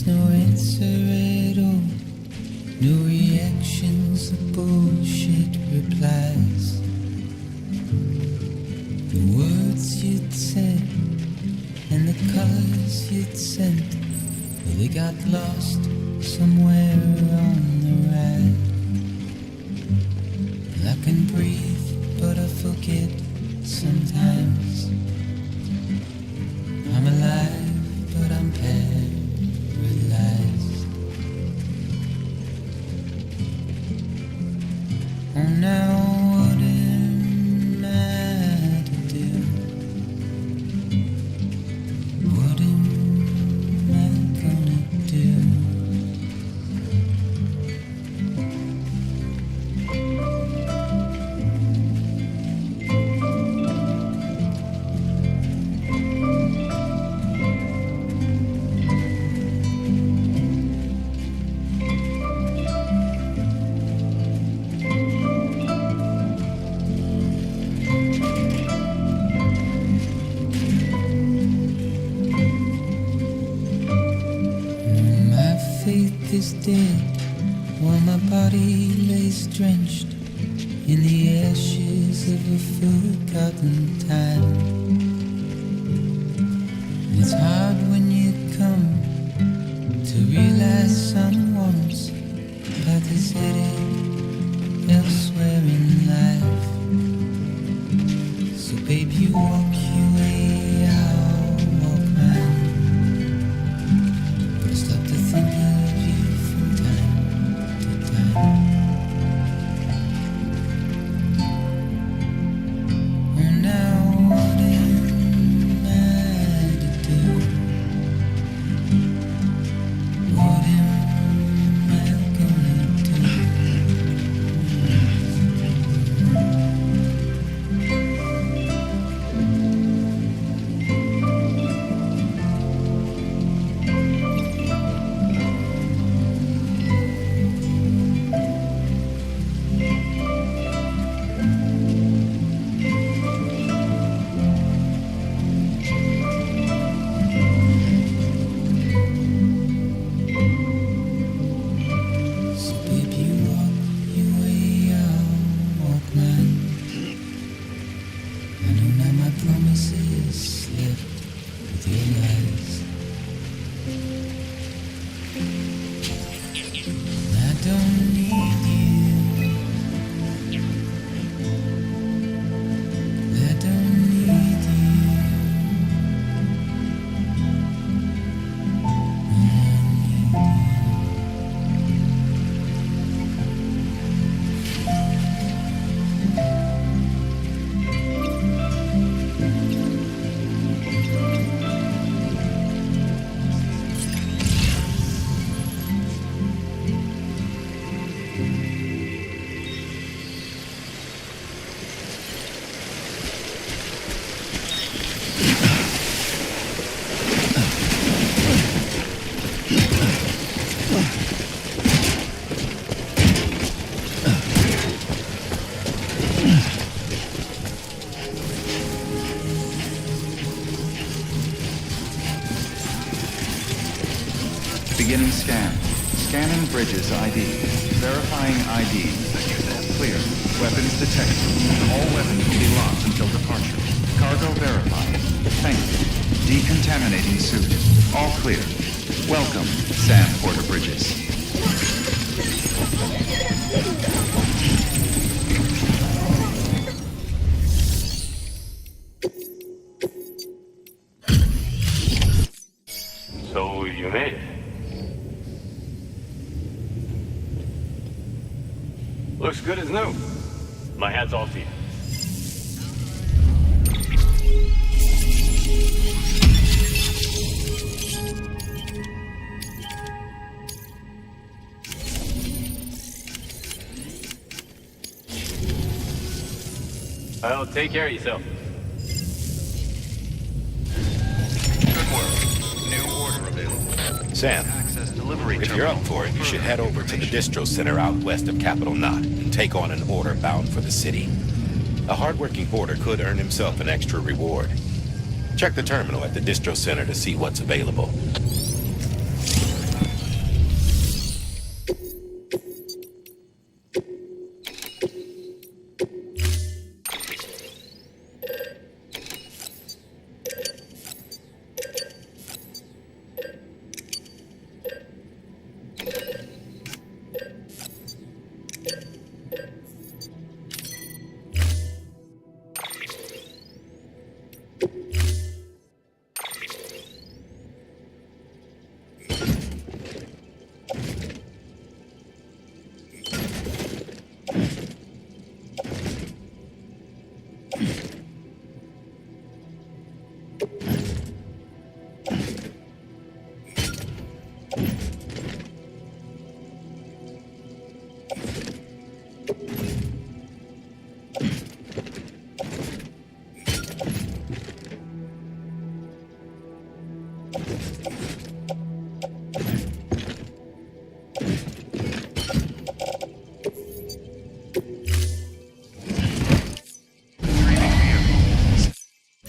no answer at all. No reactions, the bullshit replies. The words you'd said and the colors you'd sent, well, they got lost somewhere on the ride. Well, I can breathe, but I forget sometimes. I'm alive, but I'm paralyzed. Oh, now what am I to do? What am I gonna do? Faith is dead while my body lays drenched in the ashes of a forgotten time. It's hard when you come to realize someone's path is headed elsewhere in life. So babe, you walk your way, I'll walk mine. But I stop to think of you from time to time. Oh, now what am I to do? What am I gonna do? So babe, you walk your way, I'll walk mine. I know now my promises slipped with your lies. I don't need you. I don't need you. Beginning scan. Scanning bridges ID. Verifying ID. Clear. Weapons detected. All weapons will be locked until departure. Cargo verified. Thank you. Decontaminating suit. All clear. Welcome, Sam Porter Bridges. So you made it. Looks good as new. My hat's off to you. Well, take care of yourself. Good work. New order available. Sam, Access delivery if you're up for it, you should head over to the distro center out west of Capital Knot and take on an order bound for the city. A hardworking porter could earn himself an extra reward. Check the terminal at the distro center to see what's available.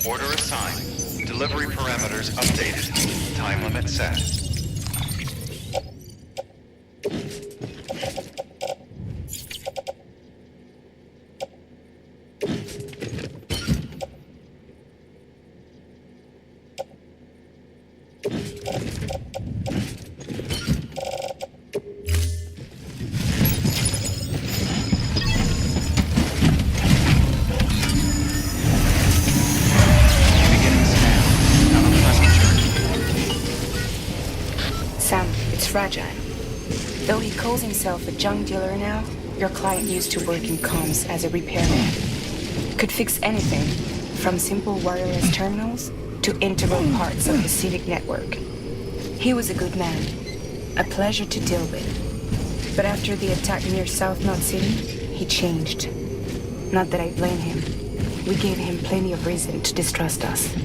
Order assigned. Delivery parameters updated. Time limit set. Beginning scan. Have a pleasant journey. Sam, it's fragile. Though he calls himself a junk dealer now, your client used to work in comms as a repairman. Could fix anything, from simple wireless terminals to integral parts of the civic network. He was a good man, a pleasure to deal with. But after the attack near South Knot City, he changed. Not that I blame him. We gave him plenty of reason to distrust us.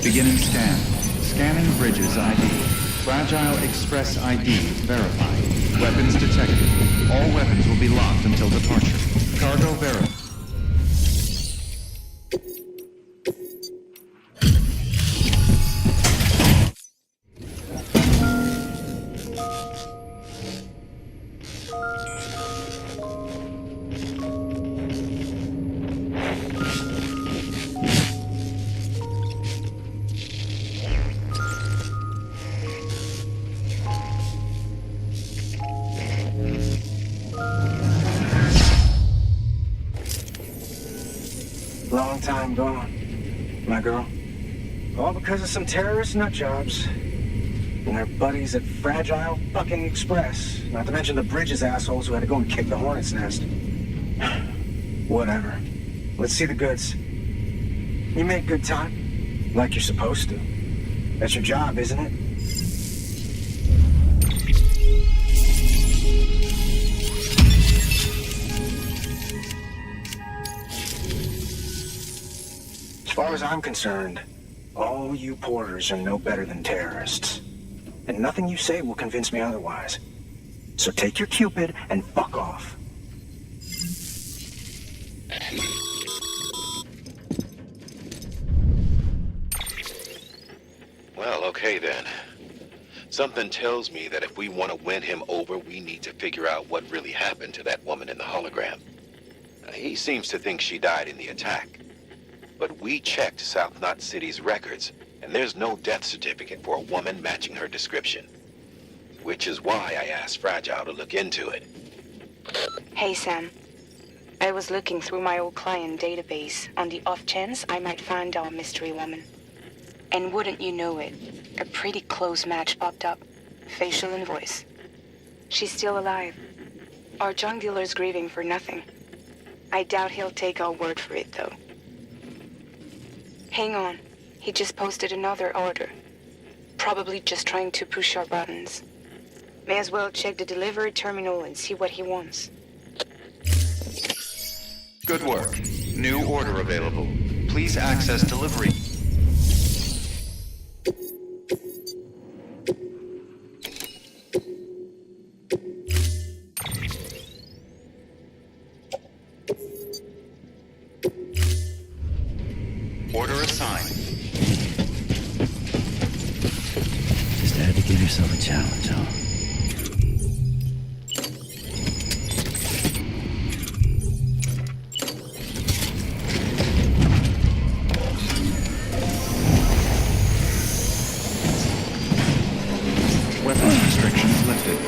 Beginning scan. Scanning bridges ID. Fragile Express ID verified. Weapons detected. All weapons will be locked until departure. Cargo verified. Long time gone, my girl. All because of some terrorist nutjobs and their buddies at Fragile fucking Express. Not to mention the Bridges assholes who had to go and kick the hornet's nest. Whatever. Let's see the goods. You make good time, like you're supposed to. That's your job, isn't it? As far as I'm concerned, all you porters are no better than terrorists. And nothing you say will convince me otherwise. So take your Cupid and fuck off. Well, okay then. Something tells me that if we want to win him over, we need to figure out what really happened to that woman in the hologram. He seems to think she died in the attack. But we checked South Knot City's records, and there's no death certificate for a woman matching her description. Which is why I asked Fragile to look into it. Hey, Sam. I was looking through my old client database on the off chance I might find our mystery woman. And wouldn't you know it, a pretty close match popped up. Facial and voice. She's still alive. Our junk dealer's grieving for nothing. I doubt he'll take our word for it, though. Hang on. He just posted another order. Probably just trying to push our buttons. May as well check the delivery terminal and see what he wants. Good work. New order available. Please access delivery. Order assigned. Just had to give yourself a challenge, huh? Weapons restrictions lifted.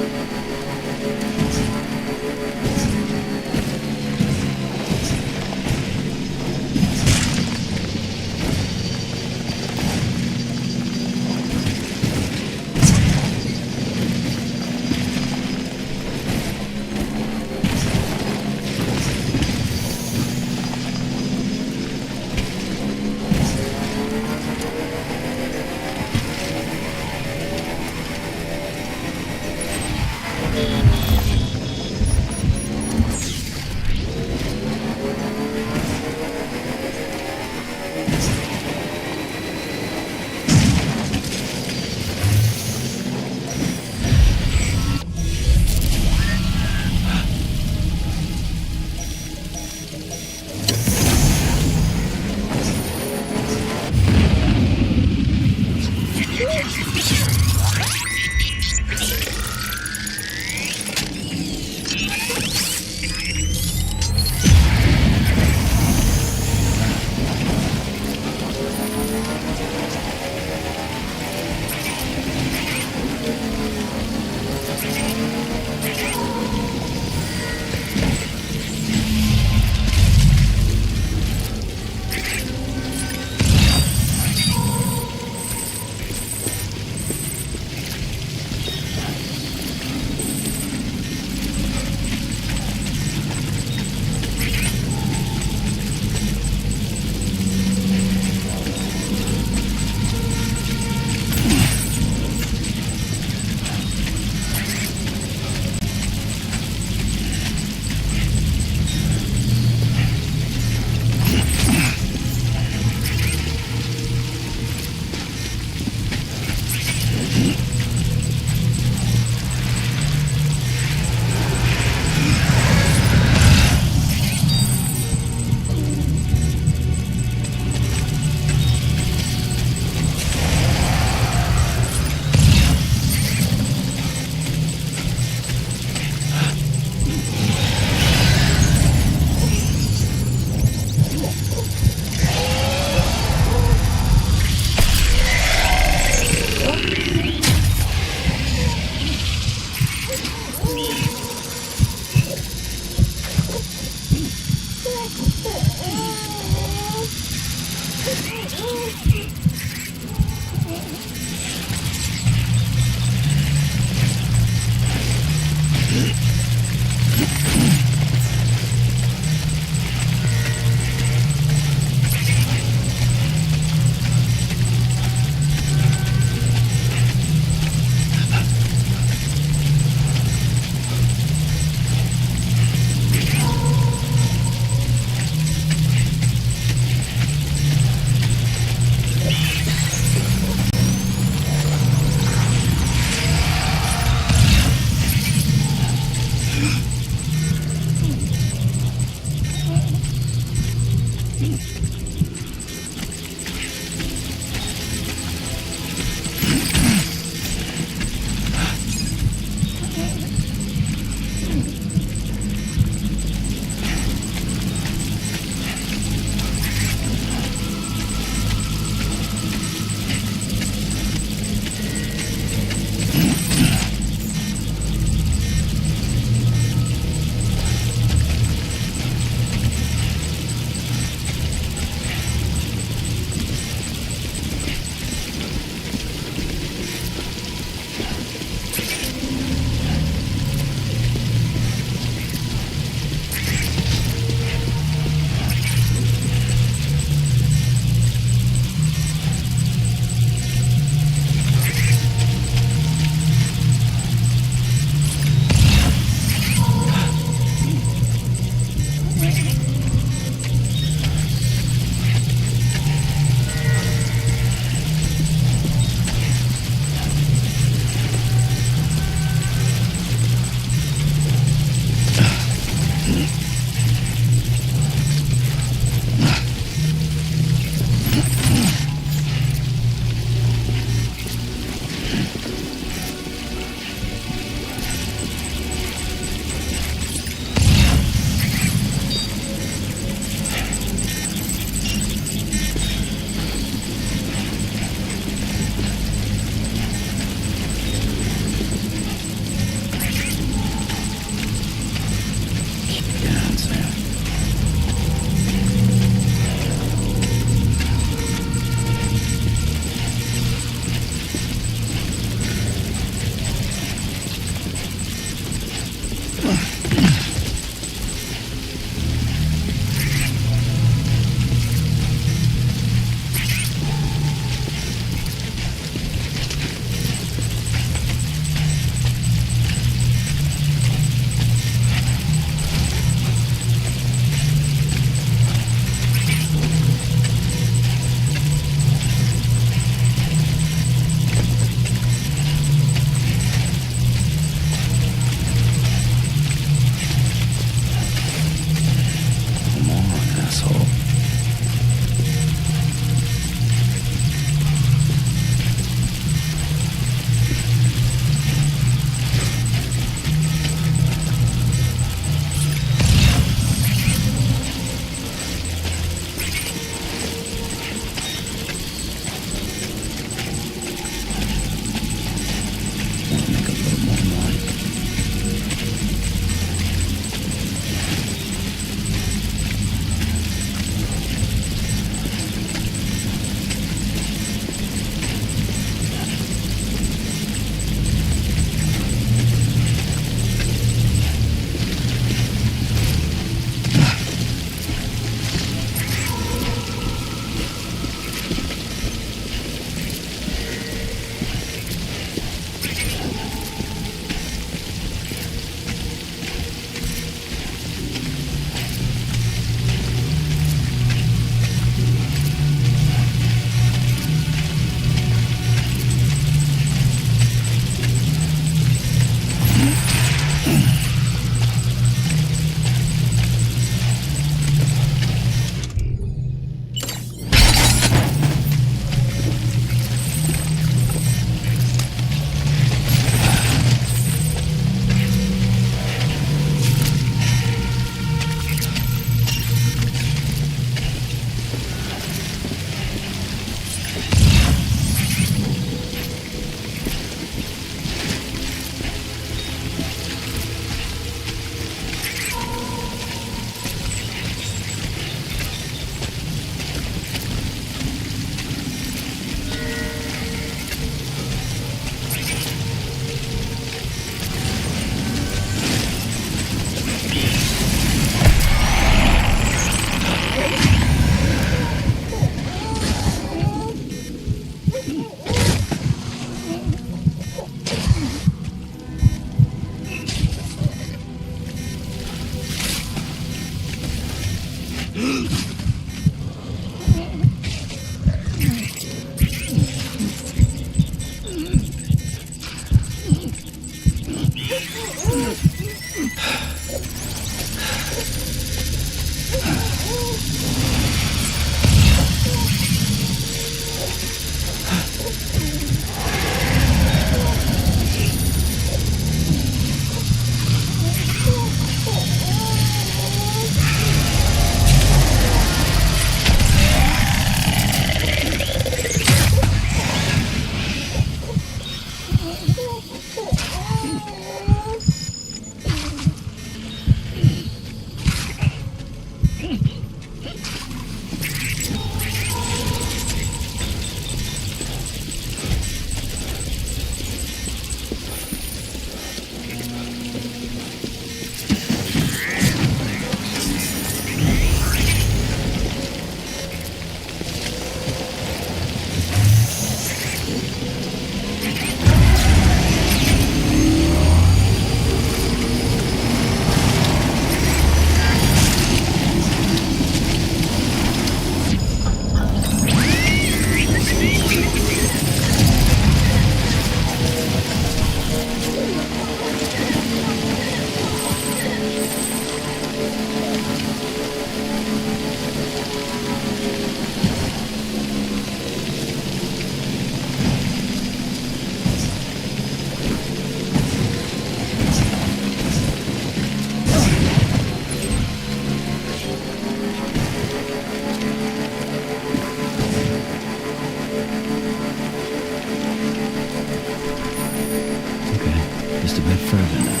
just a bit further now.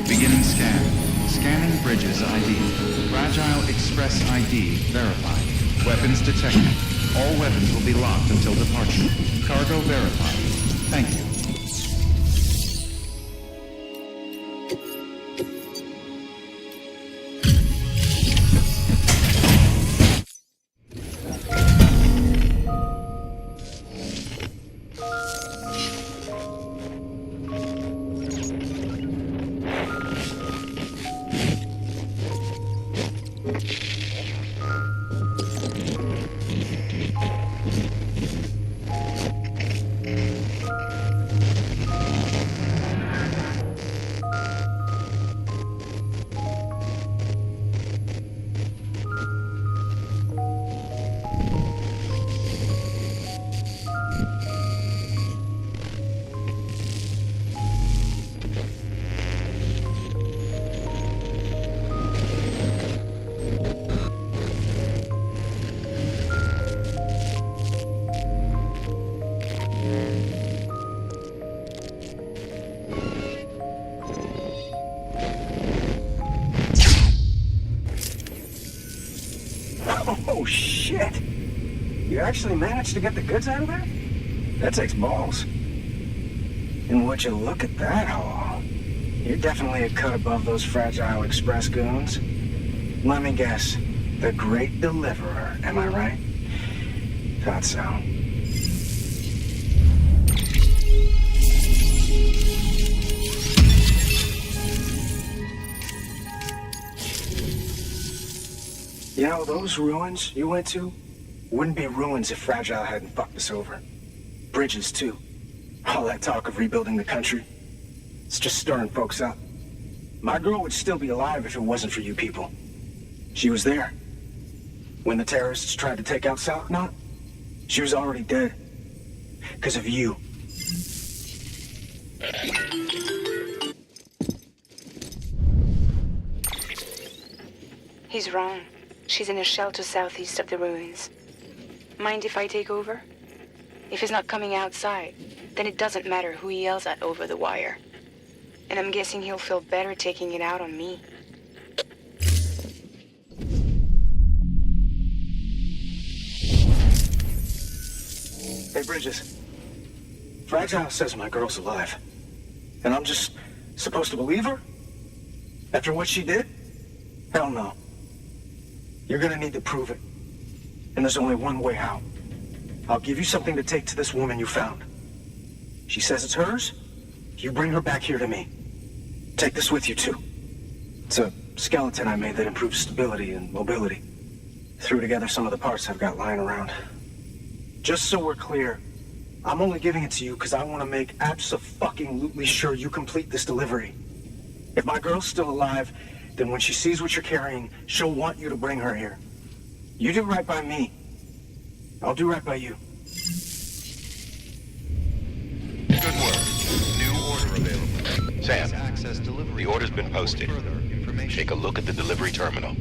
Beginning scan. Scanning bridges ID. Fragile Express ID verified. Weapons detected. All weapons will be locked until departure. Cargo verified. Thank you. Oh, shit! You actually managed to get the goods out of there? That takes balls. And would you look at that haul? You're definitely a cut above those Fragile Express goons. Let me guess. The Great Deliverer, am I right? Thought so. You know, those ruins you went to wouldn't be ruins if Fragile hadn't fucked us over. Bridges, too. All that talk of rebuilding the country. It's just stirring folks up. My girl would still be alive if it wasn't for you people. She was there. When the terrorists tried to take out South Knot, she was already dead. Because of you. He's wrong. She's in a shelter southeast of the ruins. Mind if I take over? If he's not coming outside, then it doesn't matter who he yells at over the wire. And I'm guessing he'll feel better taking it out on me. Hey, Bridges. Fragile says my girl's alive. And I'm just supposed to believe her? After what she did? Hell no. You're gonna need to prove it. And there's only one way out. I'll give you something to take to this woman you found. She says it's hers. You bring her back here to me. Take this with you, too. It's a skeleton I made that improves stability and mobility. Threw together some of the parts I've got lying around. Just so we're clear, I'm only giving it to you because I want to make abso-fucking-lutely sure you complete this delivery. If my girl's still alive, then when she sees what you're carrying, she'll want you to bring her here. You do right by me. I'll do right by you. Good work. New order available. Sam, Access delivery. the order's been posted. Take a look at the delivery terminal.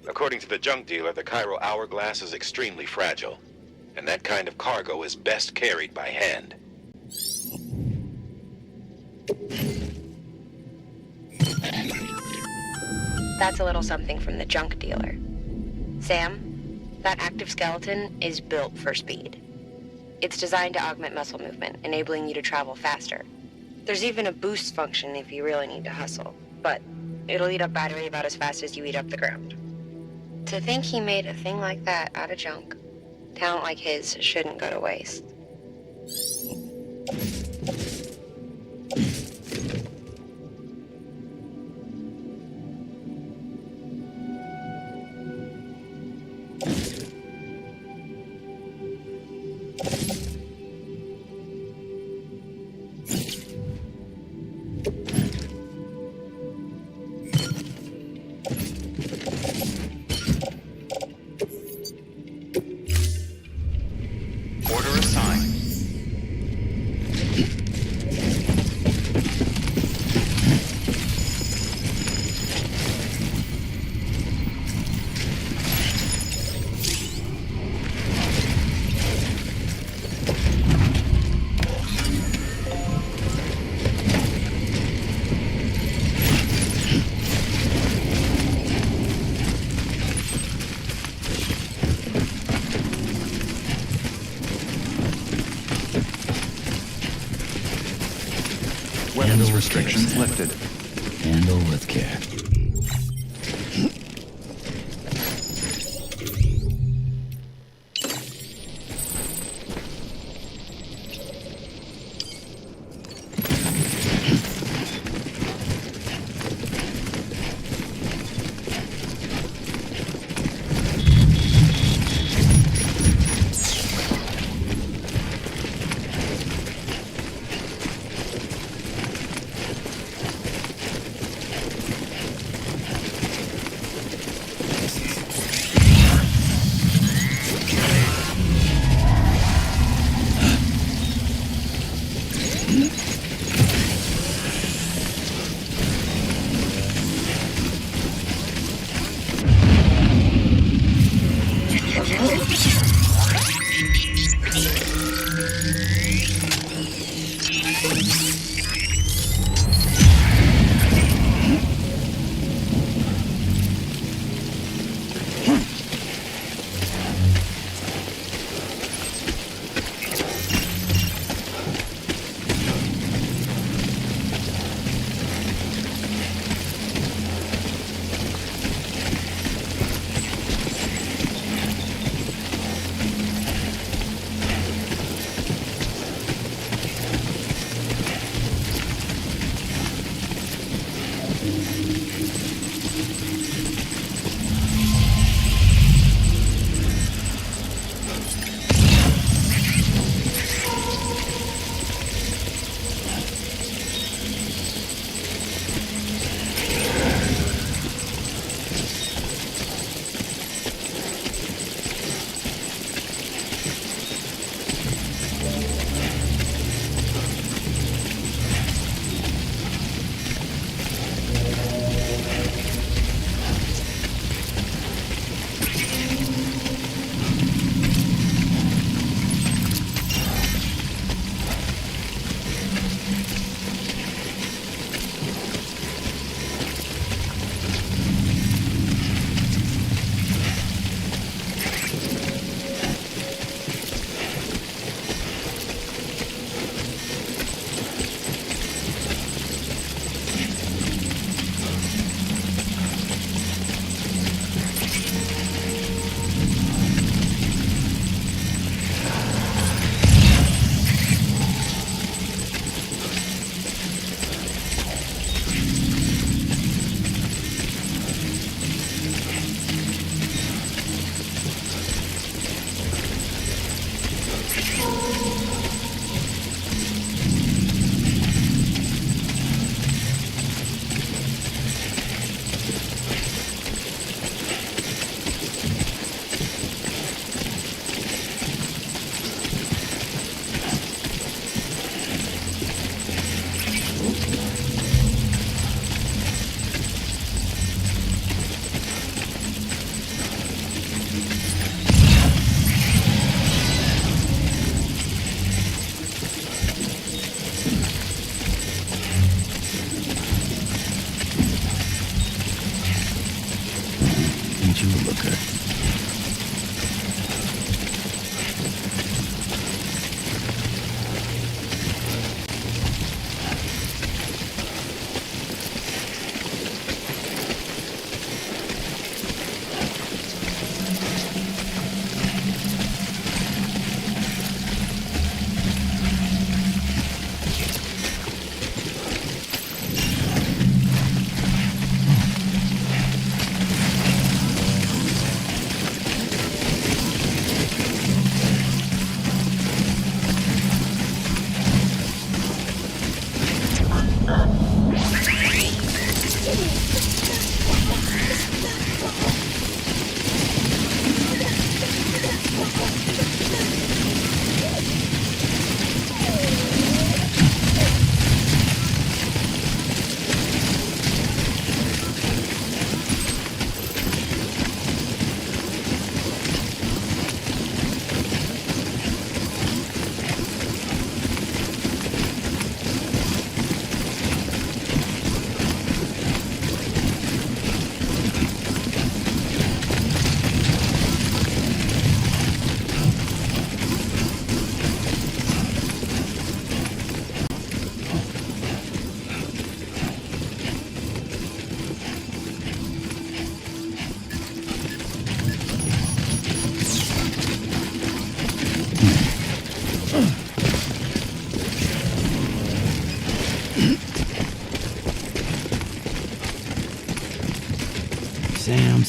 According to the junk dealer, the Cairo hourglass is extremely fragile, and that kind of cargo is best carried by hand. That's a little something from the junk dealer. Sam, that active skeleton is built for speed. It's designed to augment muscle movement, enabling you to travel faster. There's even a boost function if you really need to hustle, but it'll eat up battery about as fast as you eat up the ground. To think he made a thing like that out of junk, talent like his shouldn't go to waste. Order assigned. Weapons restrictions lifted. Handle with care.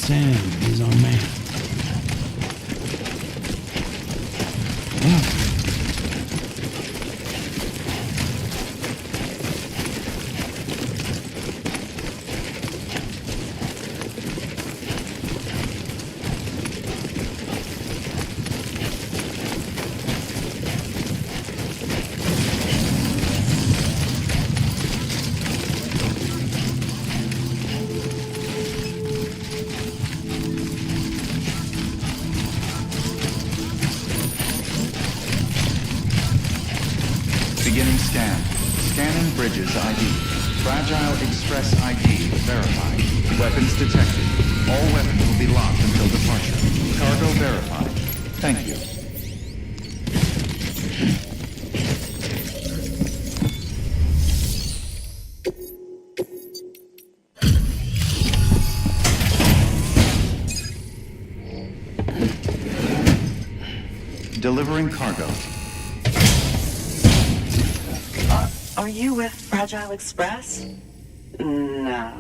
Sam is our man. Beginning scan. Scanning bridges ID. Fragile Express ID verified. Weapons detected. All weapons will be locked until departure. Cargo verified. Thank you. Delivering cargo. Are you with Fragile Express? No.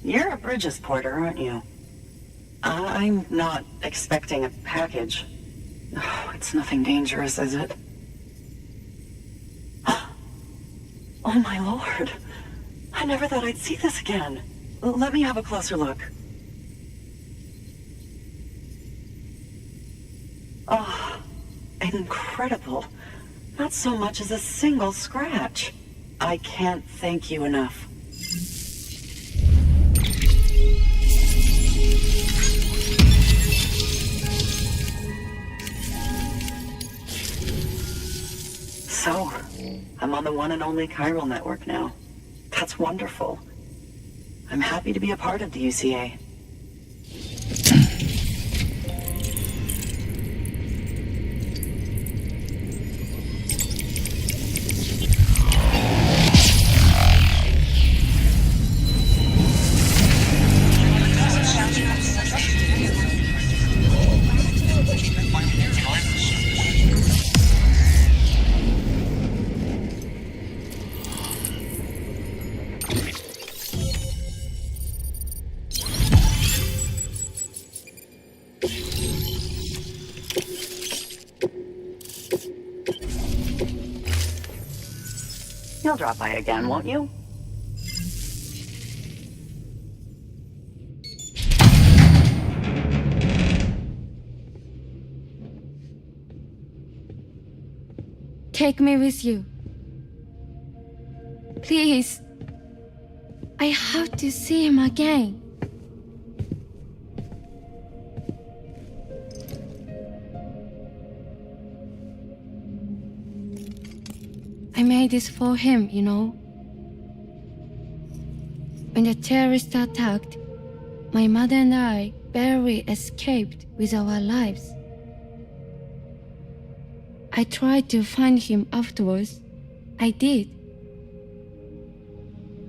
You're a Bridges porter, aren't you? I'm not expecting a package. Oh, it's nothing dangerous, is it? Oh my lord. I never thought I'd see this again. Let me have a closer look. Oh, incredible. Not so much as a single scratch. I can't thank you enough. So, I'm on the one and only chiral network now. That's wonderful. I'm happy to be a part of the UCA. You'll drop by again, won't you? Take me with you. Please. I have to see him again. I made this for him, you know. When the terrorists attacked, my mother and I barely escaped with our lives. I tried to find him afterwards. I did.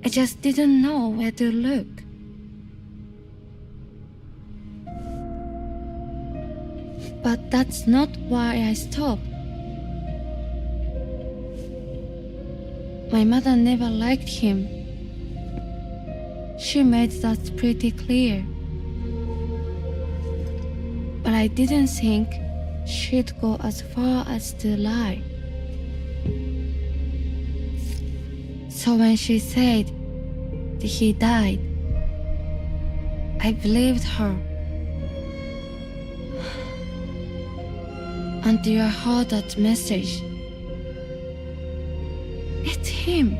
I just didn't know where to look. But that's not why I stopped. My mother never liked him. She made that pretty clear. But I didn't think she'd go as far as to lie. So when she said that he died, I believed her. Until I heard that message. It's him.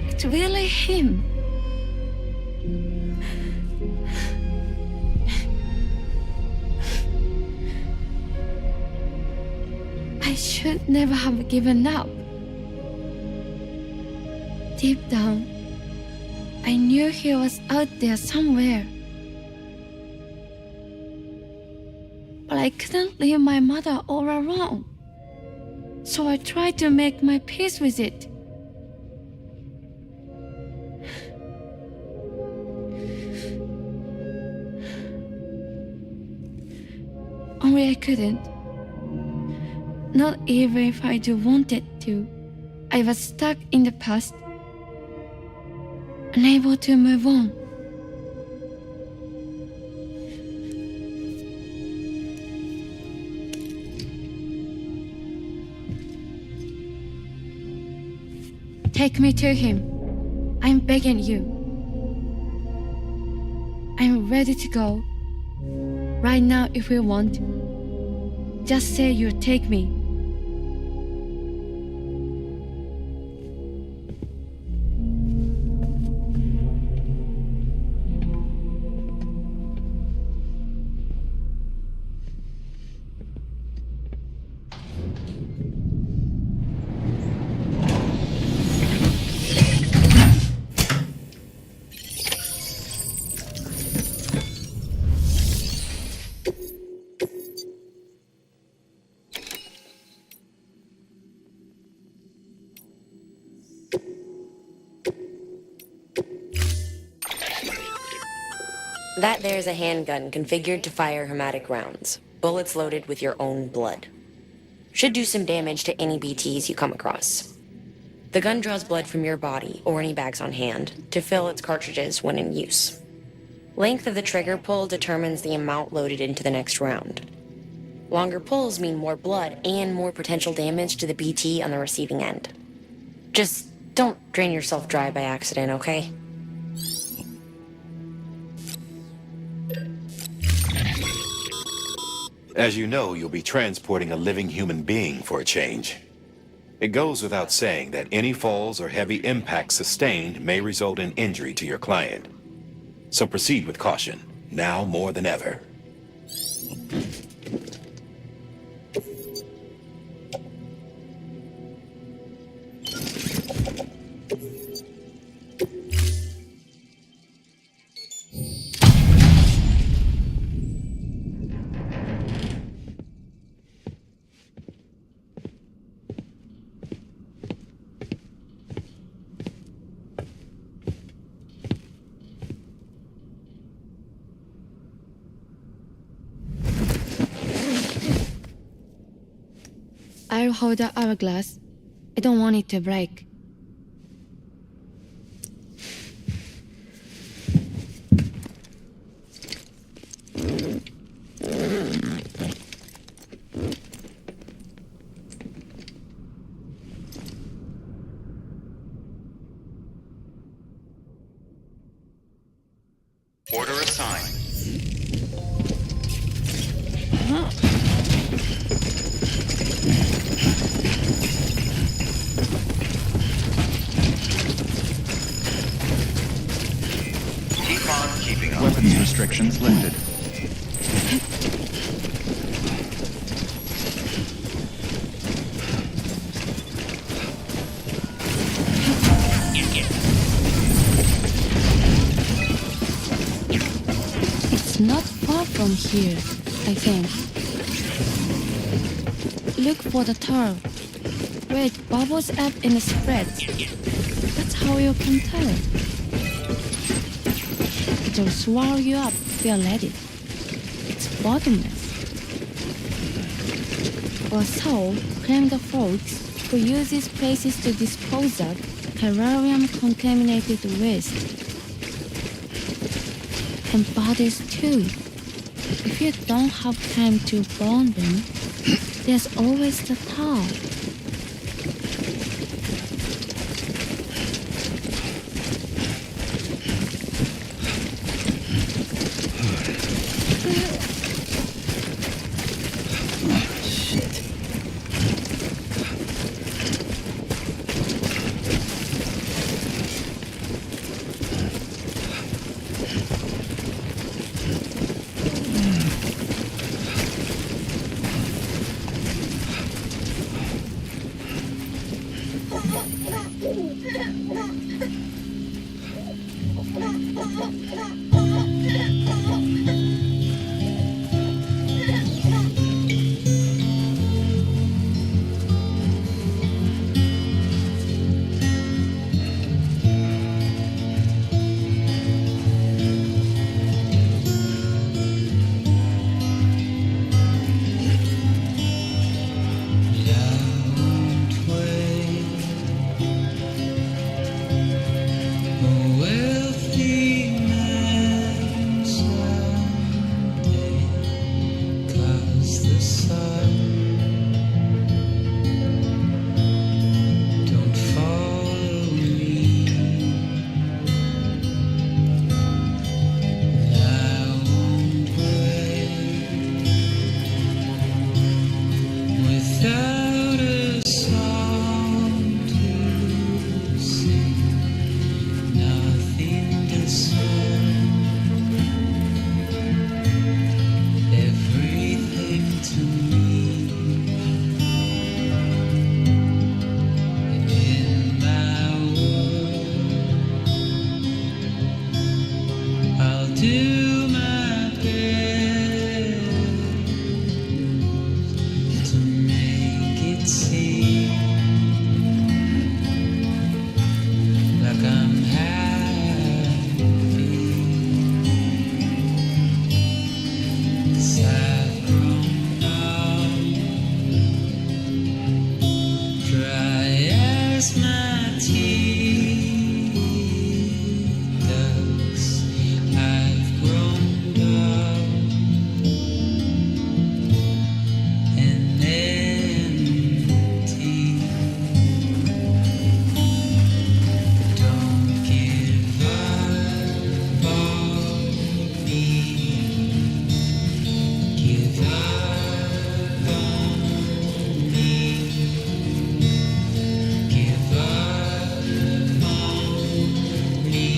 It's really him. I should never have given up. Deep down, I knew he was out there somewhere. But I couldn't leave my mother all alone. So I tried to make my peace with it. Only I couldn't. Not even if I do wanted to. I was stuck in the past, unable to move on. Take me to him. I'm begging you. I'm ready to go. Right now if you want. Just say you'll take me. That there's a handgun configured to fire hematic rounds, bullets loaded with your own blood. Should do some damage to any BTs you come across. The gun draws blood from your body, or any bags on hand, to fill its cartridges when in use. Length of the trigger pull determines the amount loaded into the next round. Longer pulls mean more blood and more potential damage to the BT on the receiving end. Just don't drain yourself dry by accident, okay? As you know, you'll be transporting a living human being for a change. It goes without saying that any falls or heavy impacts sustained may result in injury to your client. So proceed with caution, now more than ever. I'll hold the hourglass. I don't want it to break. Order assigned. Keep on keeping up. Weapons restrictions lifted. It's not far from here, I think. Look for the turtle. Where it bubbles up and spreads. That's how you can tell. It'll swallow you up if you let it. It's bottomless. Or so claim the folks who use these places to dispose of calorium-contaminated waste. And bodies too. If you don't have time to burn them, there's always the tar. Wealthy man. without a song to sing, nothing to say, everything to me. In my world, I'll do my best to make it seem like I'm happy, 'cause I've grown up, dry as my teeth ducts. I've grown up and empty. Don't give up on me. Give up on me. Give up on me.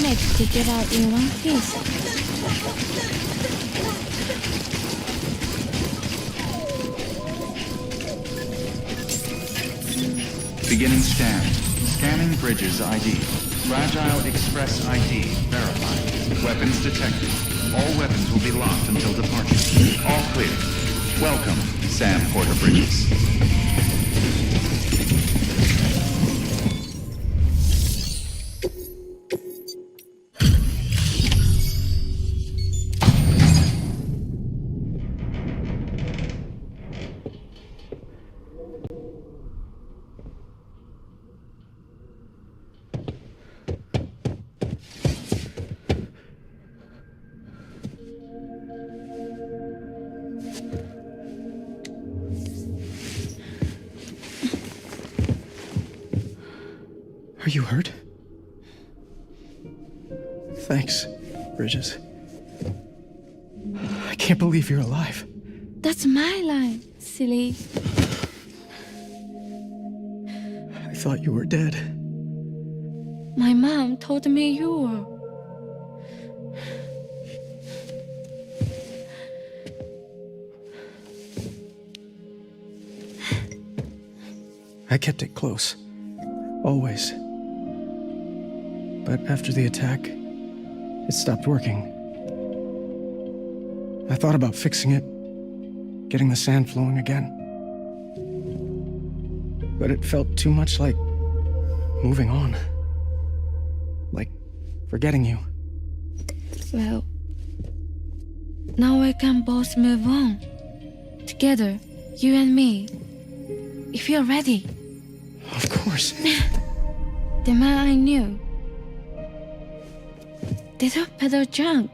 managed to get out in one piece. Beginning scan. Scanning bridges ID. Fragile Express ID verified. Weapons detected. All weapons will be locked until departure. All clear. Welcome, Sam Porter Bridges. Are you hurt? Thanks, Bridges. I can't believe you're alive. That's my line, silly. I thought you were dead. My mom told me you were. I kept it close. Always. But after the attack, it stopped working. I thought about fixing it, getting the sand flowing again. But it felt too much like moving on. Like forgetting you. Well, now we can both move on. Together, you and me. If you're ready. Of course. The man I knew. They don't peddle junk.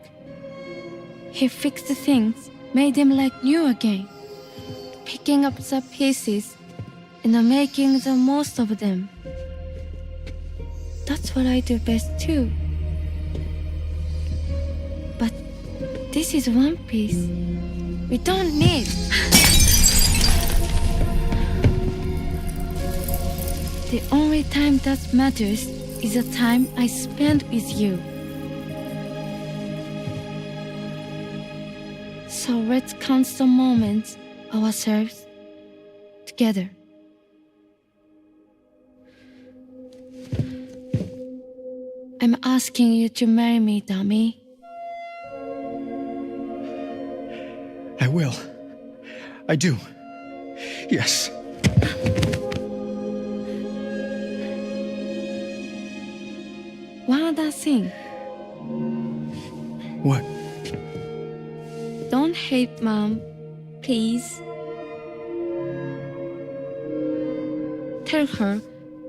He fixed the things, made them like new again. Picking up the pieces and making the most of them. That's what I do best too. But this is one piece we don't need. The only time that matters is the time I spend with you. So let's count the moments ourselves together. I'm asking you to marry me, dummy. I will. I do. Yes. One other thing. What? Don't hate Mom, please. Tell her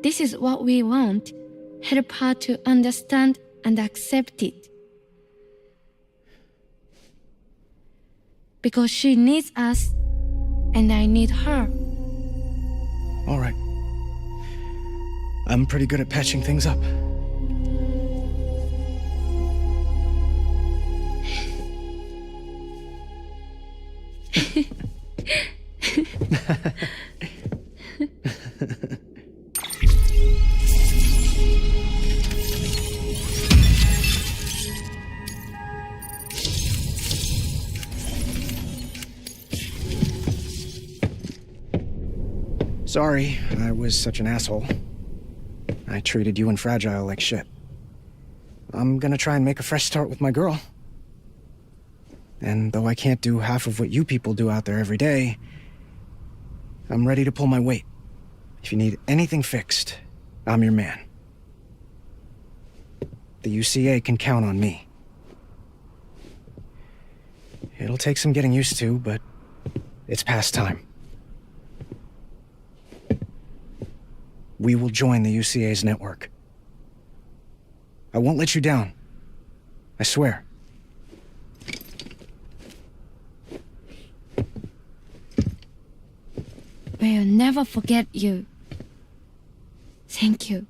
this is what we want. Help her to understand and accept it. Because she needs us, and I need her. All right. I'm pretty good at patching things up. Sorry, I was such an asshole. I treated you and Fragile like shit. I'm gonna try and make a fresh start with my girl. And though I can't do half of what you people do out there every day, I'm ready to pull my weight. If you need anything fixed, I'm your man. The UCA can count on me. It'll take some getting used to, but it's past time. We will join the UCA's network. I won't let you down. I swear. We'll never forget you. Thank you.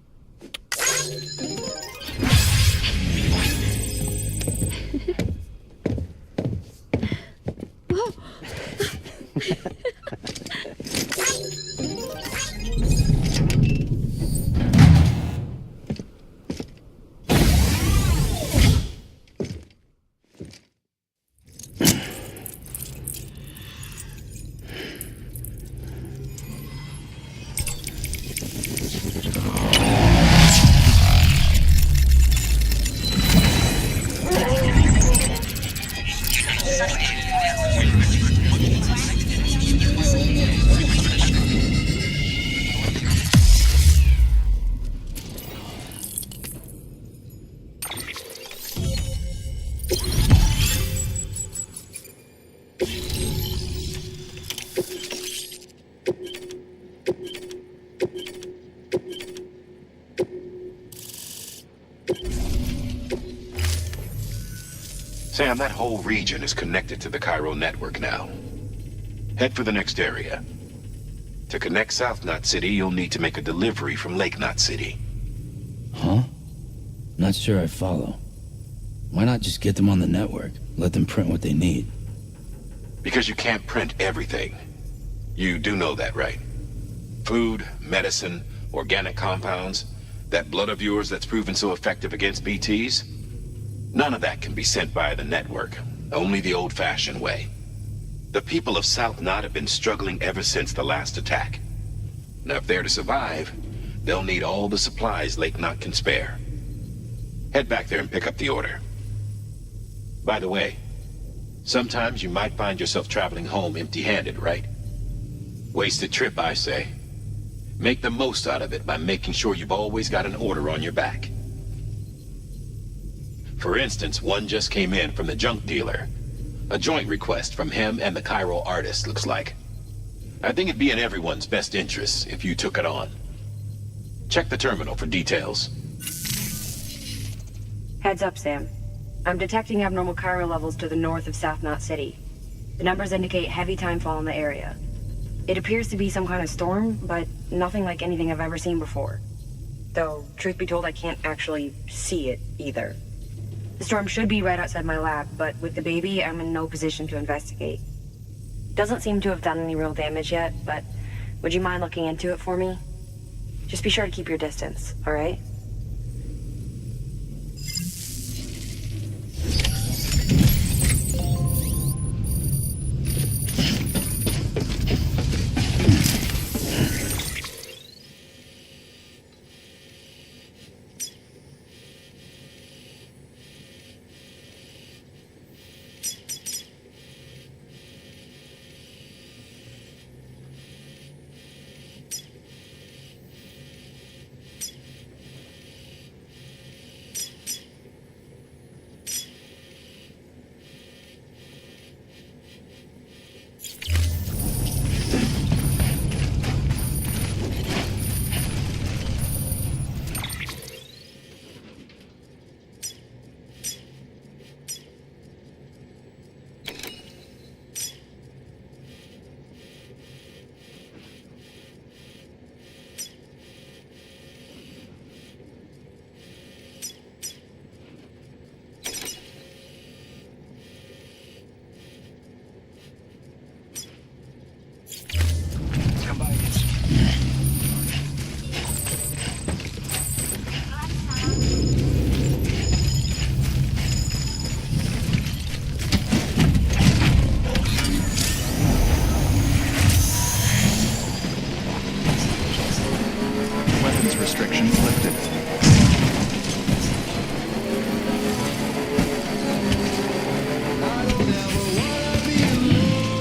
Sam, that whole region is connected to the Cairo network now. Head for the next area. To connect South Knot City, you'll need to make a delivery from Lake Knot City. Huh? Not sure I follow. Why not just get them on the network? Let them print what they need. Because you can't print everything. You do know that, right? Food, medicine, organic compounds, that blood of yours that's proven so effective against BTs? None of that can be sent via the network. Only the old-fashioned way. The people of South Knot have been struggling ever since the last attack. Now, if they're to survive, they'll need all the supplies Lake Knot can spare. Head back there and pick up the order. By the way, sometimes you might find yourself traveling home empty-handed, right? Wasted trip, I say. Make the most out of it by making sure you've always got an order on your back. For instance, one just came in from the junk dealer. A joint request from him and the Cairo artist, looks like. I think it'd be in everyone's best interest if you took it on. Check the terminal for details. Heads up, Sam. I'm detecting abnormal Cairo levels to the north of South Knot City. The numbers indicate heavy timefall in the area. It appears to be some kind of storm, but nothing like anything I've ever seen before. Though, truth be told, I can't actually see it either. The storm should be right outside my lab, but with the baby, I'm in no position to investigate. Doesn't seem to have done any real damage yet, but would you mind looking into it for me? Just be sure to keep your distance, all right? Restrictions lifted.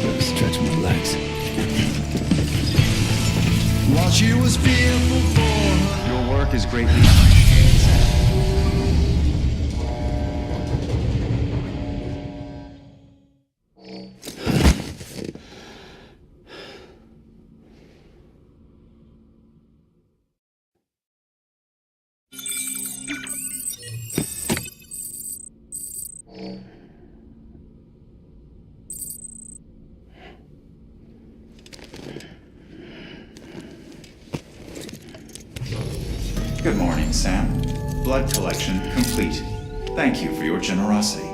Gotta stretch my legs. While she was fearful for her. Your work is greatly appreciated. Good morning, Sam. Blood collection complete. Thank you for your generosity.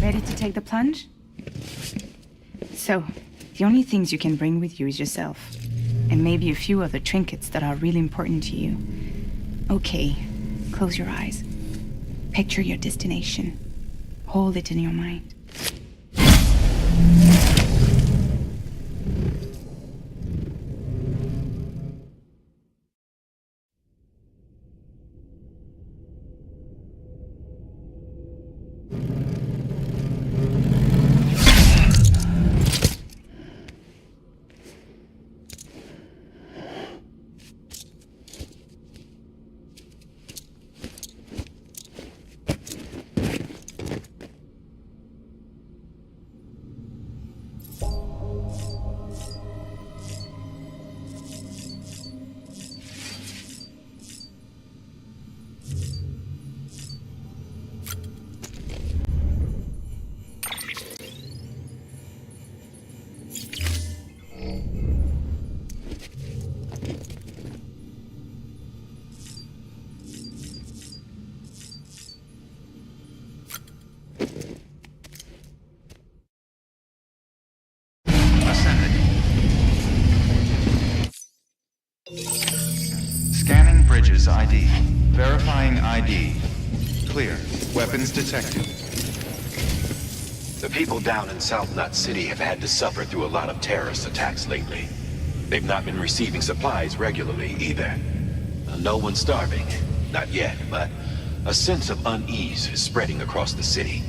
Ready to take the plunge? So, the only things you can bring with you is yourself. And maybe a few other trinkets that are really important to you. Okay, close your eyes. Picture your destination. Hold it in your mind. Scanning bridges ID. Verifying ID. Clear. Weapons detected. The people down in South Knot City have had to suffer through a lot of terrorist attacks lately. They've not been receiving supplies regularly either. No one's starving. Not yet, but a sense of unease is spreading across the city.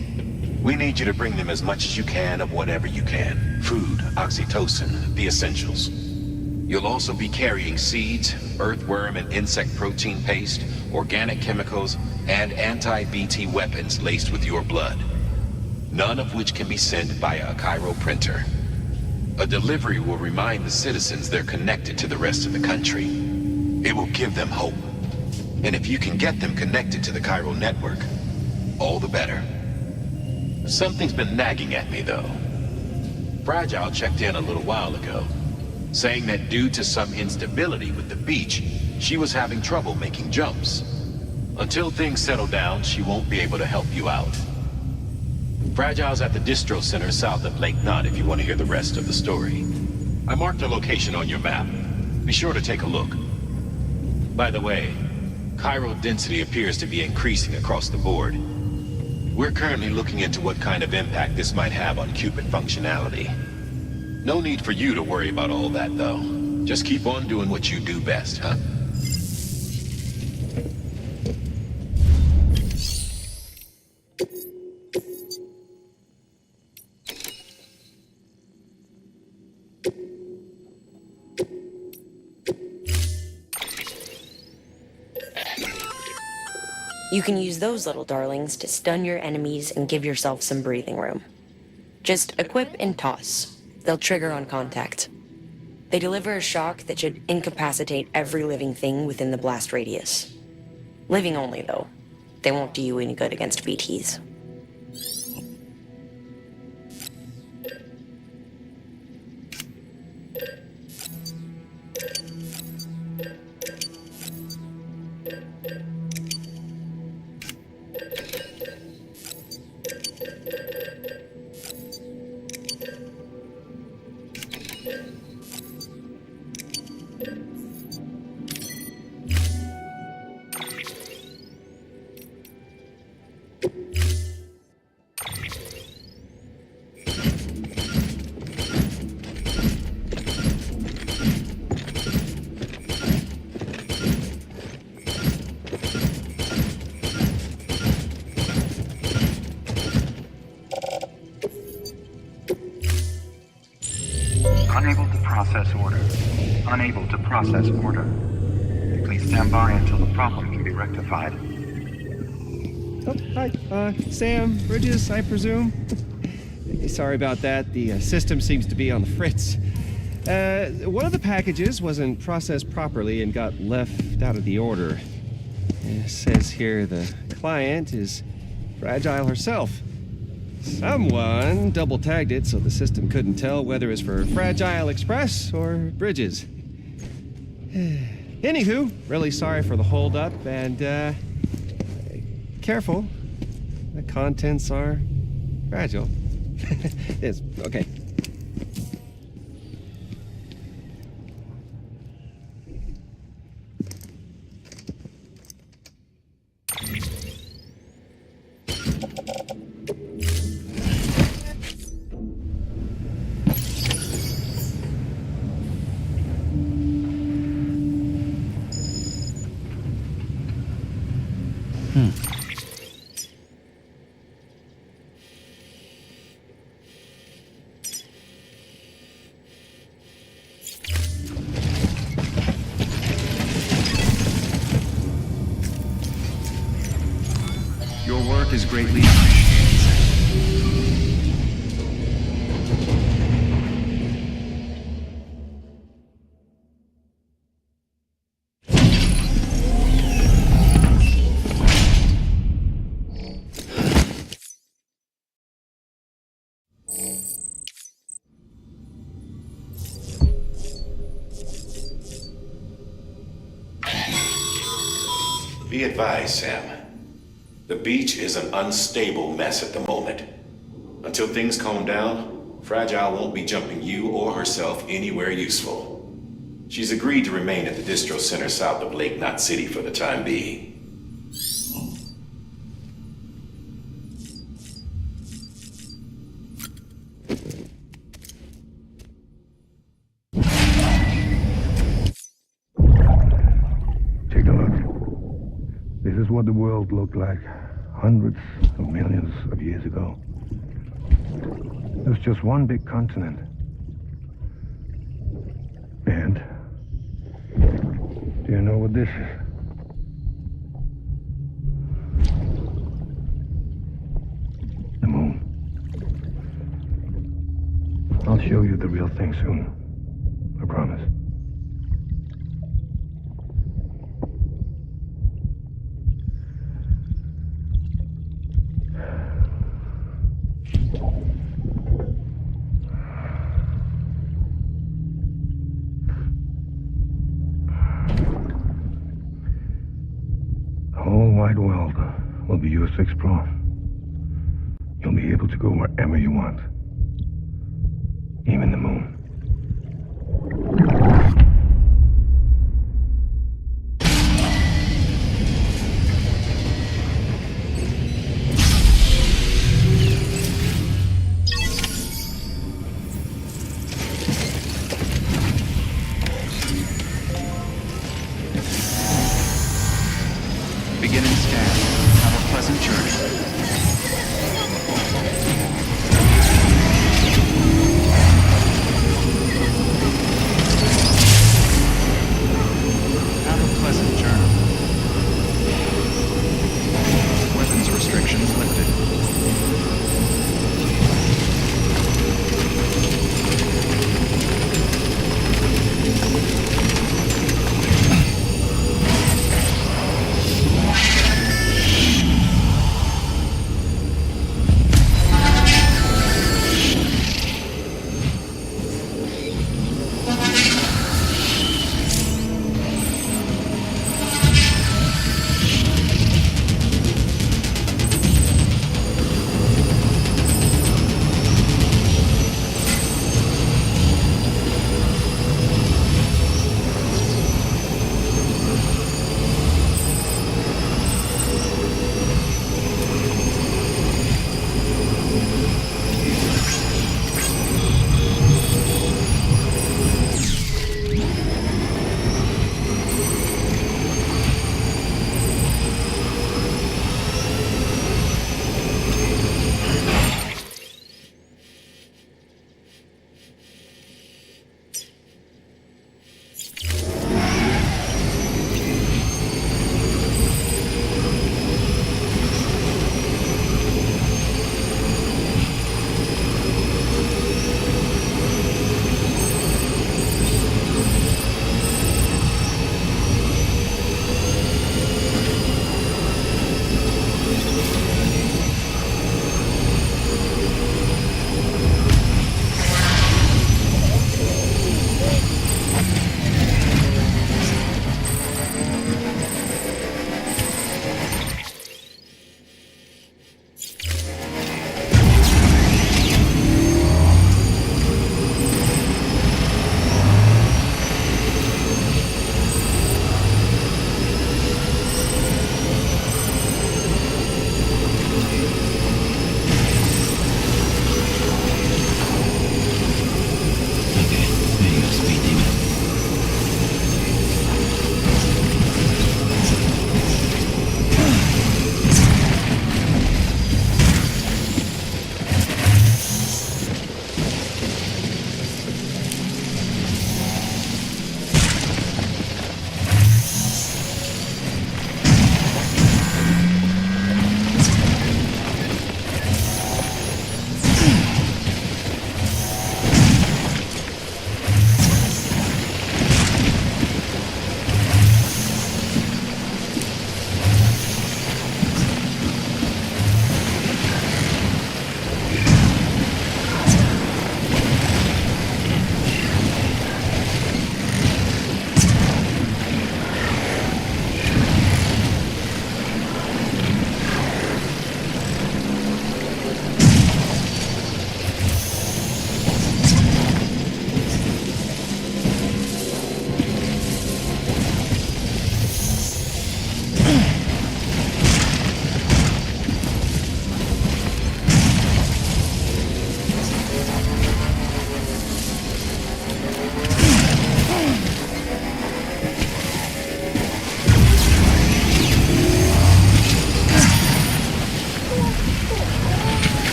We need you to bring them as much as you can of whatever you can. Food, oxytocin, the essentials. You'll also be carrying seeds, earthworm and insect protein paste, organic chemicals, and anti-BT weapons laced with your blood. None of which can be sent via a Cairo printer. A delivery will remind the citizens they're connected to the rest of the country. It will give them hope. And if you can get them connected to the Cairo network, all the better. Something's been nagging at me, though. Fragile checked in a little while ago, saying that due to some instability with the beach, she was having trouble making jumps. Until things settle down, she won't be able to help you out. Fragile's at the distro center south of Lake Knot if you want to hear the rest of the story. I marked her location on your map. Be sure to take a look. By the way, Cairo density appears to be increasing across the board. We're currently looking into what kind of impact this might have on Cupid functionality. No need for you to worry about all that, though. Just keep on doing what you do best, huh? You can use those little darlings to stun your enemies and give yourself some breathing room. Just equip and toss. They'll trigger on contact. They deliver a shock that should incapacitate every living thing within the blast radius. Living only, though. They won't do you any good against BTs. Unable to process order. Unable to process order. Please stand by until the problem can be rectified. Oh, hi. Sam, Bridges, I presume? Sorry about that. The system seems to be on the fritz. One of the packages wasn't processed properly and got left out of the order. It says here the client is Fragile herself. Someone double-tagged it so the system couldn't tell whether it was for Fragile Express or Bridges. Anywho, really sorry for the hold-up, and, careful. the contents are fragile. Yes, okay. Your work is greatly appreciated, Sam. Be advised, Sam. The beach is an unstable mess at the moment. Until things calm down, Fragile won't be jumping you or herself anywhere useful. She's agreed to remain at the distro center south of Lake Knot City for the time being. Take a look. This is what the world looked like hundreds of millions of years ago. It was just one big continent. And do you know what this is? The moon. I'll show you the real thing soon. I promise. The whole wide world will be yours to explore. You'll be able to go wherever you want. Even the moon. Beginning scan. Have a pleasant journey. Have a pleasant journey. Weapons restrictions lifted.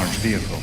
launch vehicle.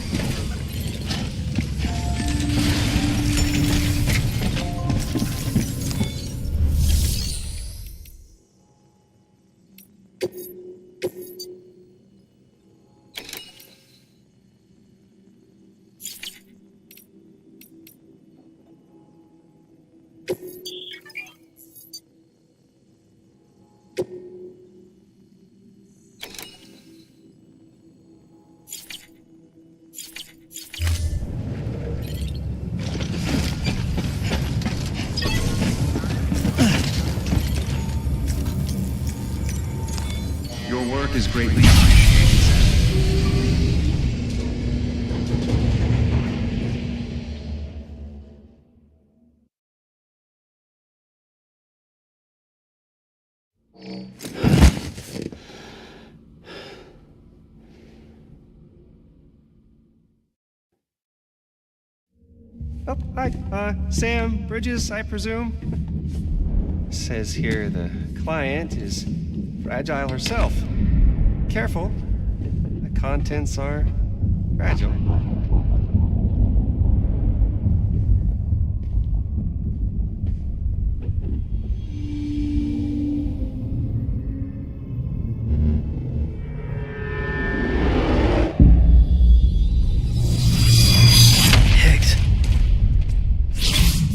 Your work is greatly appreciated, Sam. Oh, hi. Sam, Bridges, I presume? Says here the client is Fragile herself. Careful. The contents are fragile.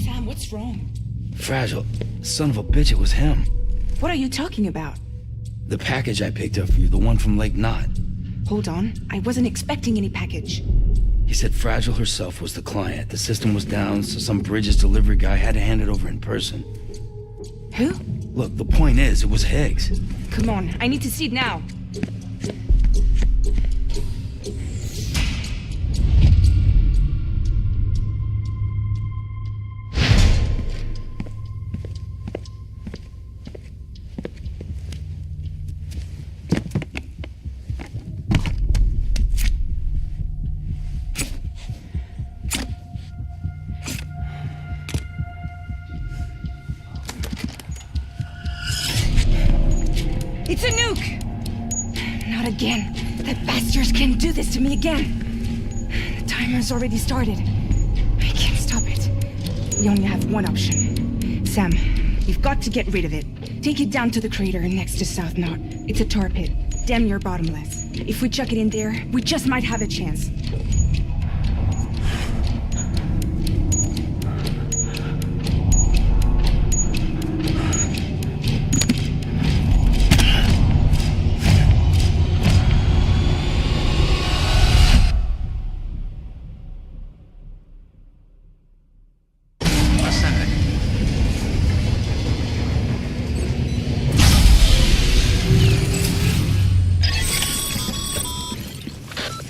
Sam, what's wrong? Fragile. Son of a bitch, it was him. What are you talking about? The package I picked up for you, the one from Lake Knot. Hold on. I wasn't expecting any package. He said Fragile herself was the client. The system was down, so some Bridges delivery guy had to hand it over in person. Who? Look, the point is, it was Higgs. Come on, I need to see it now. It's a nuke! Not again. The bastards can't do this to me again. The timer's already started. I can't stop it. We only have one option. Sam, you've got to get rid of it. Take it down to the crater next to South Knot. It's a tar pit. Damn near bottomless. If we chuck it in there, we just might have a chance.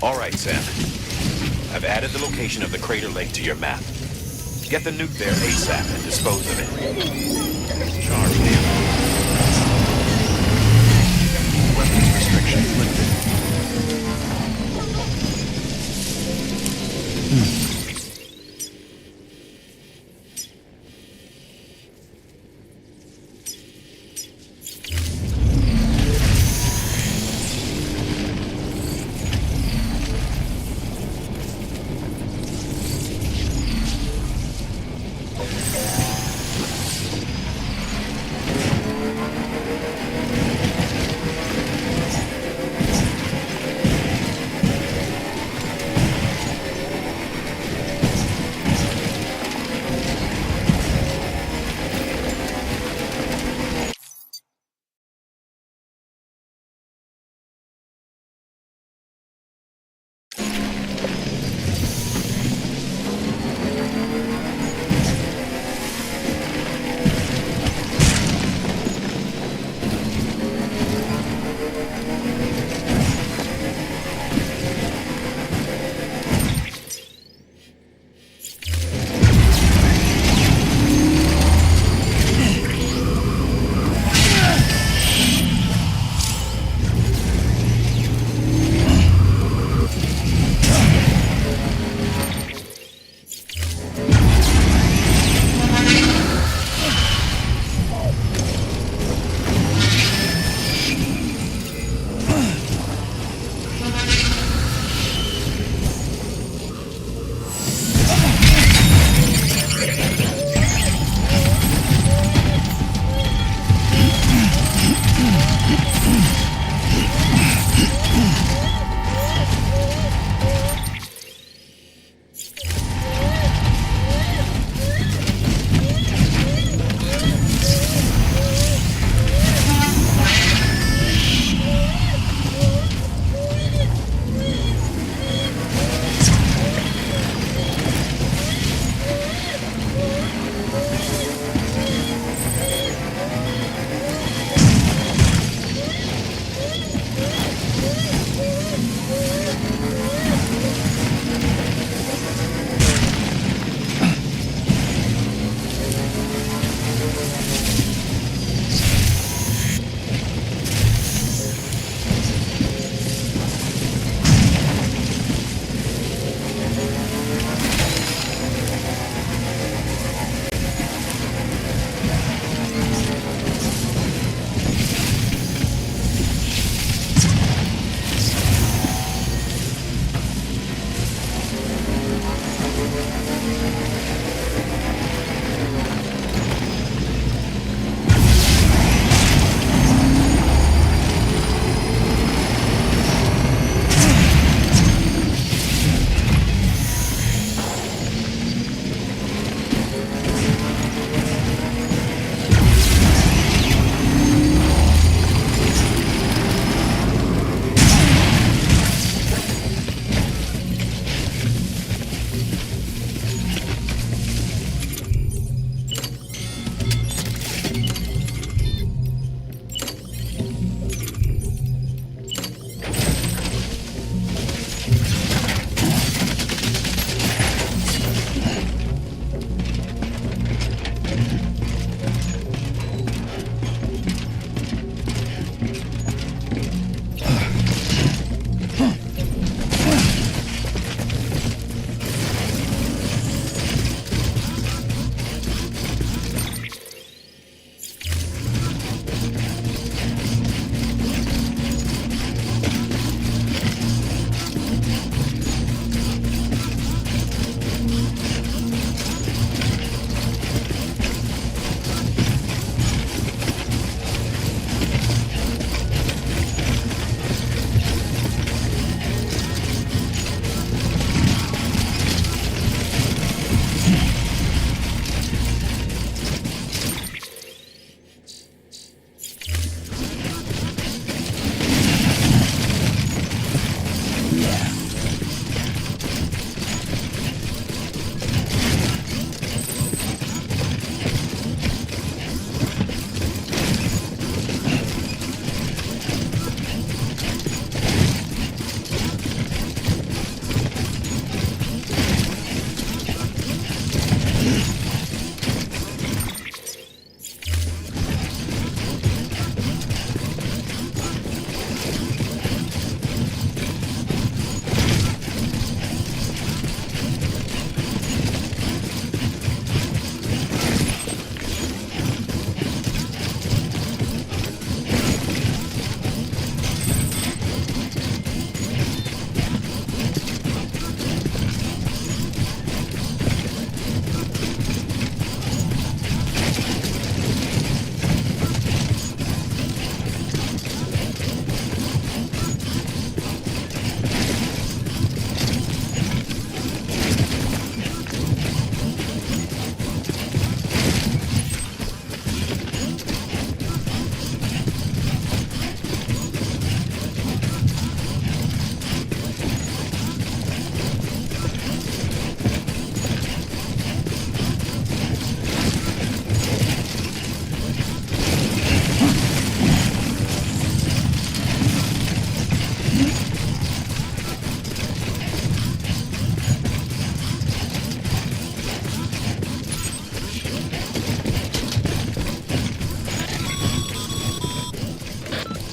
All right, Sam. I've added the location of the crater lake to your map. Get the nuke there ASAP and dispose of it. Charge vehicle. Weapons restrictions lifted.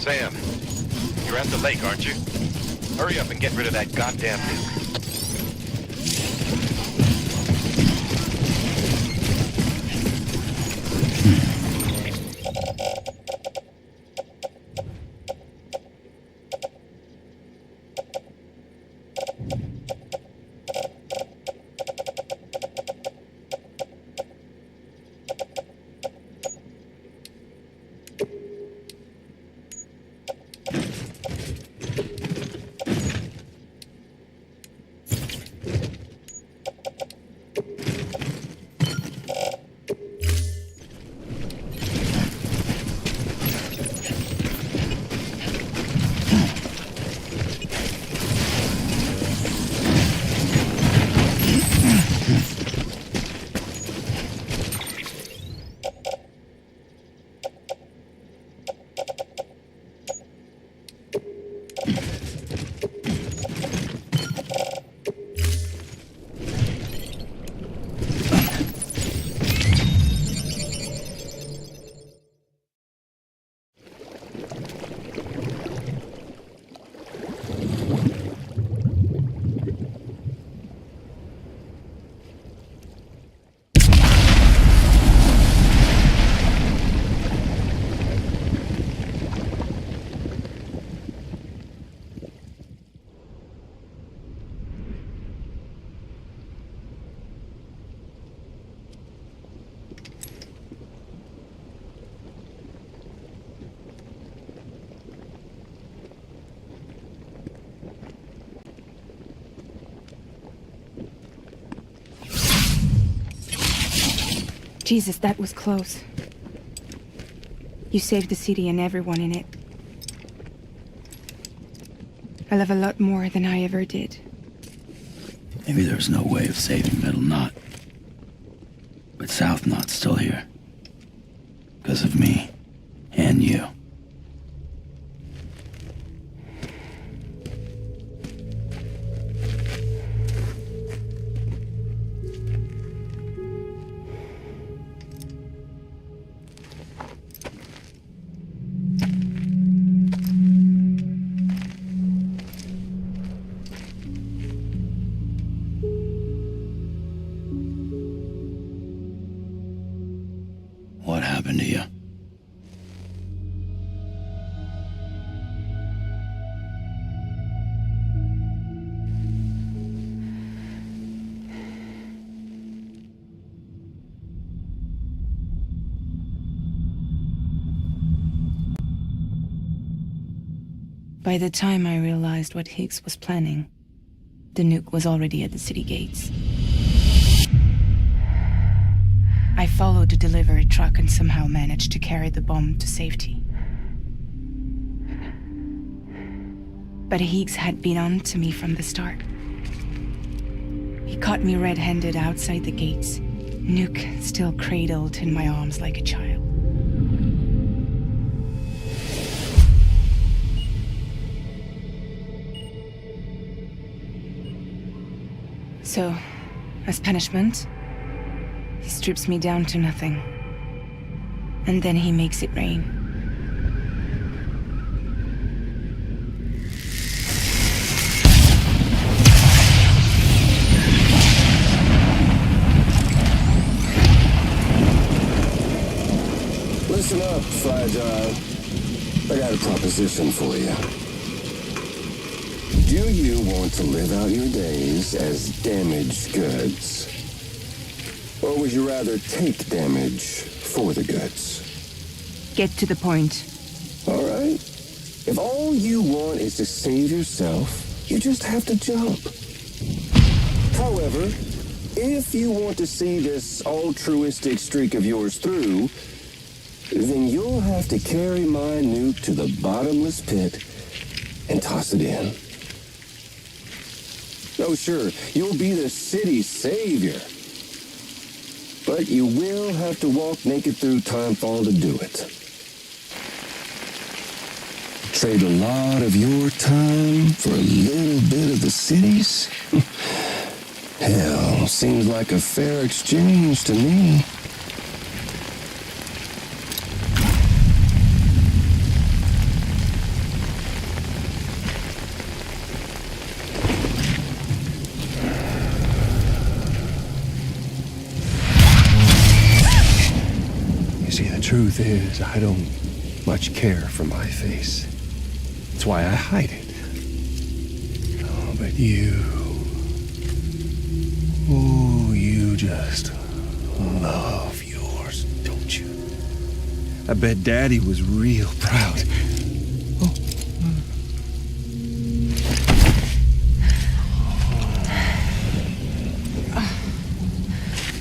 Sam, you're at the lake, aren't you? Hurry up and get rid of that goddamn nuke. Jesus, that was close. You saved the city and everyone in it. I love a lot more than I ever did. Maybe there's no way of saving Middle Knot. But South Knot's still here. Because of me. And you. What happened to you? By the time I realized what Higgs was planning, the nuke was already at the city gates. I followed the delivery truck and somehow managed to carry the bomb to safety. But Higgs had been on to me from the start. He caught me red-handed outside the gates, nuke still cradled in my arms like a child. So, as punishment, he strips me down to nothing. And then he makes it rain. Listen up, Fragile. I got a proposition for you. Do you want to live out your days as damaged goods? Or would you rather take damage for the goods? Get to the point. All right. If all you want is to save yourself, you just have to jump. However, if you want to see this altruistic streak of yours through, then you'll have to carry my nuke to the bottomless pit and toss it in. Oh, sure, you'll be the city's savior. But you will have to walk naked through Timefall to do it. Trade a lot of your time for a little bit of the city's? Hell, seems like a fair exchange to me. truth is, I don't much care for my face. That's why I hide it. Oh, but you... Ooh, you just love yours, don't you? I bet Daddy was real proud. Oh.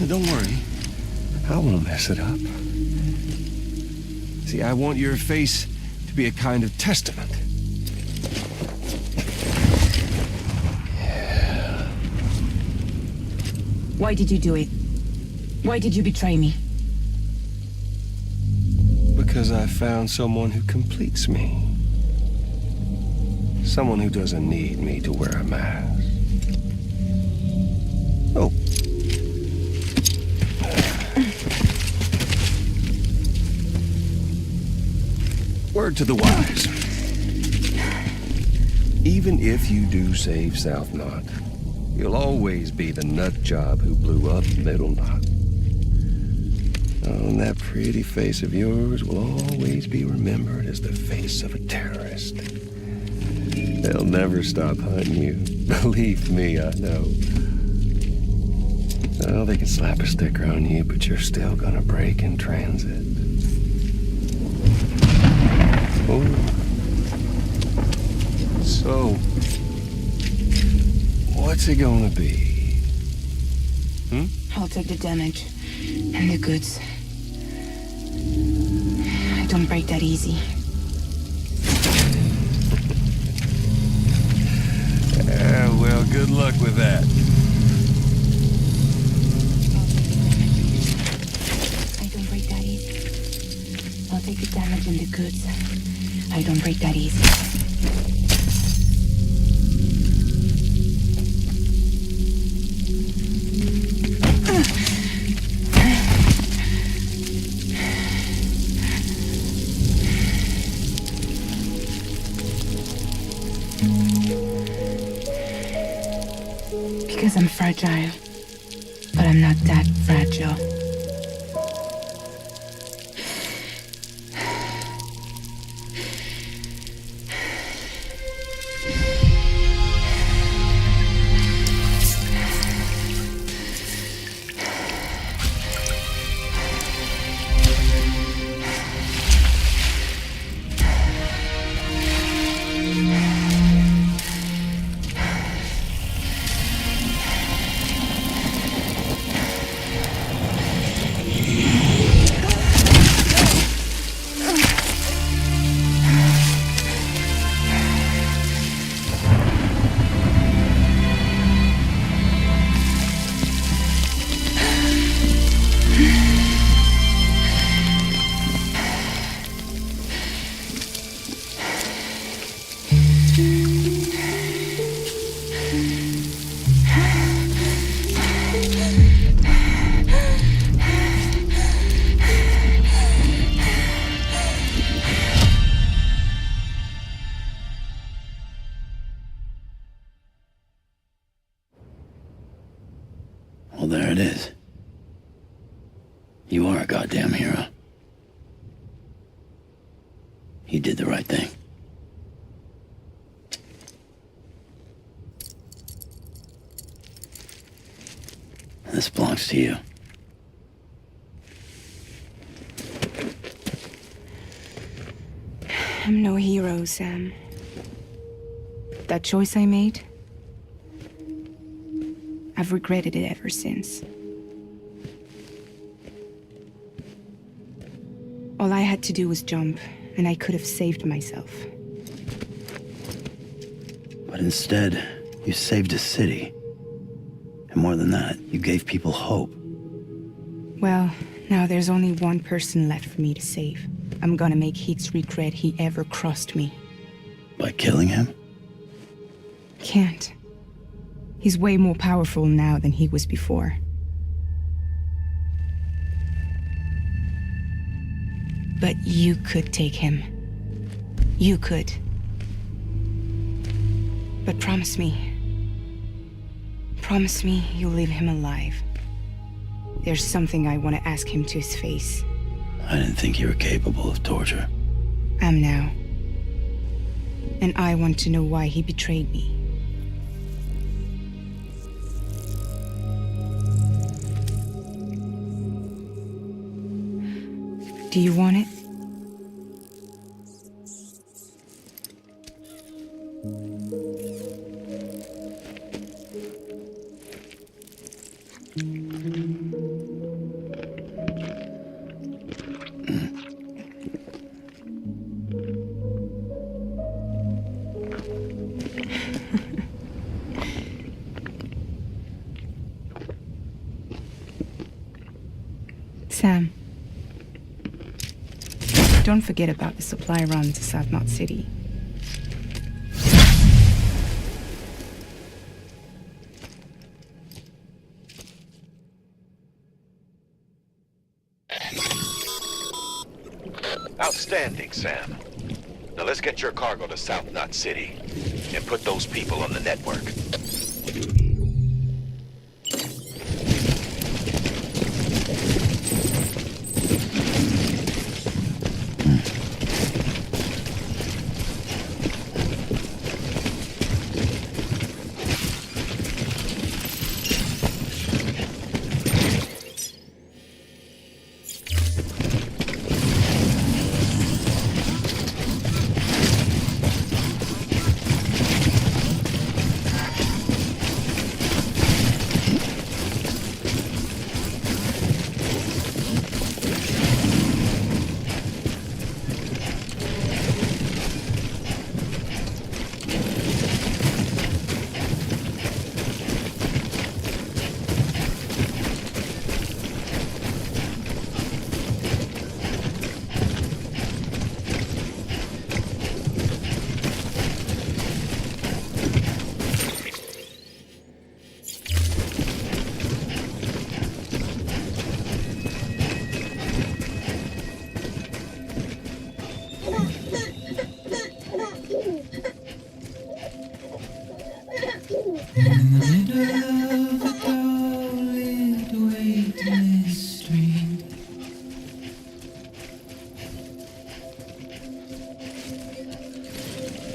Don't worry. I won't mess it up. See, I want your face to be a kind of testament. Yeah. Why did you do it? Why did you betray me? Because I found someone who completes me. Someone who doesn't need me to wear a mask. Oh. Word to the wise. Even if you do save South Knot, you'll always be the nut job who blew up Middle Knot. Oh, and that pretty face of yours will always be remembered as the face of a terrorist. They'll never stop hunting you. Believe me, I know. Oh, they can slap a sticker on you, but you're still gonna break in transit. Oh. So, what's it gonna be? I'll take the damage and the goods. I don't break that easy. Well, good luck with that. I don't break that easy. I'll take the damage and the goods. I don't break that easy. Because I'm fragile, but I'm not that fragile. Well, there it is. You are a goddamn hero. You did the right thing. This belongs to you. I'm no hero, Sam. That choice I made, I've regretted it ever since. All I had to do was jump, and I could have saved myself. But instead, you saved a city. And more than that, you gave people hope. Well, now there's only one person left for me to save. I'm gonna make Heats regret he ever crossed me. By killing him? Can't. He's way more powerful now than he was before. But you could take him. You could. But promise me. Promise me you'll leave him alive. There's something I want to ask him to his face. I didn't think you were capable of torture. Am now. And I want to know why he betrayed me. Do you want it? Sam, don't forget about the supply run to South Knot City. Outstanding, Sam. Now let's get your cargo to South Knot City and put those people on the network.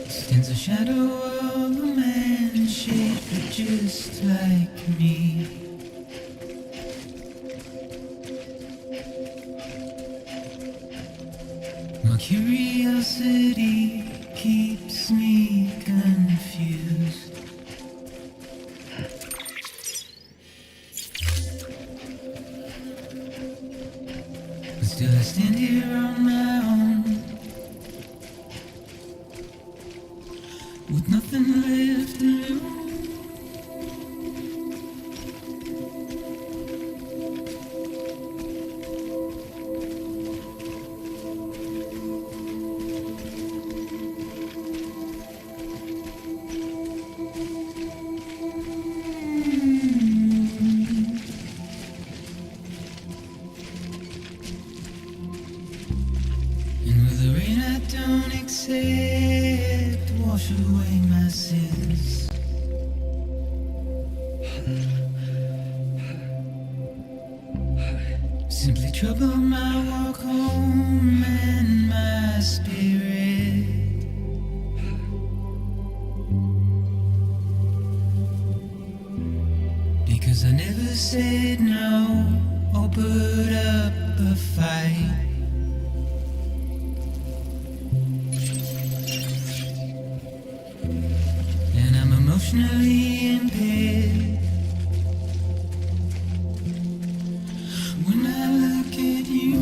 Stands a shadow of a man shaped just like me. My curiosity keeps me confused. But still I stand here on my own, with nothing left to lose. And with the rain I don't accept, wash away my sins. Simply trouble my walk home and my spirit. Because I never said no or put up a fight. And I'm emotionally impaired when I look at you.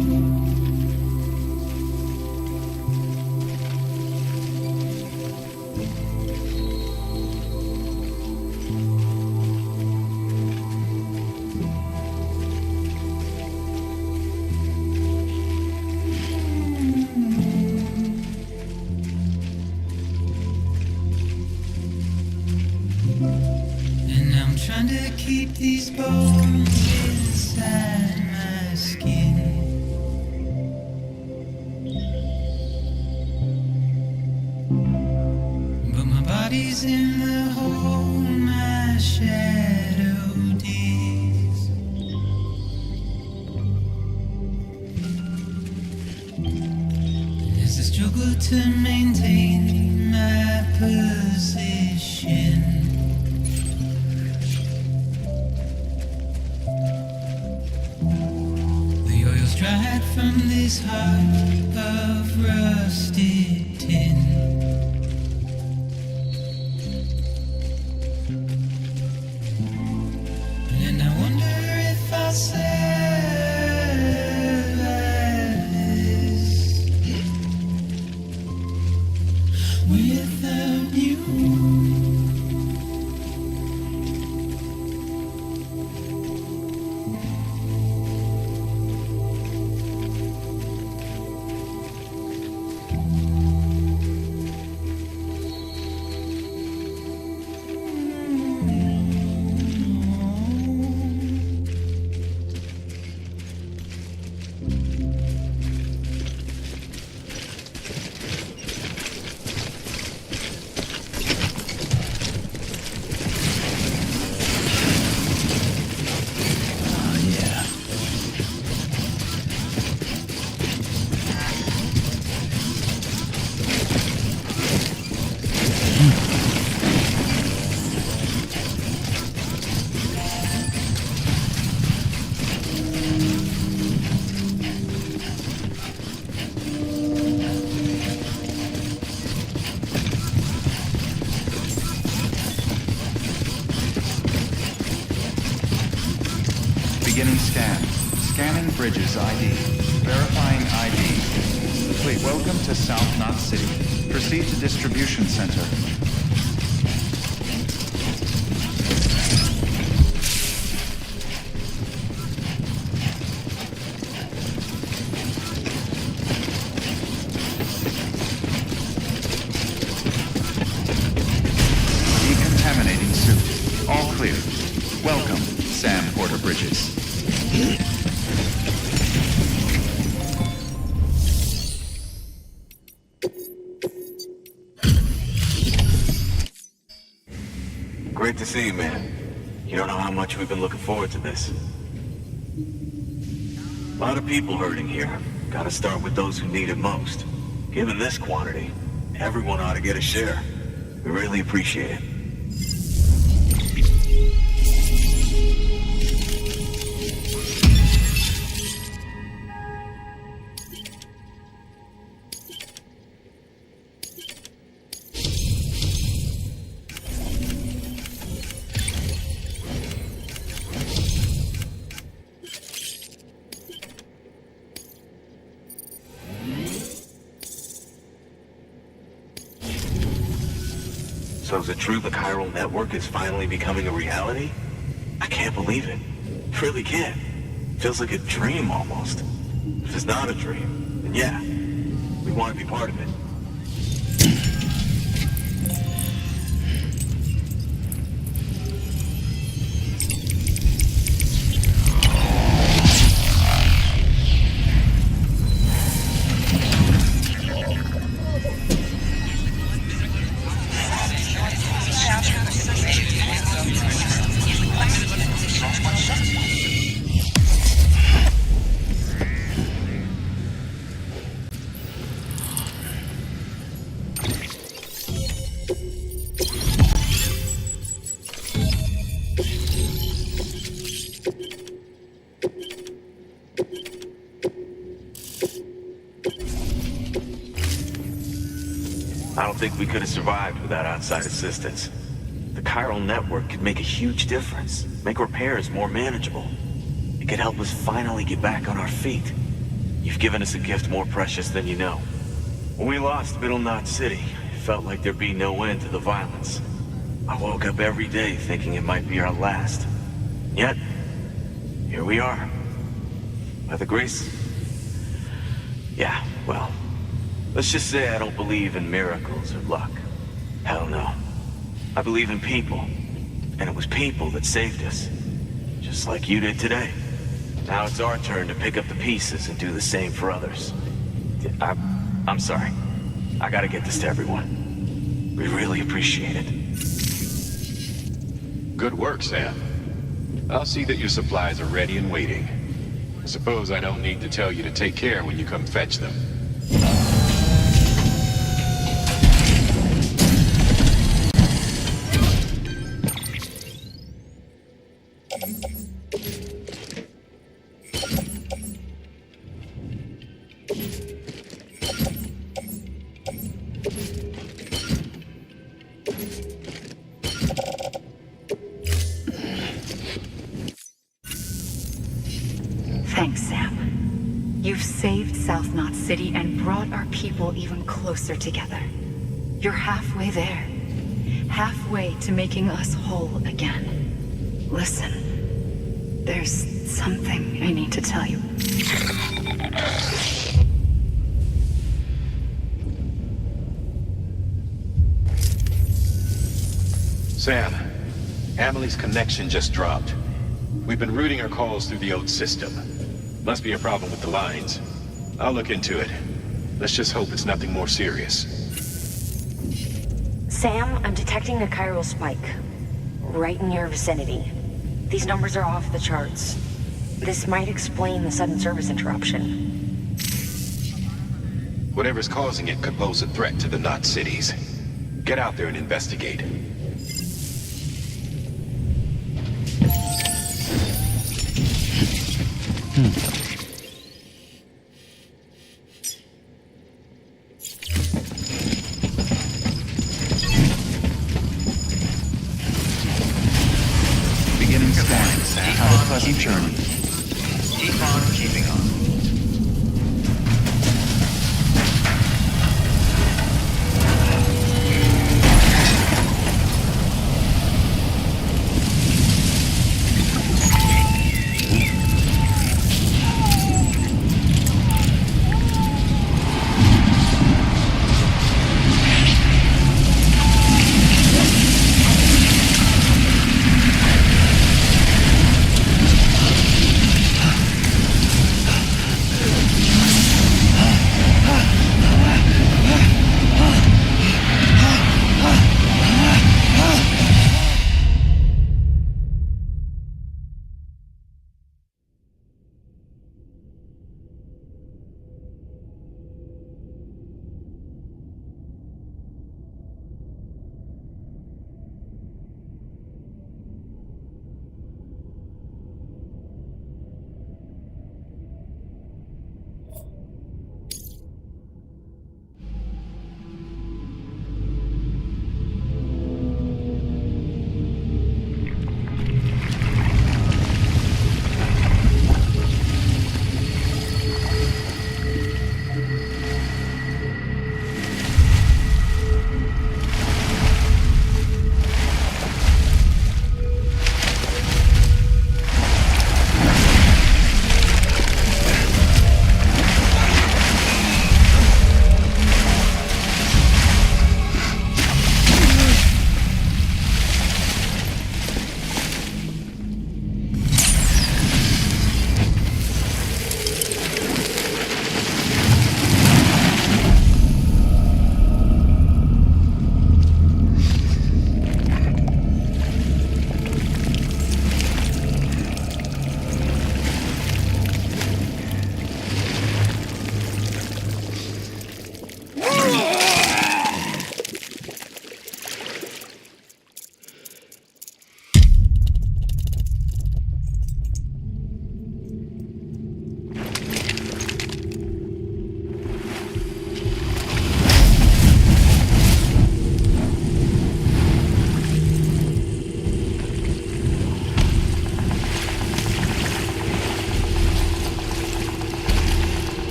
And I'm trying to keep these bones inside my skin. But my body's in the hole my shadow digs. to maintain my position. The oil's dried from this heart of rusted tin. And I wonder if I'll survive this without you. Beginning scan. Scanning bridges ID. Verifying ID. Please welcome to South Knot City. Proceed to distribution center. Decontaminating suit. All clear. Welcome, Sam Porter Bridges. Great to see you, man. You don't know how much we've been looking forward to this. A lot of people hurting here. Gotta start with those who need it most. Given this quantity, everyone ought to get a share. We really appreciate it. So is it true the chiral network is finally becoming a reality? I can't believe it. Really can't. Feels like a dream almost. If it's not a dream, then yeah, we want to be part of it. I don't think we could have survived without outside assistance. The chiral network could make a huge difference, make repairs more manageable. It could help us finally get back on our feet. You've given us a gift more precious than you know. When we lost Middle Knot City, it felt like there'd be no end to the violence. I woke up every day thinking it might be our last. Yet, here we are. By the grace... Yeah, well... Let's just say I don't believe in miracles or luck. Hell no. I believe in people. And it was people that saved us. Just like you did today. Now it's our turn to pick up the pieces and do the same for others. I'm sorry. I gotta get this to everyone. We really appreciate it. Good work, Sam. I'll see that your supplies are ready and waiting. I suppose I don't need to tell you to take care when you come fetch them. Thanks, Sam. You've saved South Knot City and brought our people even closer together. You're halfway there. Halfway to making us whole again. Listen, there's something I need to tell you. Sam, Amelie's connection just dropped. We've been routing her calls through the old system. Must be a problem with the lines. I'll look into it. Let's just hope it's nothing more serious. Sam, I'm detecting a chiral spike. Right in your vicinity. These numbers are off the charts. This might explain the sudden service interruption. Whatever's causing it could pose a threat to the Knot cities. Get out there and investigate. Beginning scan. Have a pleasant journey. Keep on keeping on.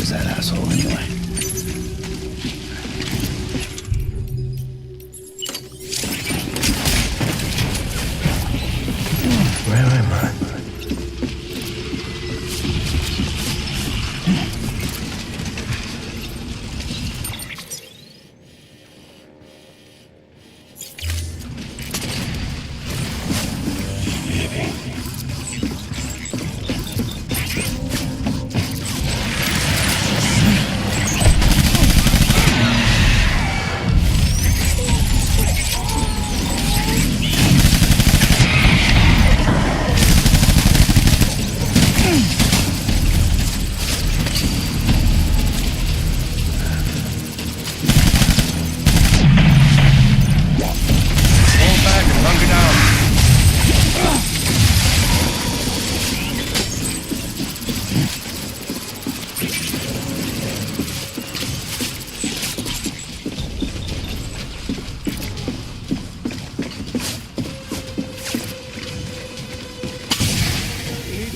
is that asshole anyway? Where am I?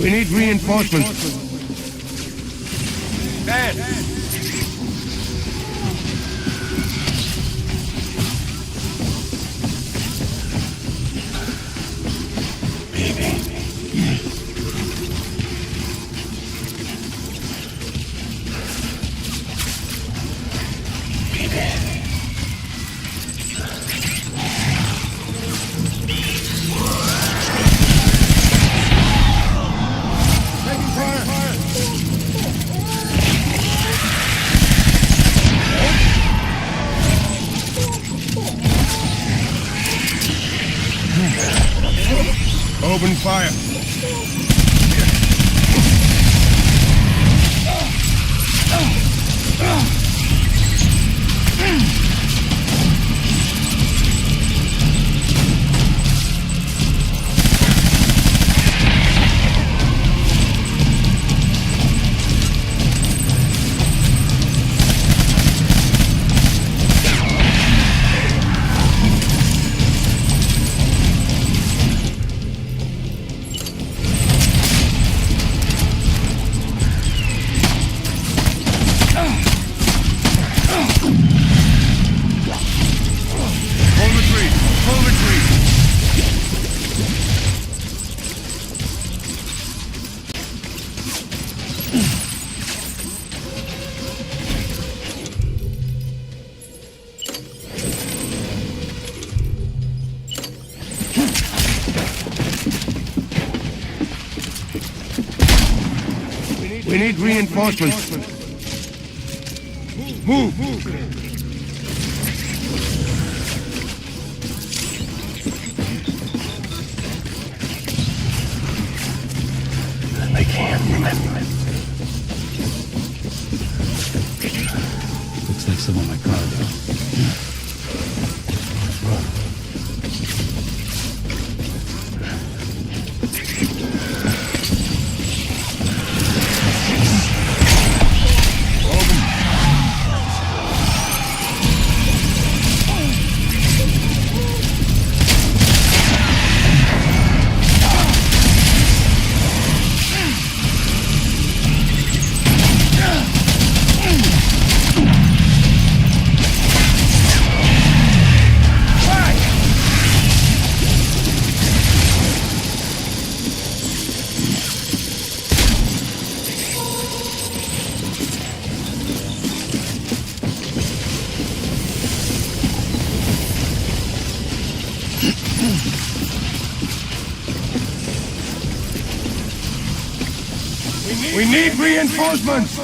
We need reinforcements. Ben! Open fire. We need reinforcements. Move! I can't remember. Looks like some of my cargo. We need reinforcements!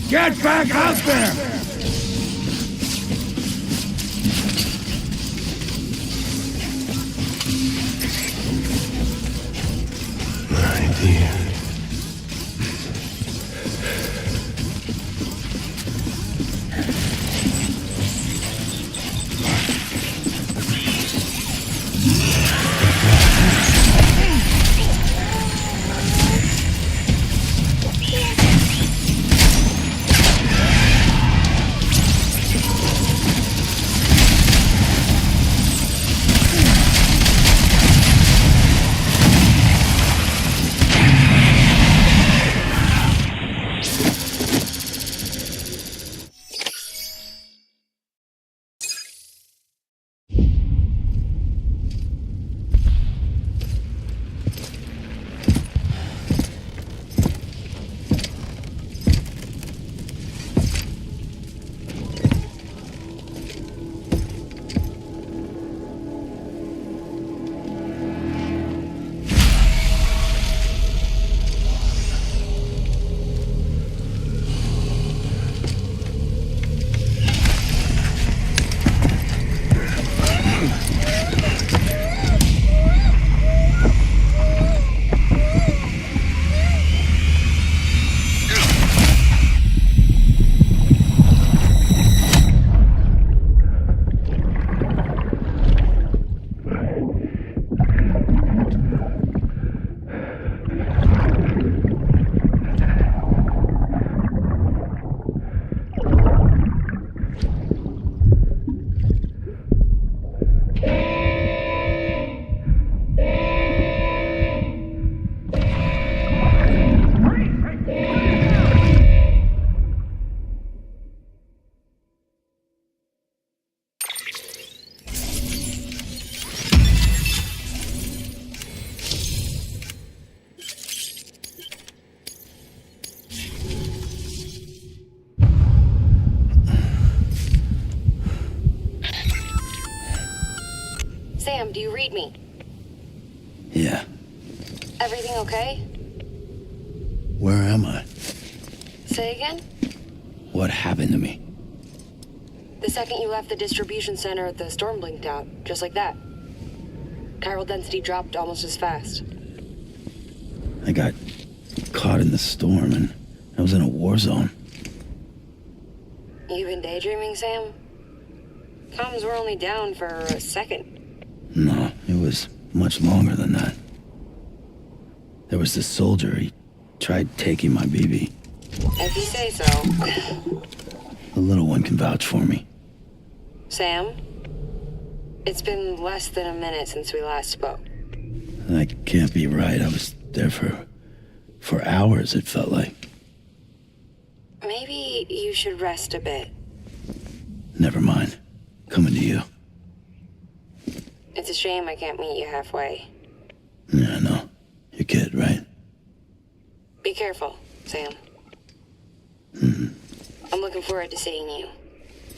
Get back out there! My dear. do you read me? Yeah. Everything okay? Where am I? Say again? What happened to me? The second you left the distribution center, the storm blinked out, just like that. Chiral density dropped almost as fast. I got caught in the storm and I was in a war zone. You been daydreaming, Sam? Comms were only down for a second. No, it was much longer than that. There was this soldier, he tried taking my BB. If you say so. The little one can vouch for me. Sam? It's been less than a minute since we last spoke. That can't be right. I was there for hours, it felt like. Maybe you should rest a bit. Never mind. Coming to you. It's a shame I can't meet you halfway. Yeah, I know. Your kid, right? Be careful, Sam. I'm looking forward to seeing you.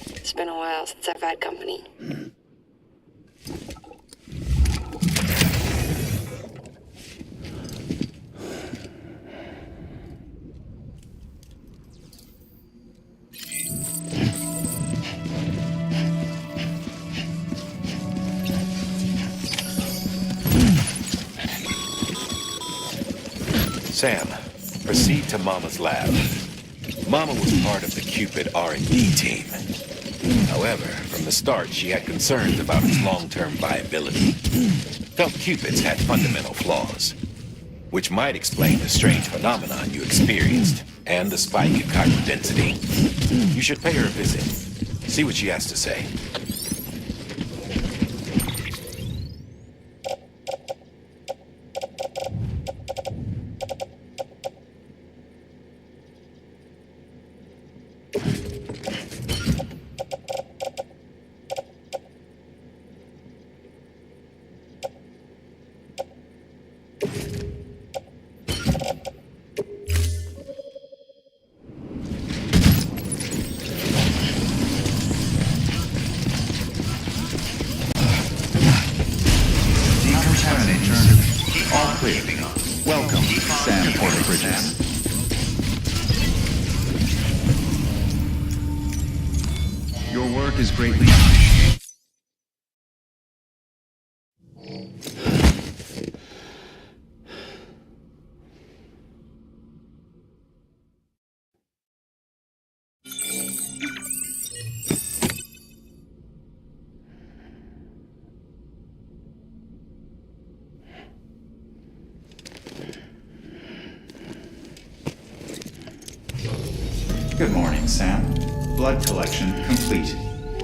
It's been a while since I've had company. Sam, proceed to Mama's lab. Mama was part of the Cupid R&D team. However, from the start, she had concerns about its long-term viability. Felt Cupids had fundamental flaws, which might explain the strange phenomenon you experienced and the spike in chiral density. You should pay her a visit. See what she has to say. All clear. Welcome, Sam Porter Bridges. Your work is greatly appreciated. Good morning, Sam. Blood collection complete.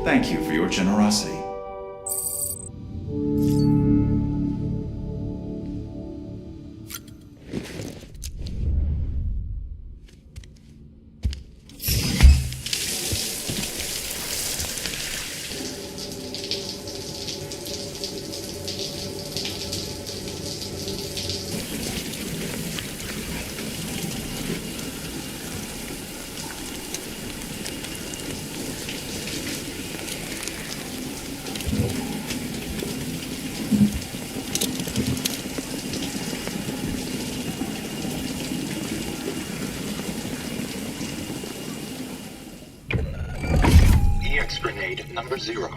Thank you for your generosity. Grenade number 0.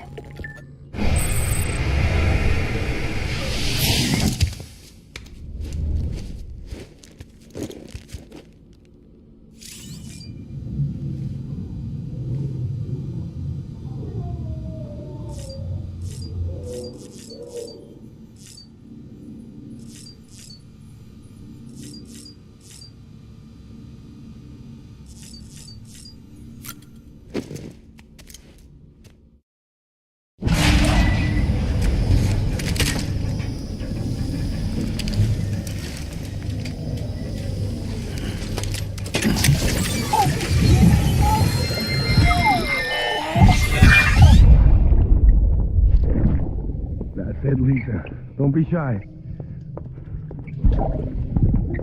That's it, Lisa. Don't be shy.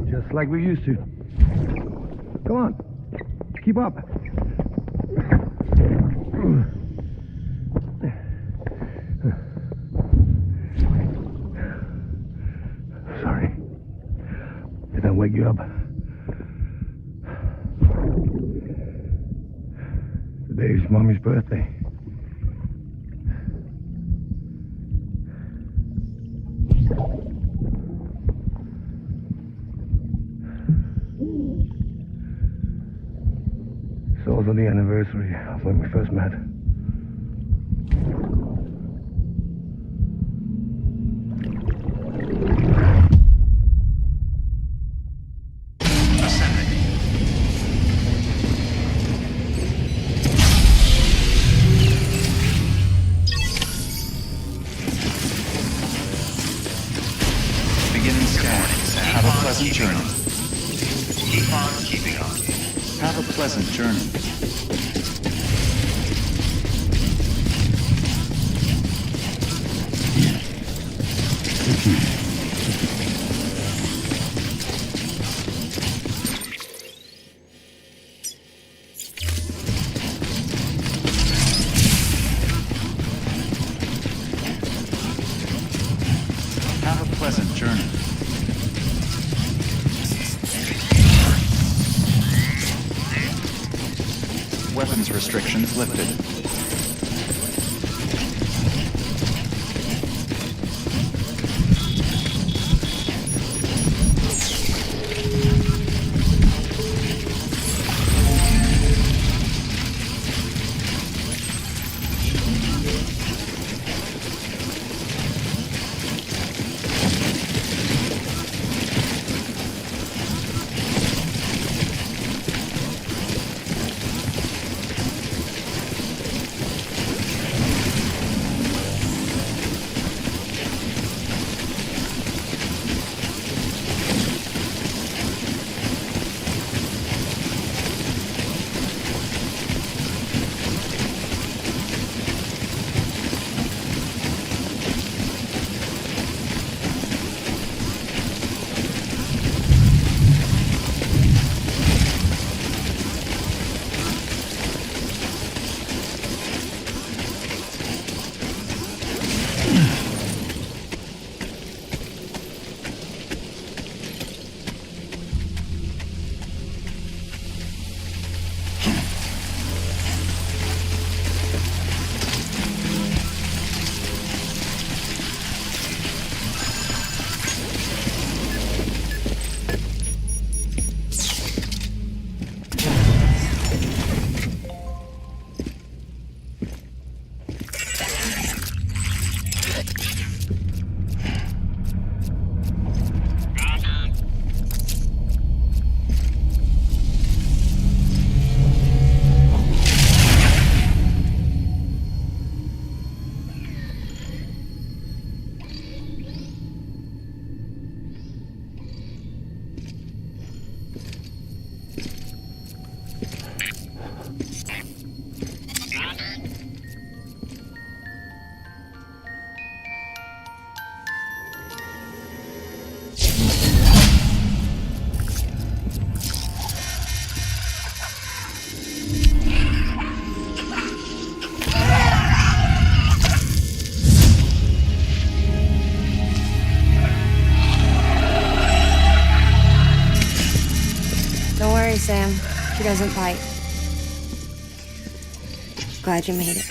Just like we used to. Come on. Keep up. wake you up. Today's Mommy's birthday. It's also the anniversary of when we first met. Beginning scan. Have a pleasant journey. Keep on keeping on. Have a pleasant journey. Have a pleasant journey. Weapons restrictions lifted. Sam. She doesn't bite. Glad you made it.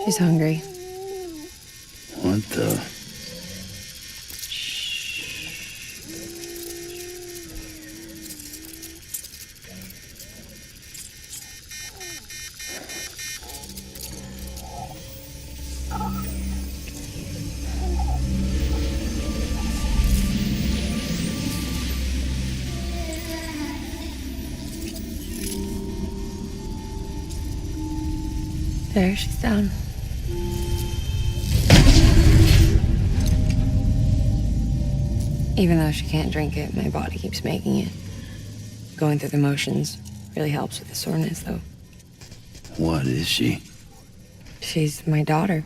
She's hungry. What the? There, she's down. Even though she can't drink it, my body keeps making it. Going through the motions, Really helps with the soreness, though. What is she? She's my daughter.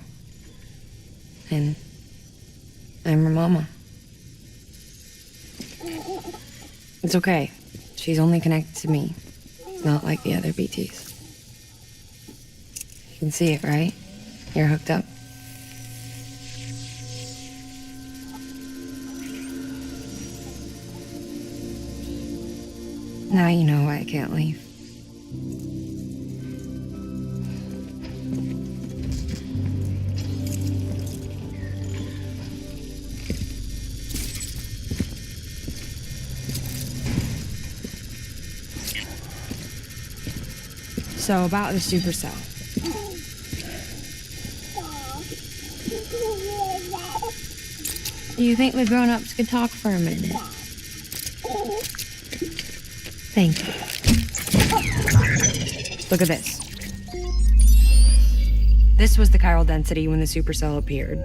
And I'm her mama. It's okay. She's only connected to me. Not like the other BTs. You can see it, right? You're hooked up. Now you know why I can't leave. So about the supercell. Do you think the grown-ups could talk for a minute? Thank you. Look at this. This was the chiral density when the supercell appeared.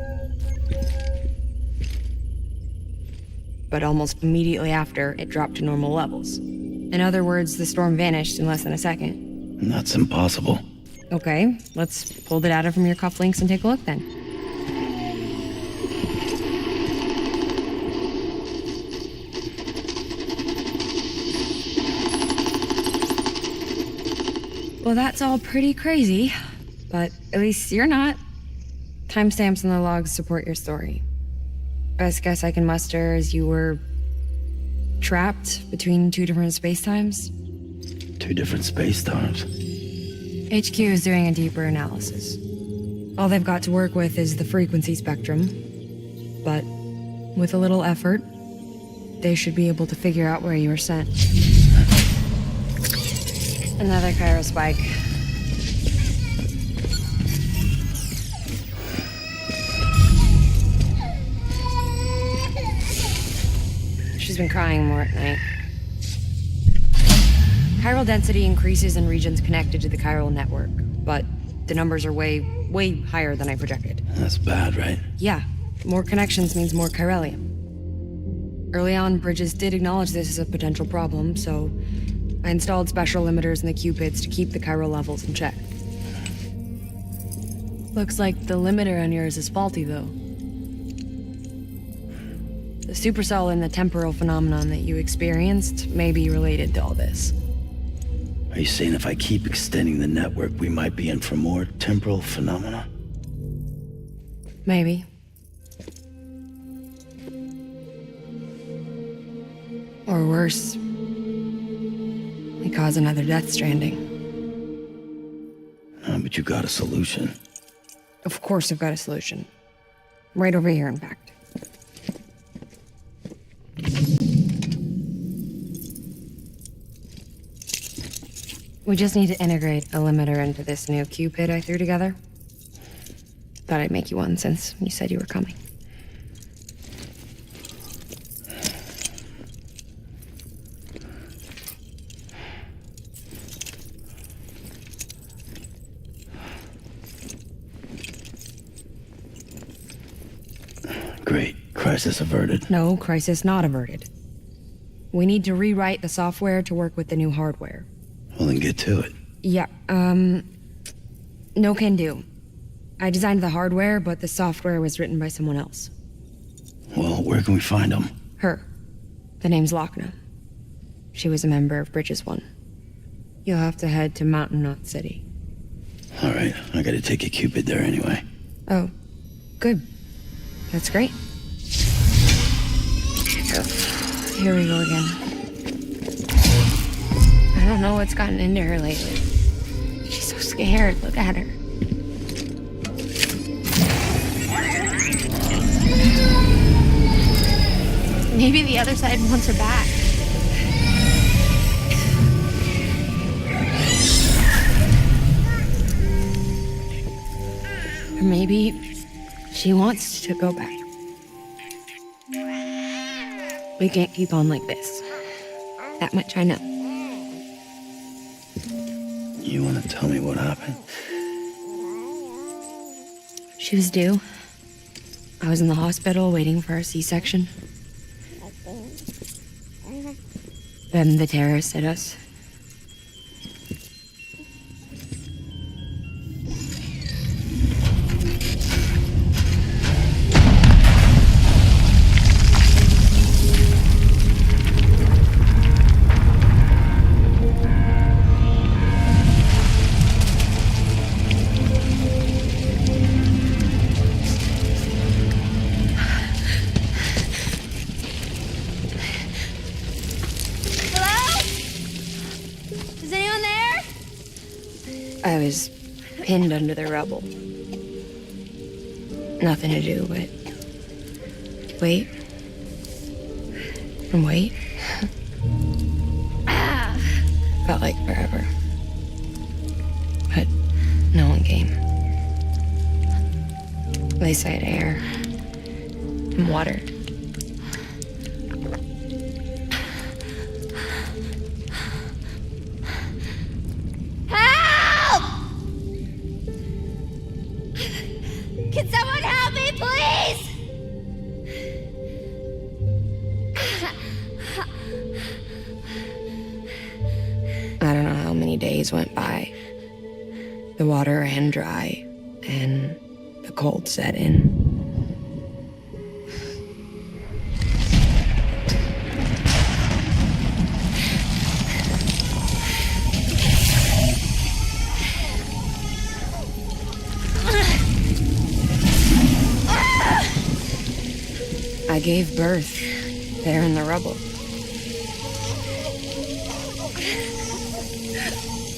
But almost immediately after, it dropped to normal levels. In other words, the storm vanished in less than a second. That's impossible. Okay, let's pull the data from your cufflinks and take a look then. Well, that's all pretty crazy, but at least you're not. Timestamps in the logs support your story. Best guess I can muster is you were trapped between two different spacetimes. Two different space-times. HQ is doing a deeper analysis. All they've got to work with is the frequency spectrum, but with a little effort, they should be able to figure out where you were sent. Another chiral spike. She's been crying more at night. Chiral density increases in regions connected to the chiral network, but the numbers are way higher than I projected. That's bad, right? Yeah, more connections means more chiralium. Early on, Bridges did acknowledge this as a potential problem, so I installed special limiters in the cupids to keep the chiral levels in check. Looks like the limiter on yours is faulty, though. The supercell and the temporal phenomenon that you experienced may be related to all this. Are you saying if I keep extending the network, we might be in for more temporal phenomena? Maybe. Or worse, we cause another death stranding. But you got a solution. Of course I've got a solution. Right over here, in fact. We just need to integrate a limiter into this new Cupid I threw together. Thought I'd make you one since you said you were coming. Great. Crisis averted. No, crisis not averted. We need to rewrite the software to work with the new hardware. Well, then get to it. Yeah, no can do. I designed the hardware, but the software was written by someone else. Well, where can we find them? Her. The name's Lochna. She was a member of Bridges 1. You'll have to head to Mountain Knot City. All right, I gotta take a Cupid there anyway. Oh, good. That's great. Here we go again. I don't know what's gotten into her lately. She's so scared. Look at her. Maybe the other side wants her back. Or maybe she wants to go back. We can't keep on like this. That much I know. You want to tell me what happened? She was due. I was in the hospital waiting for a C-section. Then the terrorists hit us. I was pinned under the rubble. Nothing to do but wait and wait. Felt like forever. But no one came. They said air and water. Help! Can someone help me, please? I don't know how many days went by. The water ran dry, and the cold set in. I gave birth there in the rubble.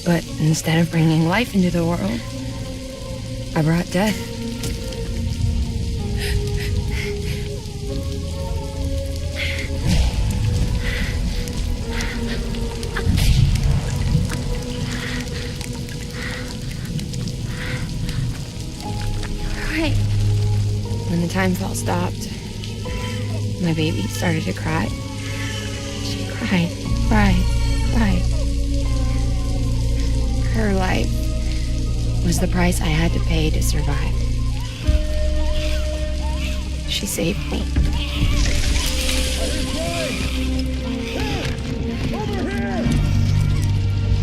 But instead of bringing life into the world, I brought death. Right. When the time fell stopped, my baby started to cry. She cried. Her life was the price I had to pay to survive. She saved me. Over here!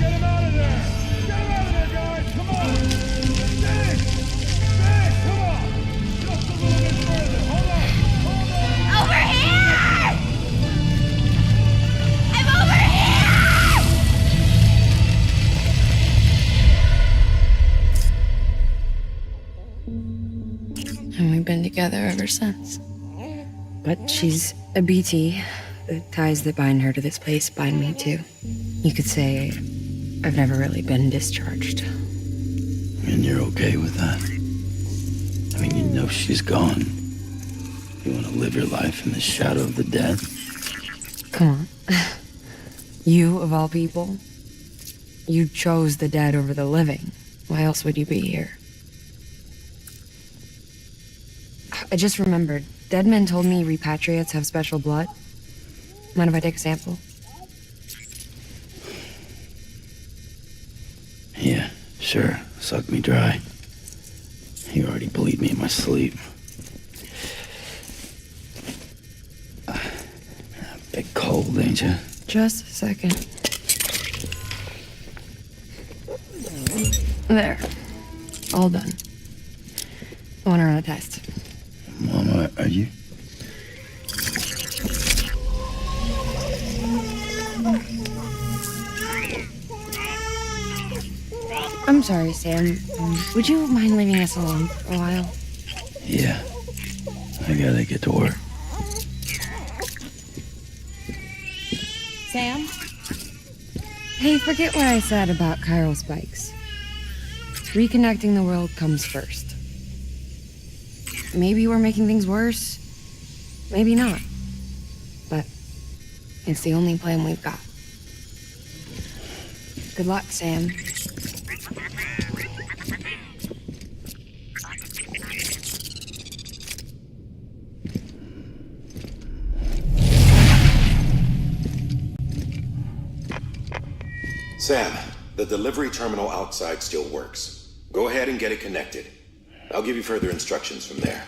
Get him out of there! Get him out of there, guys! Come on! Stay! Come on! Just a little bit further. Hold on! Over here! I'm over here! And we've been together ever since. But she's a BT. The ties that bind her to this place bind me too. You could say I've never really been discharged. And you're okay with that? I mean, you know she's gone. You want to live your life in the shadow of the dead? Come on. You, of all people, you chose the dead over the living. Why else would you be here? I just remembered. Dead men told me repatriates have special blood. Mind if I take a sample? Yeah, sure. Suck me dry. You already bleed me in my sleep. Bit cold, ain't you? Just a second. There. All done. I want to run a test. Mama, are you? I'm sorry, Sam. Would you mind leaving us alone for a while? Yeah. I gotta get to work. Sam? Hey, forget what I said about chiral spikes. Reconnecting the world comes first. Maybe we're making things worse. Maybe not. But it's the only plan we've got. Good luck, Sam. Sam, the delivery terminal outside still works. Go ahead and get it connected. I'll give you further instructions from there.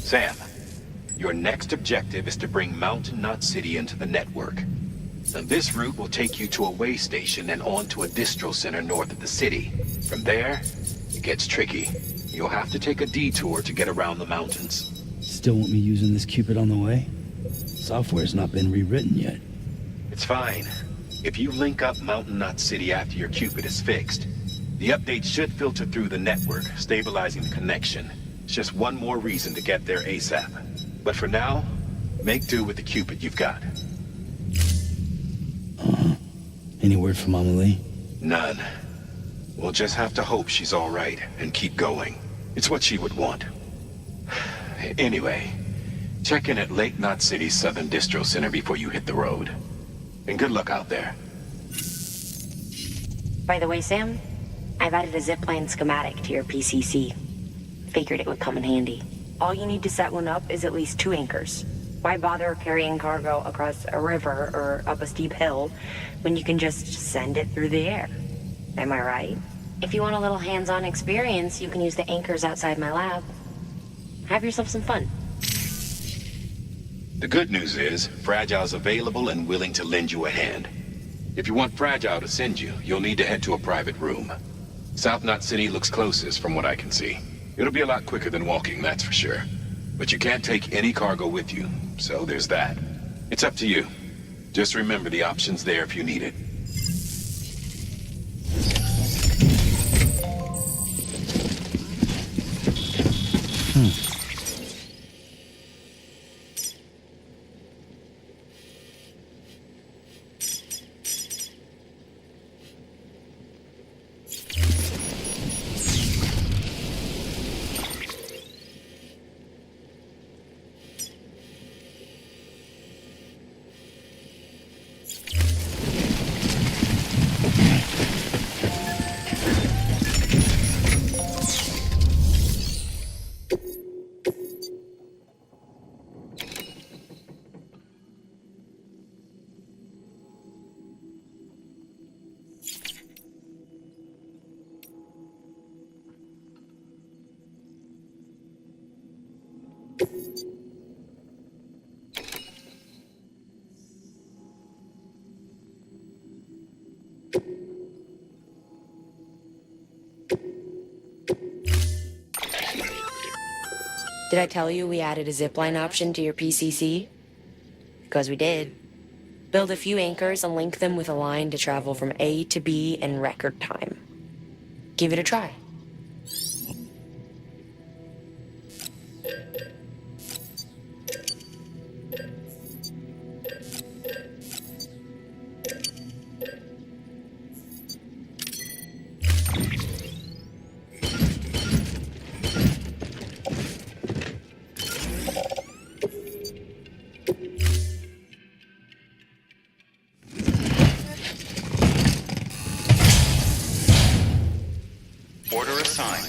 Sam, your next objective is to bring Mountain Knot City into the network. Now, this route will take you to a way station and on to a distro center north of the city. From there, it gets tricky. You'll have to take a detour to get around the mountains. Still want me using this Cupid on the way? Software's not been rewritten yet. It's fine. If you link up Mountain Knot City after your Cupid is fixed, the updates should filter through the network, stabilizing the connection. It's just one more reason to get there ASAP. But for now, make do with the Cupid you've got. Any word from Mama Lee? None. We'll just have to hope she's all right and keep going. It's what she would want. Anyway, check in at Lake Knot City's Southern Distro Center before you hit the road. And good luck out there. By the way, Sam, I've added a zipline schematic to your PCC. Figured it would come in handy. All you need to set one up is at least 2 anchors. Why bother carrying cargo across a river or up a steep hill when you can just send it through the air? Am I right? If you want a little hands-on experience, you can use the anchors outside my lab. Have yourself some fun. The good news is, Fragile's available and willing to lend you a hand. If you want Fragile to send you, you'll need to head to a private room. South Knot City looks closest from what I can see. It'll be a lot quicker than walking, that's for sure. But you can't take any cargo with you, so there's that. It's up to you. Just remember the option's there if you need it. Did I tell you we added a zipline option to your PCC? Because we did. Build a few anchors and link them with a line to travel from A to B in record time. Give it a try. Order assigned.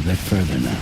bit further now.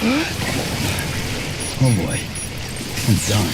Oh boy, I'm done.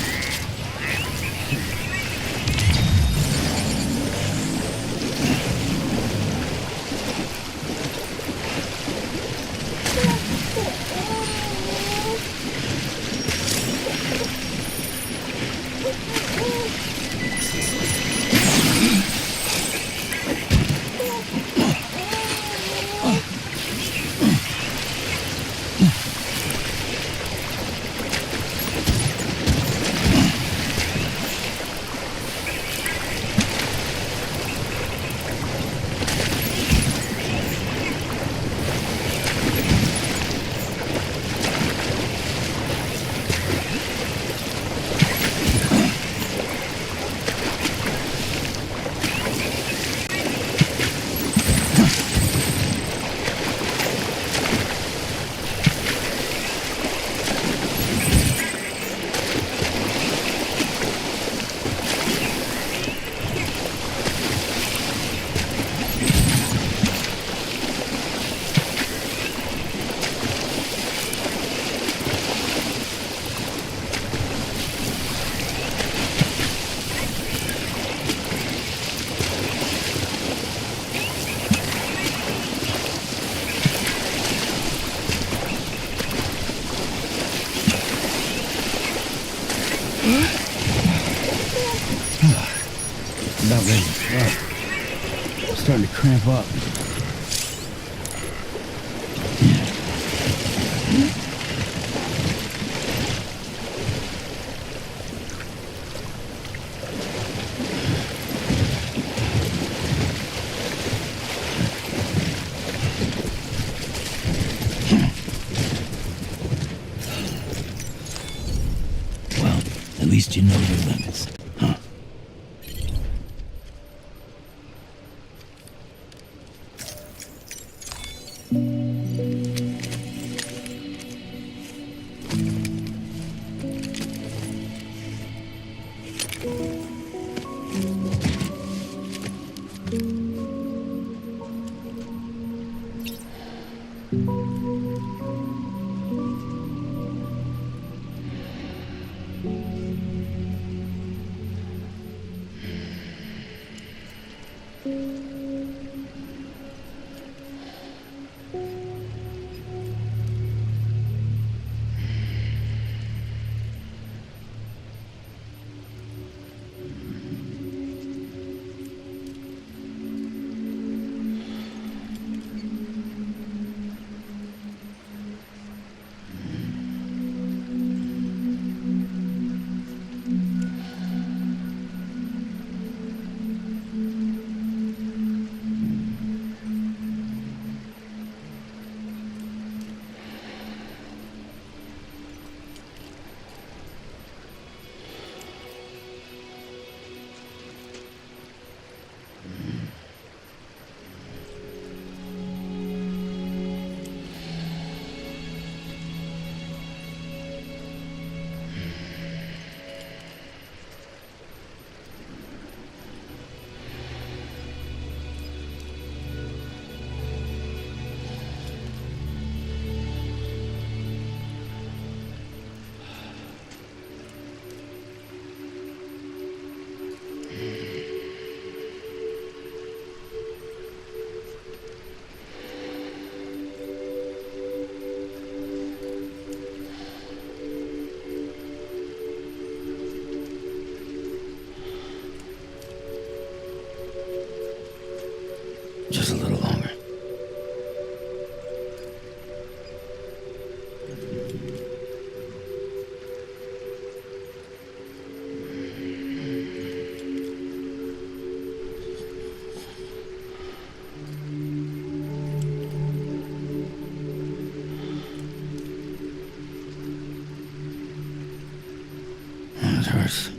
About ready. Wow. I'm starting to cramp up. Well, at least you know your limits, huh? Just a little longer. It hurts.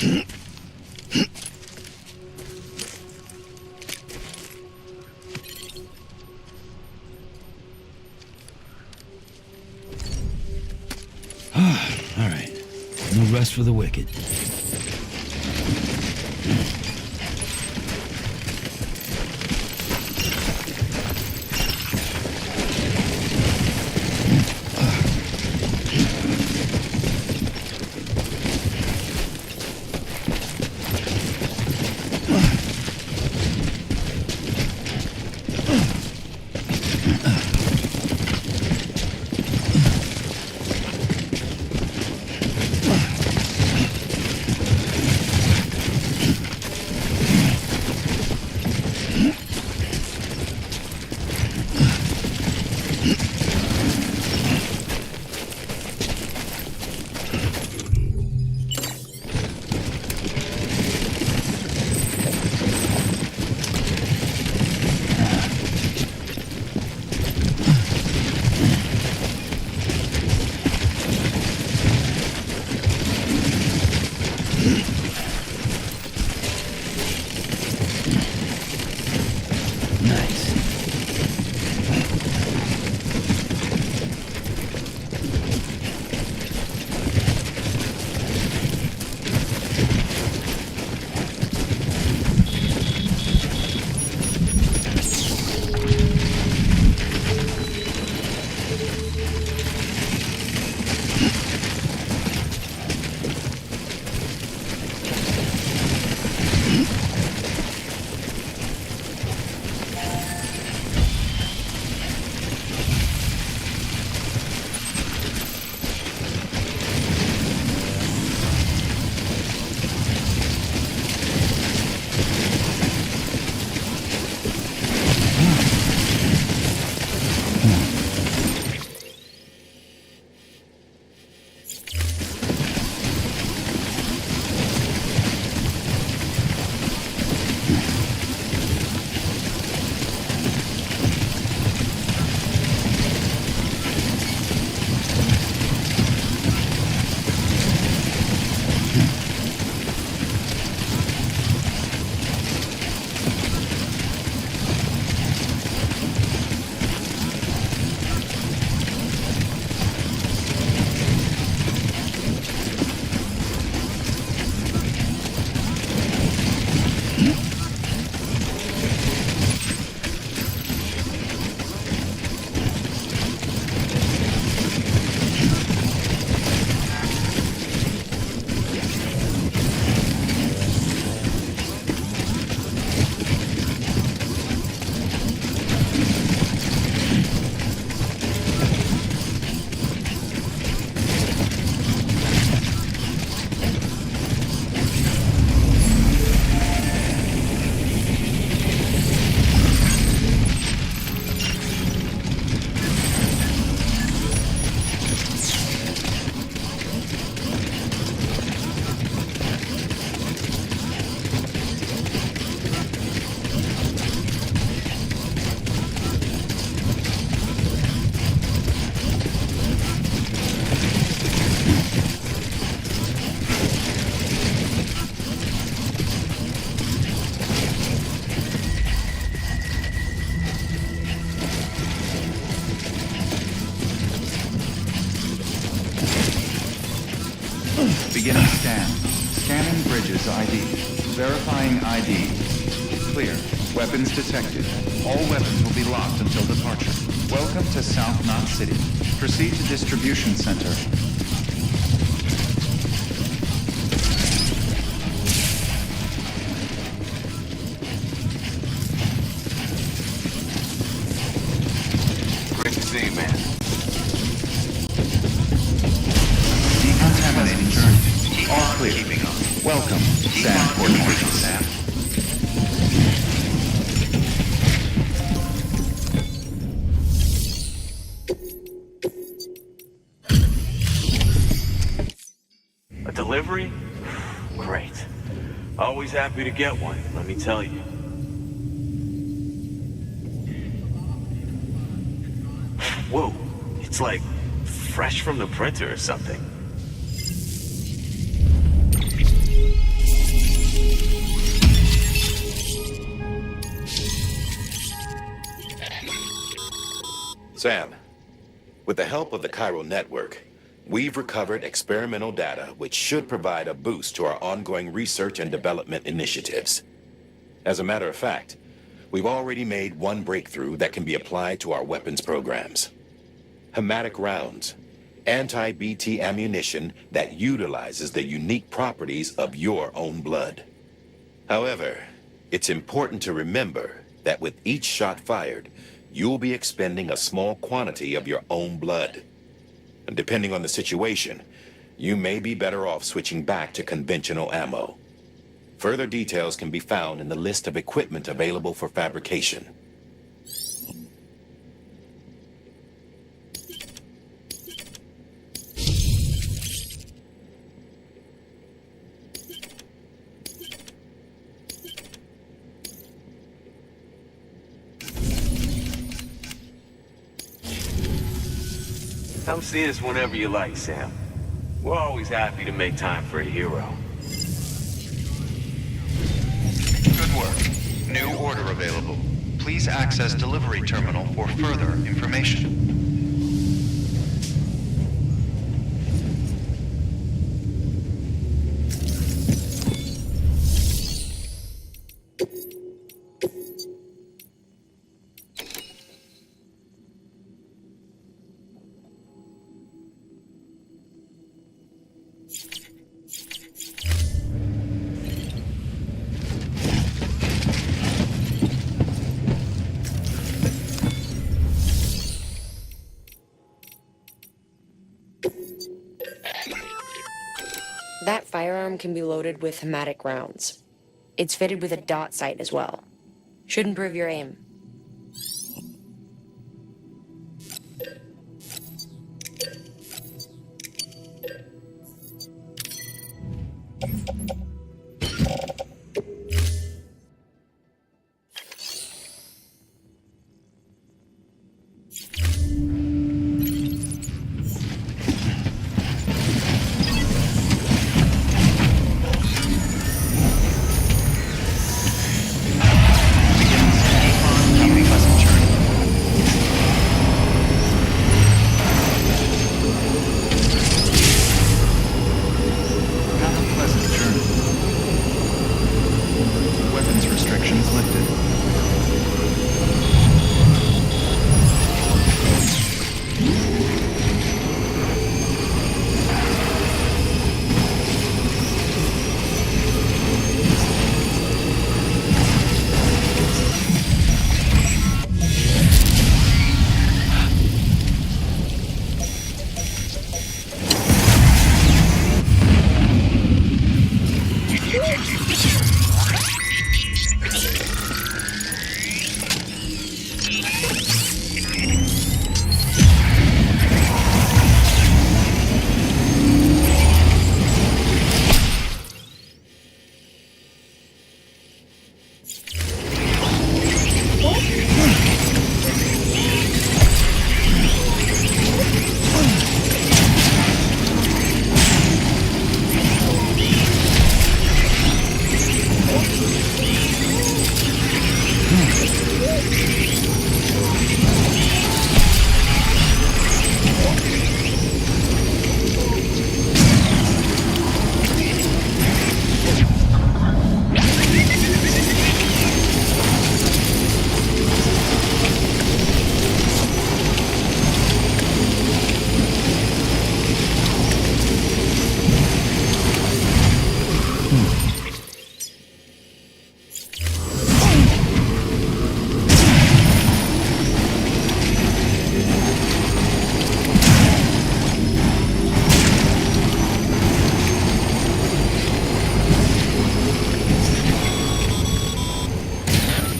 All right. No rest for the wicked. Beginning scan. Scanning bridges ID. Verifying ID. Clear. Weapons detected. All weapons will be locked until departure. Welcome to South Knot City. Proceed to distribution center. Great to see you, man. Decontaminating journey. All clear. Welcome, Sam Portmore. Sam. A delivery? Great. Always happy to get one, let me tell you. Whoa, it's like fresh from the printer or something. Sam, with the help of the Chiral Network, we've recovered experimental data which should provide a boost to our ongoing research and development initiatives. As a matter of fact, we've already made one breakthrough that can be applied to our weapons programs. Hematic rounds, anti-BT ammunition that utilizes the unique properties of your own blood. However, it's important to remember that with each shot fired, you'll be expending a small quantity of your own blood. And depending on the situation, you may be better off switching back to conventional ammo. Further details can be found in the list of equipment available for fabrication. Come see us whenever you like, Sam. We're always happy to make time for a hero. Good work. New order available. Please access delivery terminal for further information. That firearm can be loaded with hematic rounds. It's fitted with a dot sight as well. Should improve your aim.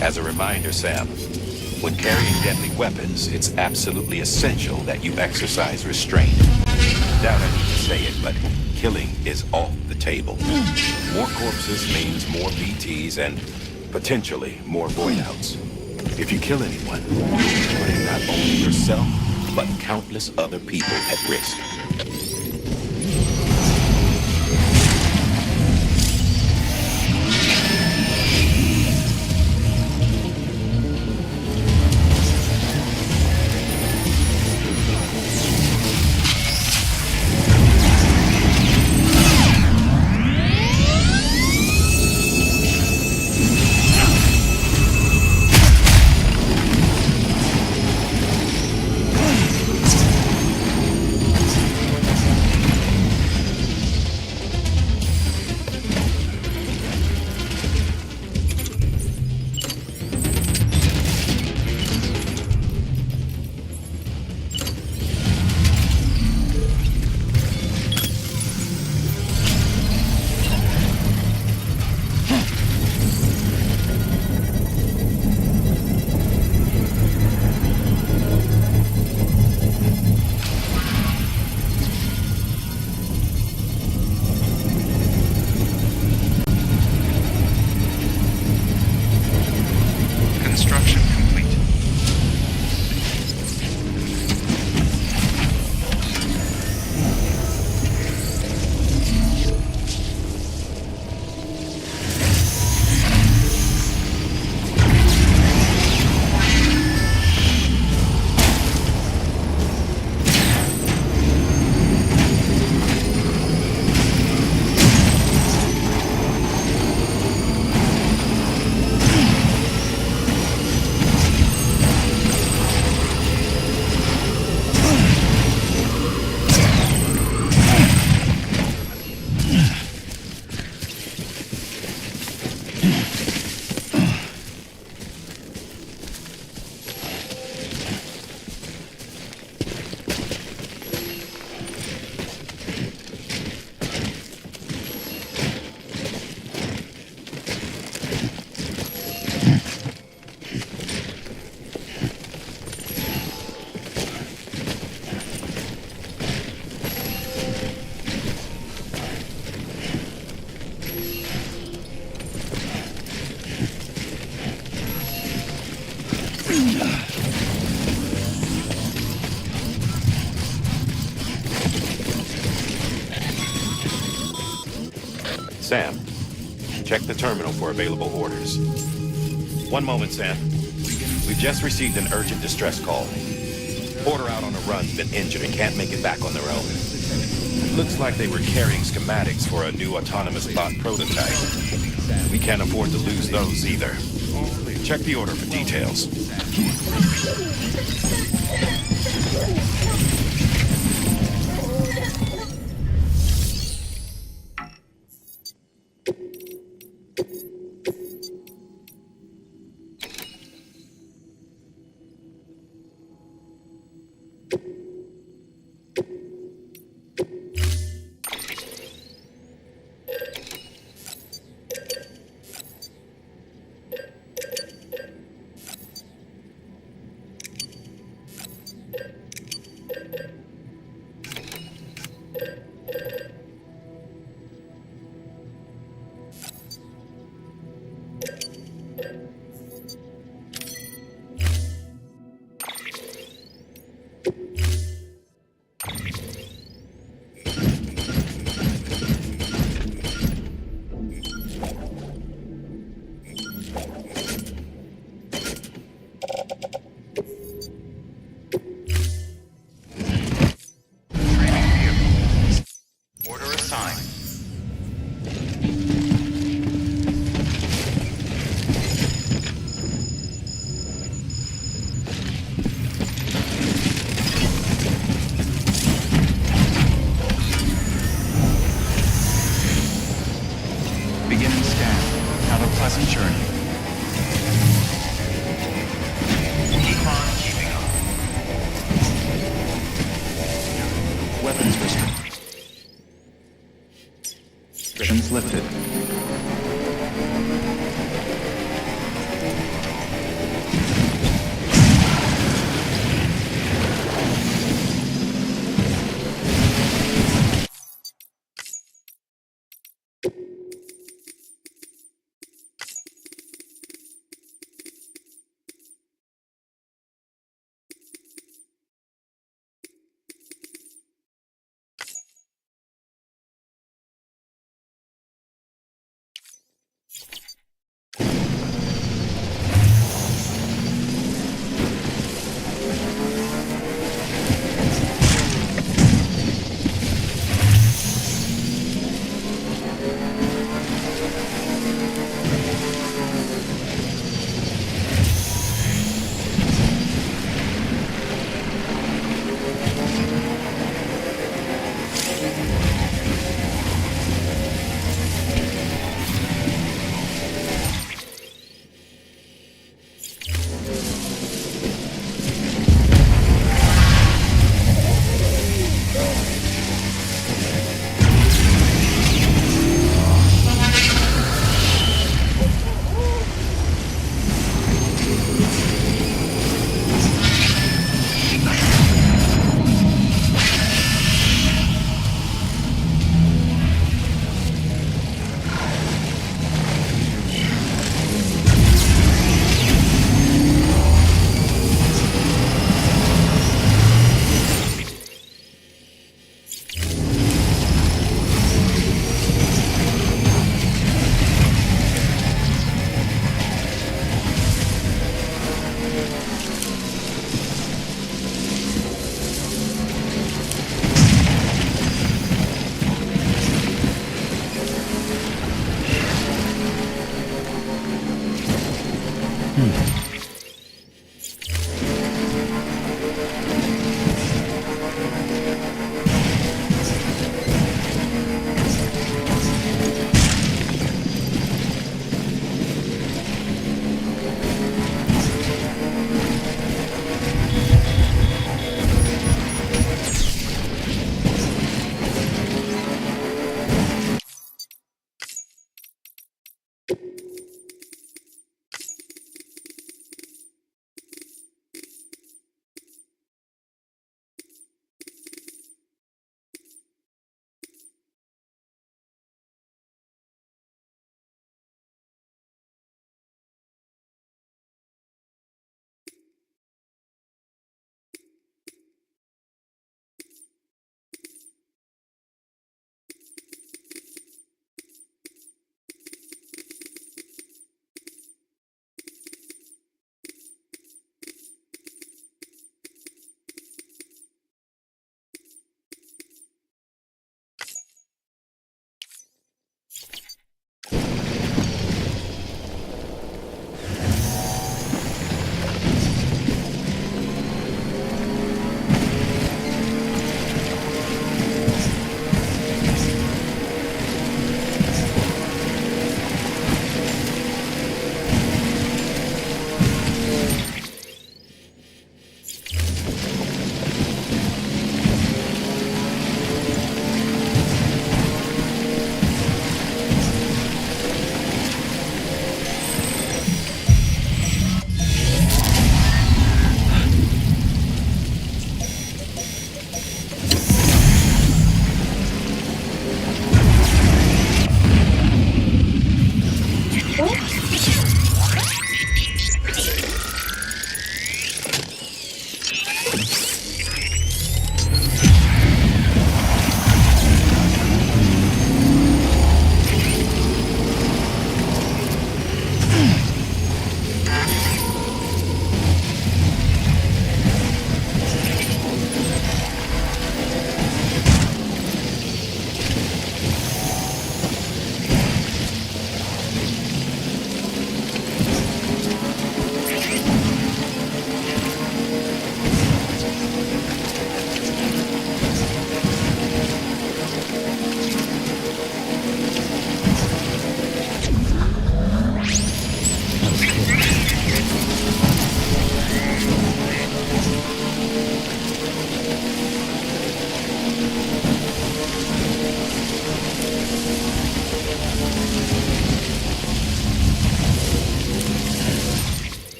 As a reminder, Sam, when carrying deadly weapons, it's absolutely essential that you exercise restraint. Doubt I need to say it, but killing is off the table. More corpses means more BTs and potentially more void-outs. If you kill anyone, you're putting not only yourself, but countless other people at risk. Sam, check the terminal for available orders. One moment, Sam. We've just received an urgent distress call. Porter out on a run's been injured and can't make it back on their own. Looks like they were carrying schematics for a new autonomous bot prototype. We can't afford to lose those either. Check the order for details. Beginning scan. Have a pleasant journey. Keep on keeping up. Weapons restrictions lifted.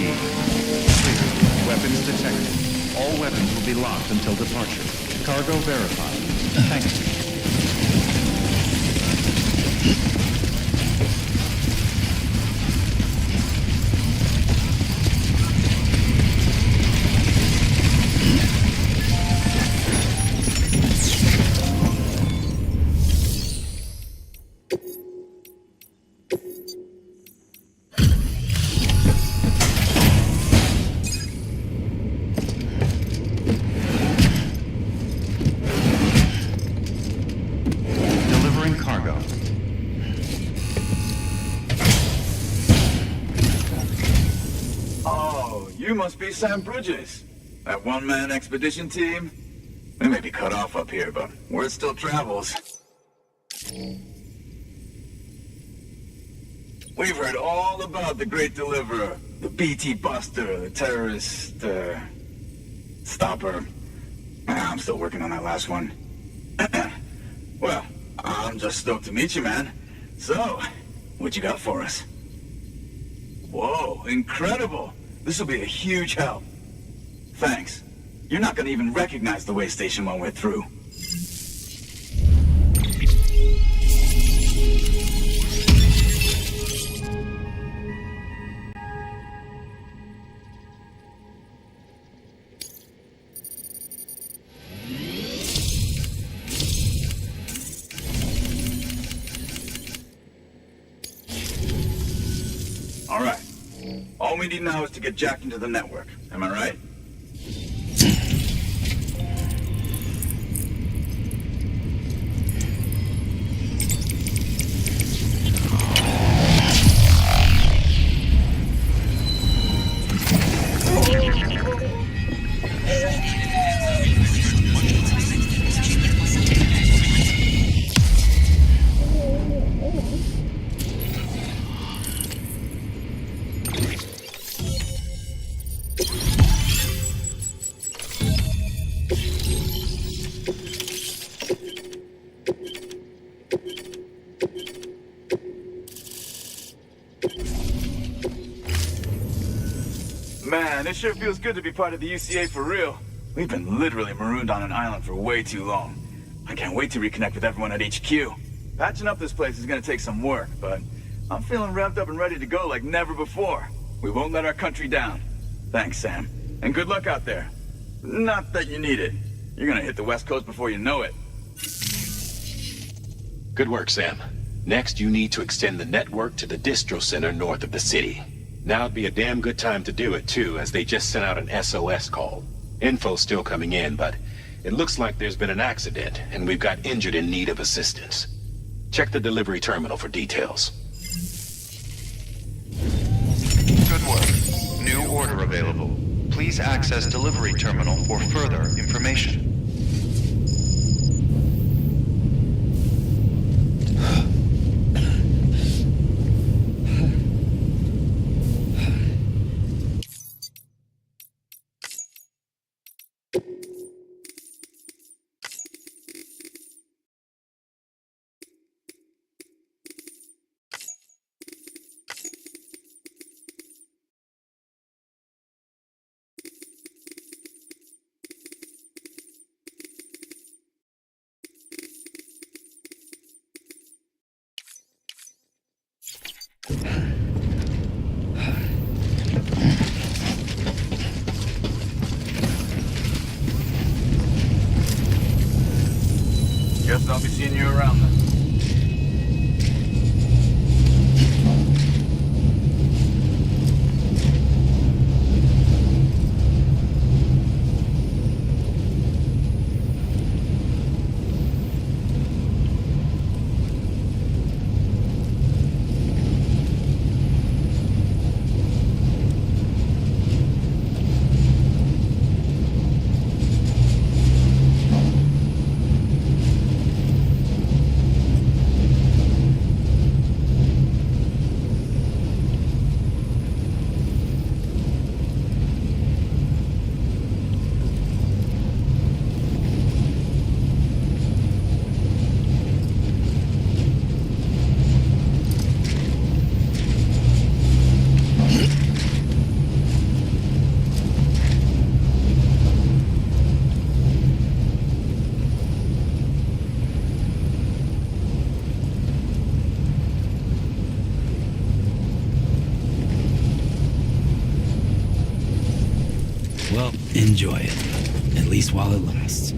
Clear. Weapons detected. All weapons will be locked until departure. Cargo verified. Thank you. Delivering cargo. Oh, you must be Sam Bridges. That one-man expedition team? They may be cut off up here, but word still travels. We've heard all about the Great Deliverer, the BT Buster, the terrorist, stopper. I'm still working on that last one. Well, I'm just stoked to meet you, man. So, what you got for us? Whoa, incredible! This will be a huge help. Thanks. You're not gonna even recognize the way station when we're through. All right. All we need now is to get jacked into the network. Am I right? Man, it sure feels good to be part of the UCA for real. We've been literally marooned on an island for way too long. I can't wait to reconnect with everyone at HQ. Patching up this place is gonna take some work, but I'm feeling revved up and ready to go like never before. We won't let our country down. Thanks, Sam. And good luck out there. Not that you need it. You're gonna hit the West Coast before you know it. Good work, Sam. Next, you need to extend the network to the distro center north of the city. Now'd be a damn good time to do it, too, as they just sent out an SOS call. Info's still coming in, but it looks like there's been an accident, and we've got injured in need of assistance. Check the delivery terminal for details. Good work. New order available. Please access delivery terminal for further information. Guess I'll be seeing you around then. Well, enjoy it. At least while it lasts.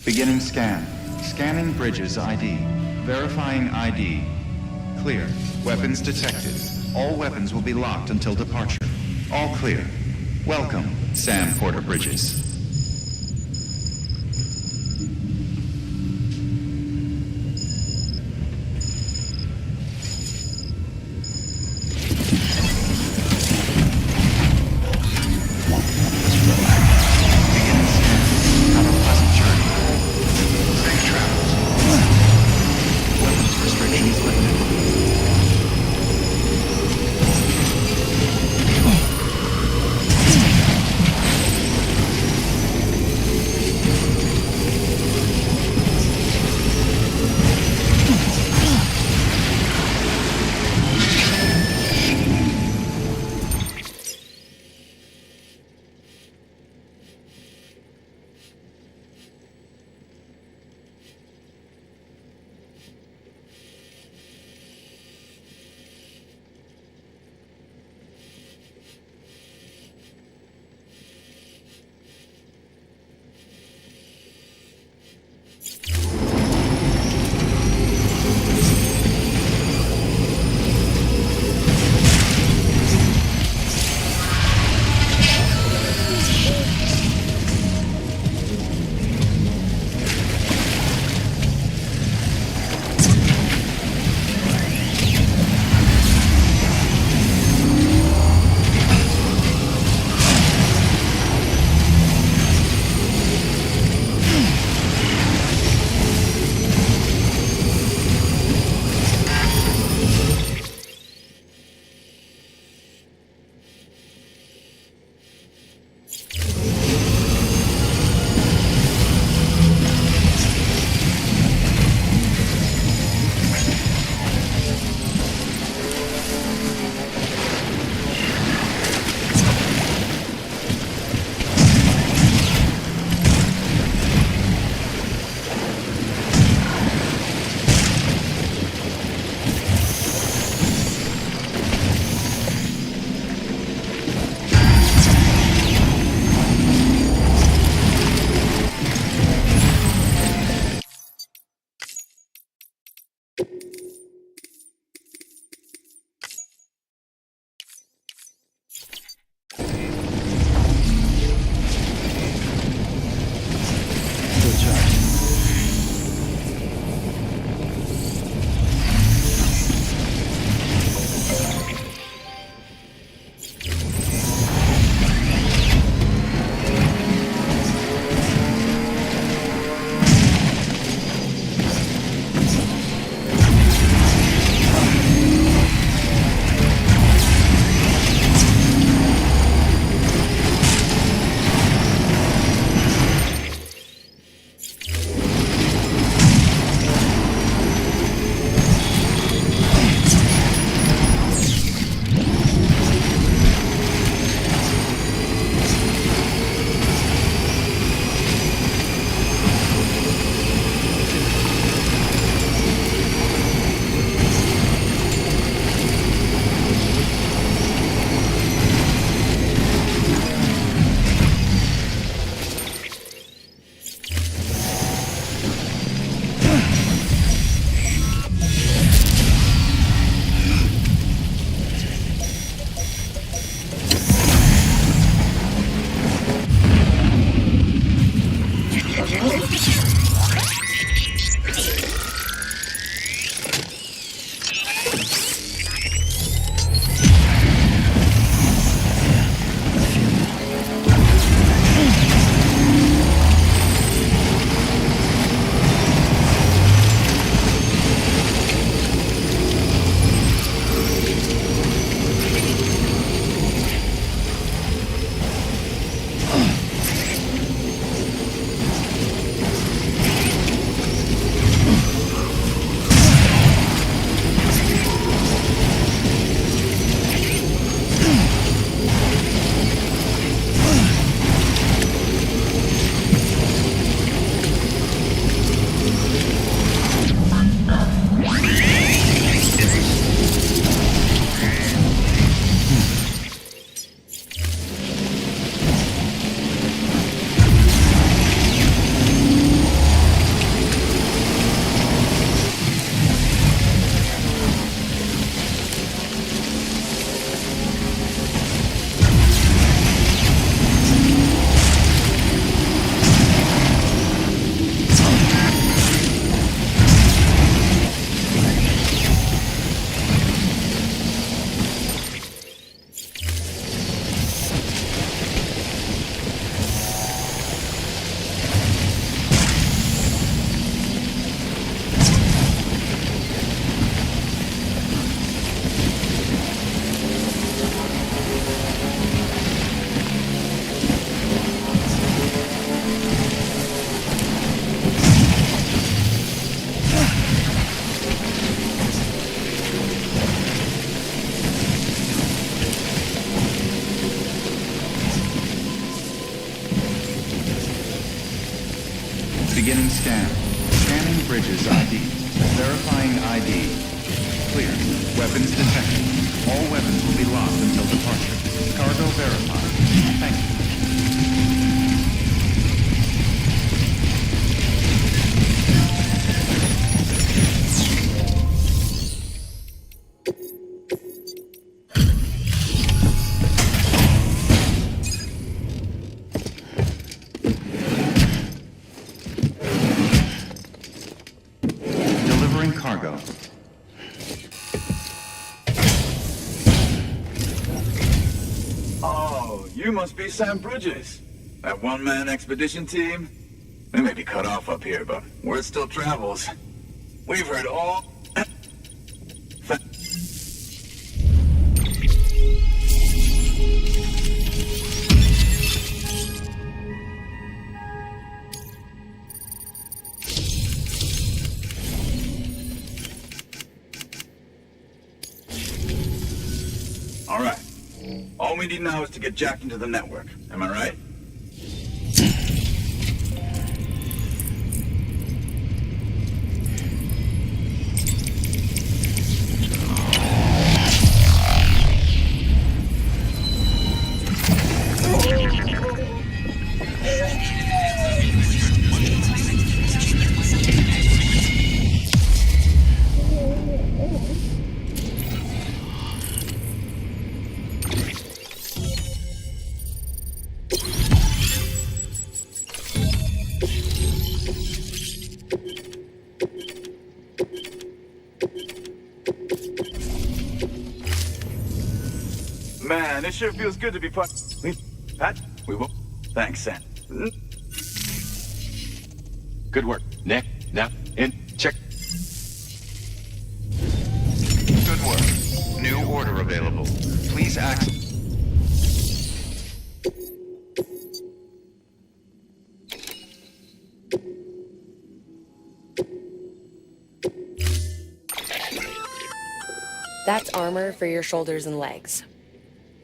Beginning scan. Scanning bridges ID. Verifying ID. Clear. Weapons detected. All weapons will be locked until departure. All clear. Welcome, Sam Porter Bridges. Beginning scan. Scanning bridges ID. Verifying ID. Clear. Weapons detected. All weapons will be locked until departure. Cargo verified. Thank you. Delivering cargo. Oh, you must be Sam Bridges. That one-man expedition team? They may be cut off up here, but word still travels. We've heard all... All right. All we need now is to get Jack into the network. Am I right? Man, it sure feels good to be part... We will... Thanks, Sam. Good work. Nick, now, in, check. Good work. New order available. Please access... That's armor for your shoulders and legs.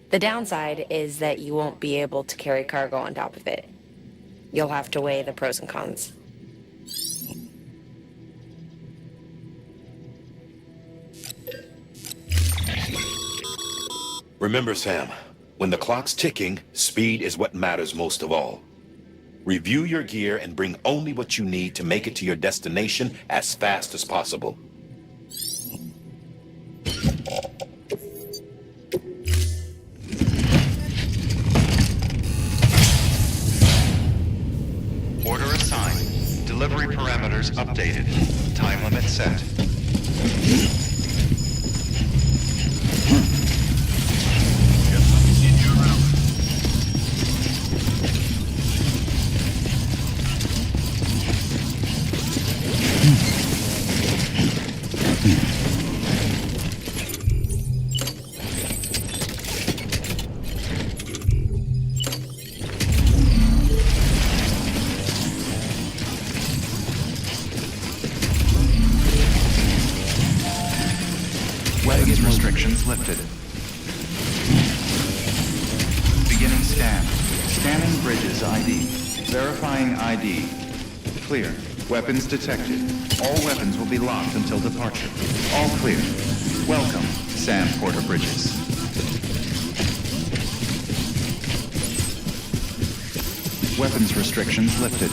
The downside is that you won't be able to carry cargo on top of it. You'll have to weigh the pros and cons. Remember, Sam, when the clock's ticking, speed is what matters most of all. Review your gear and bring only what you need to make it to your destination as fast as possible. Order assigned. Delivery parameters updated. Time limit set. Weapons restrictions lifted. Beginning scan. Scanning bridges ID. Verifying ID. Clear. Weapons detected. All weapons will be locked until departure. All clear. Welcome, Sam Porter Bridges. Weapons restrictions lifted.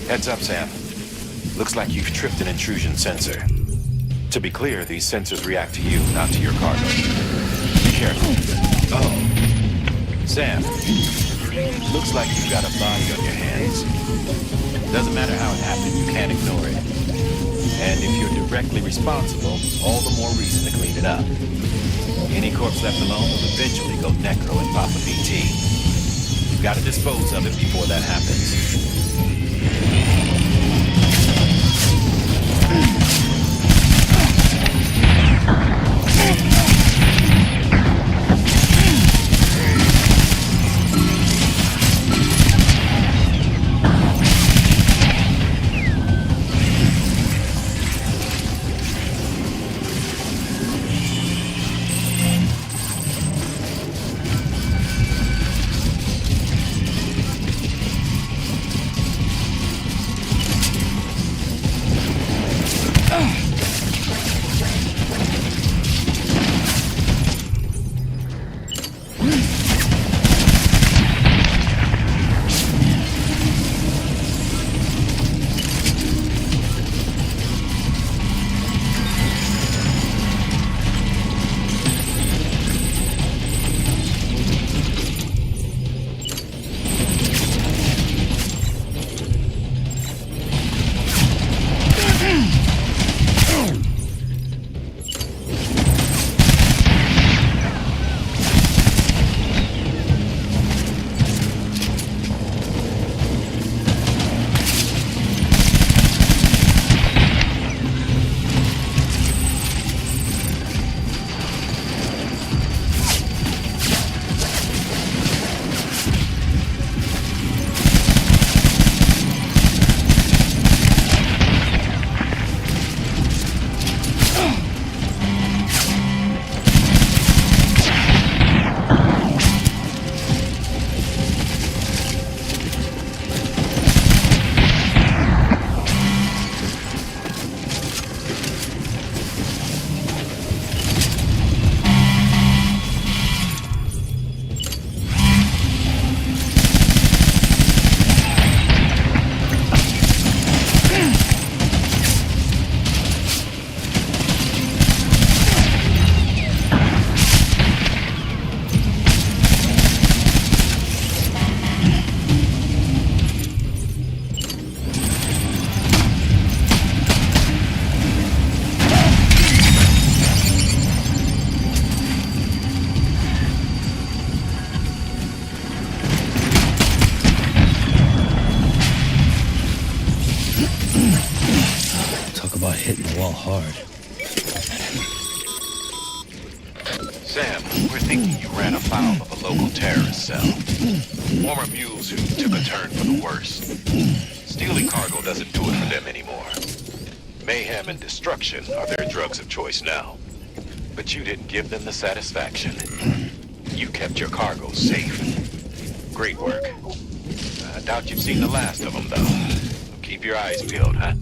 Heads up, Sam. Looks like you've tripped an intrusion sensor. To be clear, these sensors react to you, not to your cargo. Be careful. Oh. Sam. Looks like you've got a body on your hands. Doesn't matter how it happened, you can't ignore it. And if you're directly responsible, all the more reason to clean it up. Any corpse left alone will eventually go necro and pop a BT. You've got to dispose of it before that happens. Hitting the wall hard. Sam, we're thinking you ran afoul of a local terrorist cell. Former mules who took a turn for the worse. Stealing cargo doesn't do it for them anymore. Mayhem and destruction are their drugs of choice now. But you didn't give them the satisfaction. You kept your cargo safe. Great work. I doubt you've seen the last of them, though. Keep your eyes peeled, huh?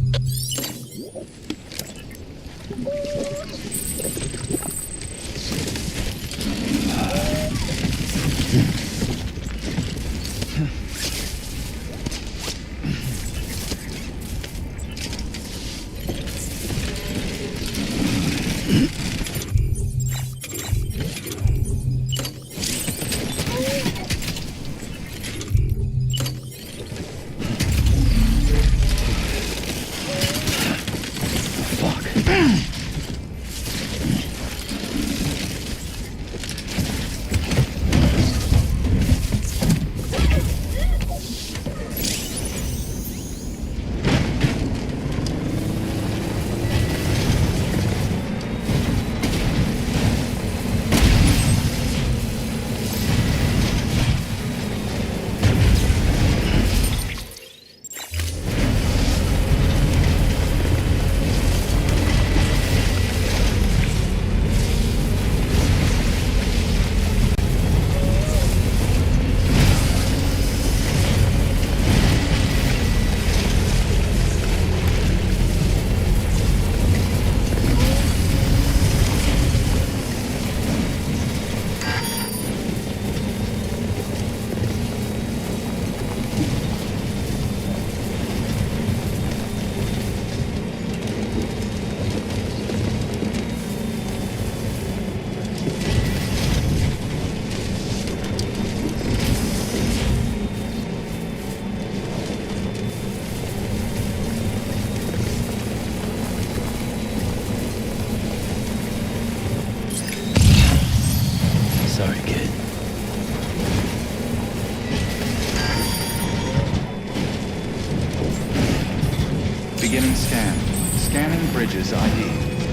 Scanned. Scanning bridges ID.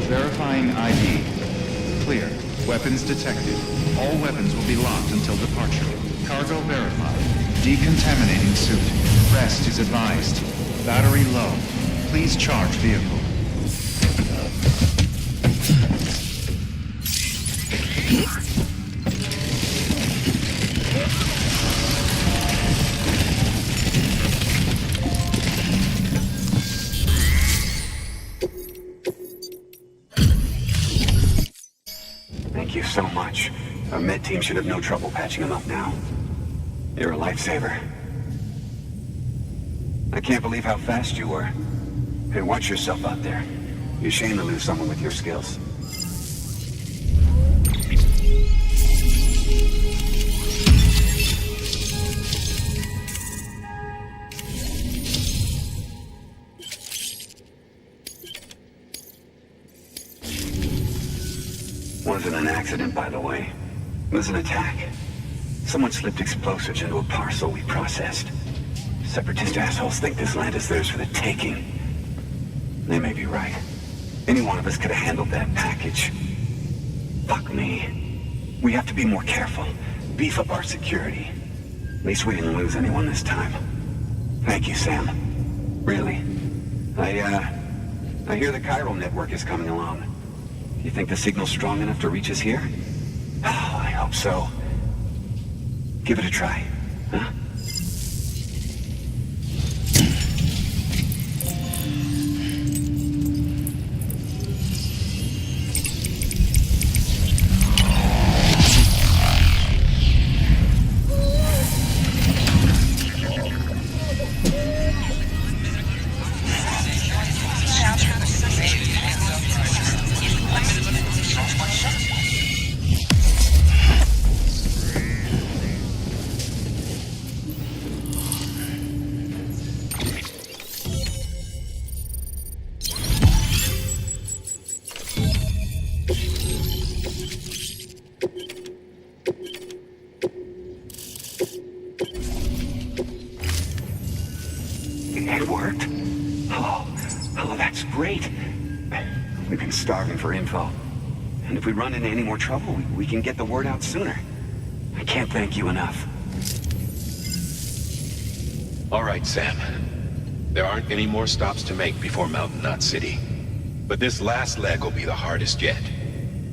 Verifying ID. Clear. Weapons detected. All weapons will be locked until departure. Cargo verified. Decontaminating suit. Rest is advised. Battery low. Please charge vehicle. Thank you so much. Our med team should have no trouble patching him up now. You're a lifesaver. I can't believe how fast you were. Hey, watch yourself out there. You're shame to lose someone with your skills. Wasn't an accident, by the way. It was an attack. Someone slipped explosives into a parcel we processed. Separatist assholes think this land is theirs for the taking. They may be right. Any one of us could have handled that package. Fuck me. We have to be more careful. Beef up our security. At least we didn't lose anyone this time. Thank you, Sam. Really. I hear the chiral network is coming along. You think the signal's strong enough to reach us here? Oh, I hope so. Give it a try, huh? It worked? Oh, that's great. We've been starving for info. And if we run into any more trouble, we can get the word out sooner. I can't thank you enough. All right, Sam. There aren't any more stops to make before Mountain Knot City. But this last leg will be the hardest yet.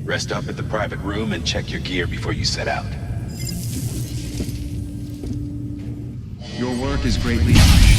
Rest up at the private room and check your gear before you set out. Your work is greatly appreciated.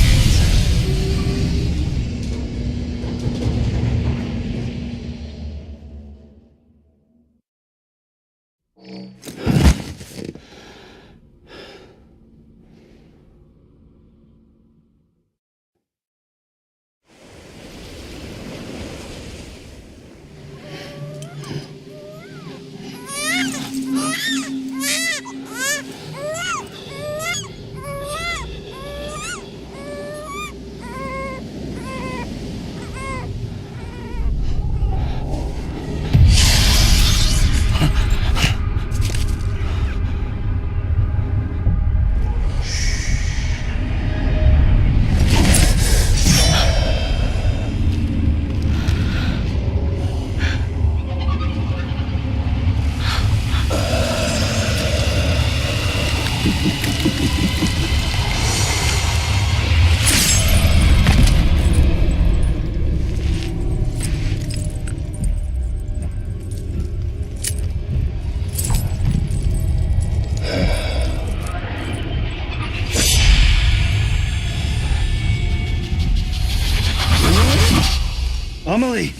Amelie!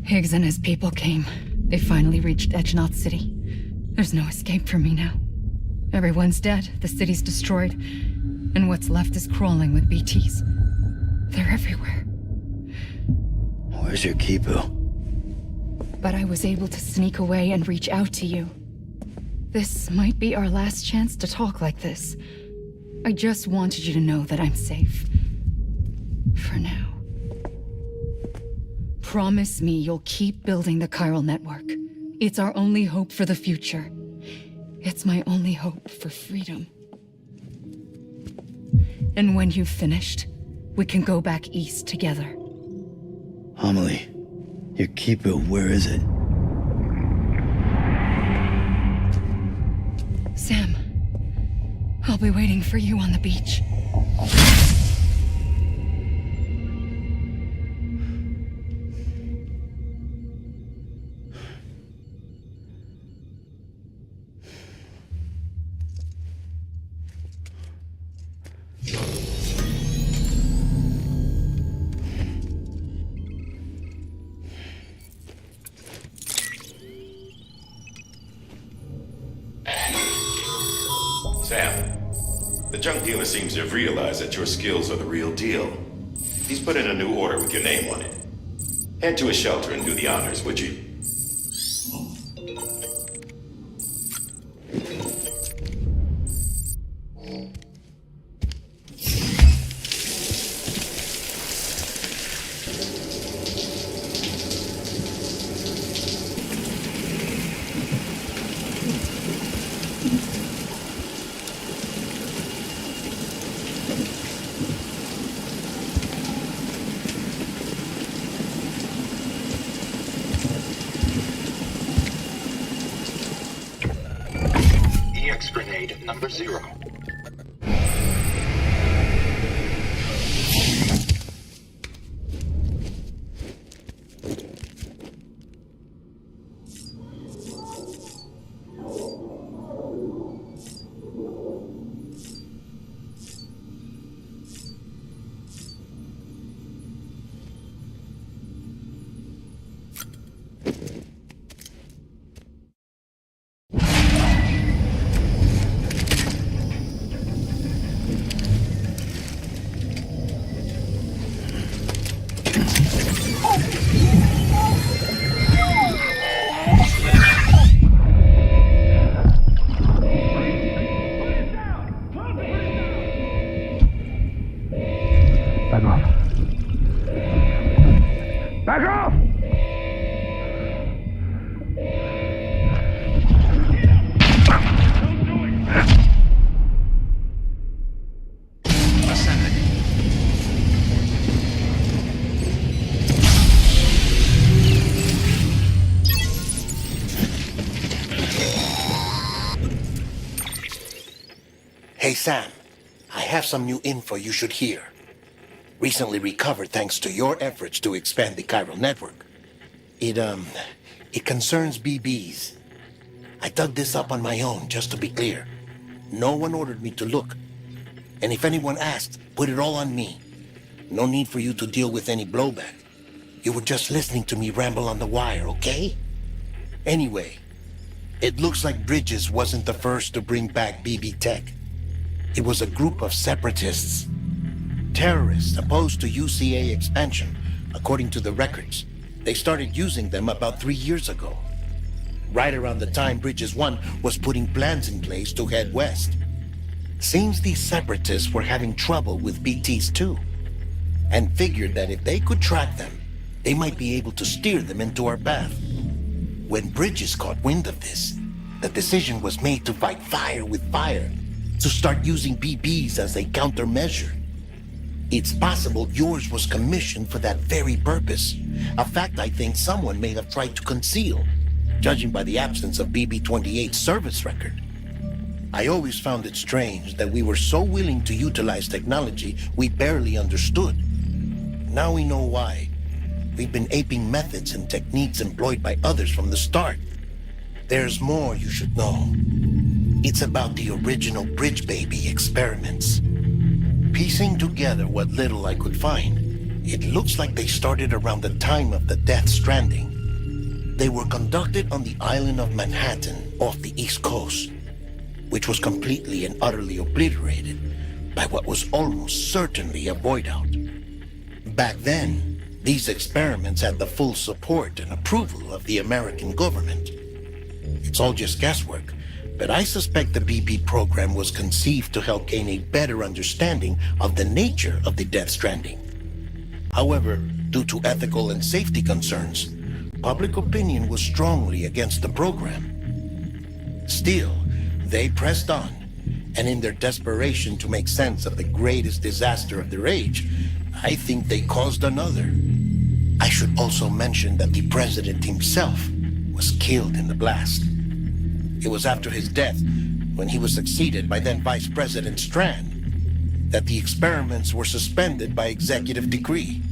Higgs and his people came. They finally reached Edge Knot City. There's no escape for me now. Everyone's dead, the city's destroyed, and what's left is crawling with BTs. They're everywhere. Where's your Kipu? But I was able to sneak away and reach out to you. This might be our last chance to talk like this. I just wanted you to know that I'm safe. For now. Promise me you'll keep building the chiral network. It's our only hope for the future. It's my only hope for freedom. And when you've finished, we can go back east together. Amelie, your keeper, where is it? Sam, I'll be waiting for you on the beach. Sam, the junk dealer seems to have realized that your skills are the real deal. He's put in a new order with your name on it. Head to his shelter and do the honors, would you? EX grenade number 0. Back off. Back off! Hey, Sam. I have some new info you should hear. Recently recovered thanks to your efforts to expand the chiral network. It concerns BBs. I dug this up on my own, just to be clear. No one ordered me to look. And if anyone asked, put it all on me. No need for you to deal with any blowback. You were just listening to me ramble on the wire, okay? Anyway, it looks like Bridges wasn't the first to bring back BB tech. It was a group of separatists. Terrorists opposed to UCA expansion, according to the records. They started using them about 3 years ago. Right around the time Bridges 1 was putting plans in place to head west. Seems these separatists were having trouble with BTs too, and figured that if they could track them, they might be able to steer them into our path. When Bridges caught wind of this, the decision was made to fight fire with fire, to start using BBs as a countermeasure. It's possible yours was commissioned for that very purpose, a fact I think someone may have tried to conceal, judging by the absence of BB-28's service record. I always found it strange that we were so willing to utilize technology we barely understood. Now we know why. We've been aping methods and techniques employed by others from the start. There's more you should know. It's about the original Bridge Baby experiments. Piecing together what little I could find, it looks like they started around the time of the Death Stranding. They were conducted on the island of Manhattan off the East Coast, which was completely and utterly obliterated by what was almost certainly a void out. Back then, these experiments had the full support and approval of the American government. It's all just guesswork, but I suspect the BB program was conceived to help gain a better understanding of the nature of the Death Stranding. However, due to ethical and safety concerns, public opinion was strongly against the program. Still, they pressed on, And in their desperation to make sense of the greatest disaster of their age, I think they caused another. I should also mention that the president himself was killed in the blast. It was after his death, when he was succeeded by then Vice President Strand, that the experiments were suspended by executive decree.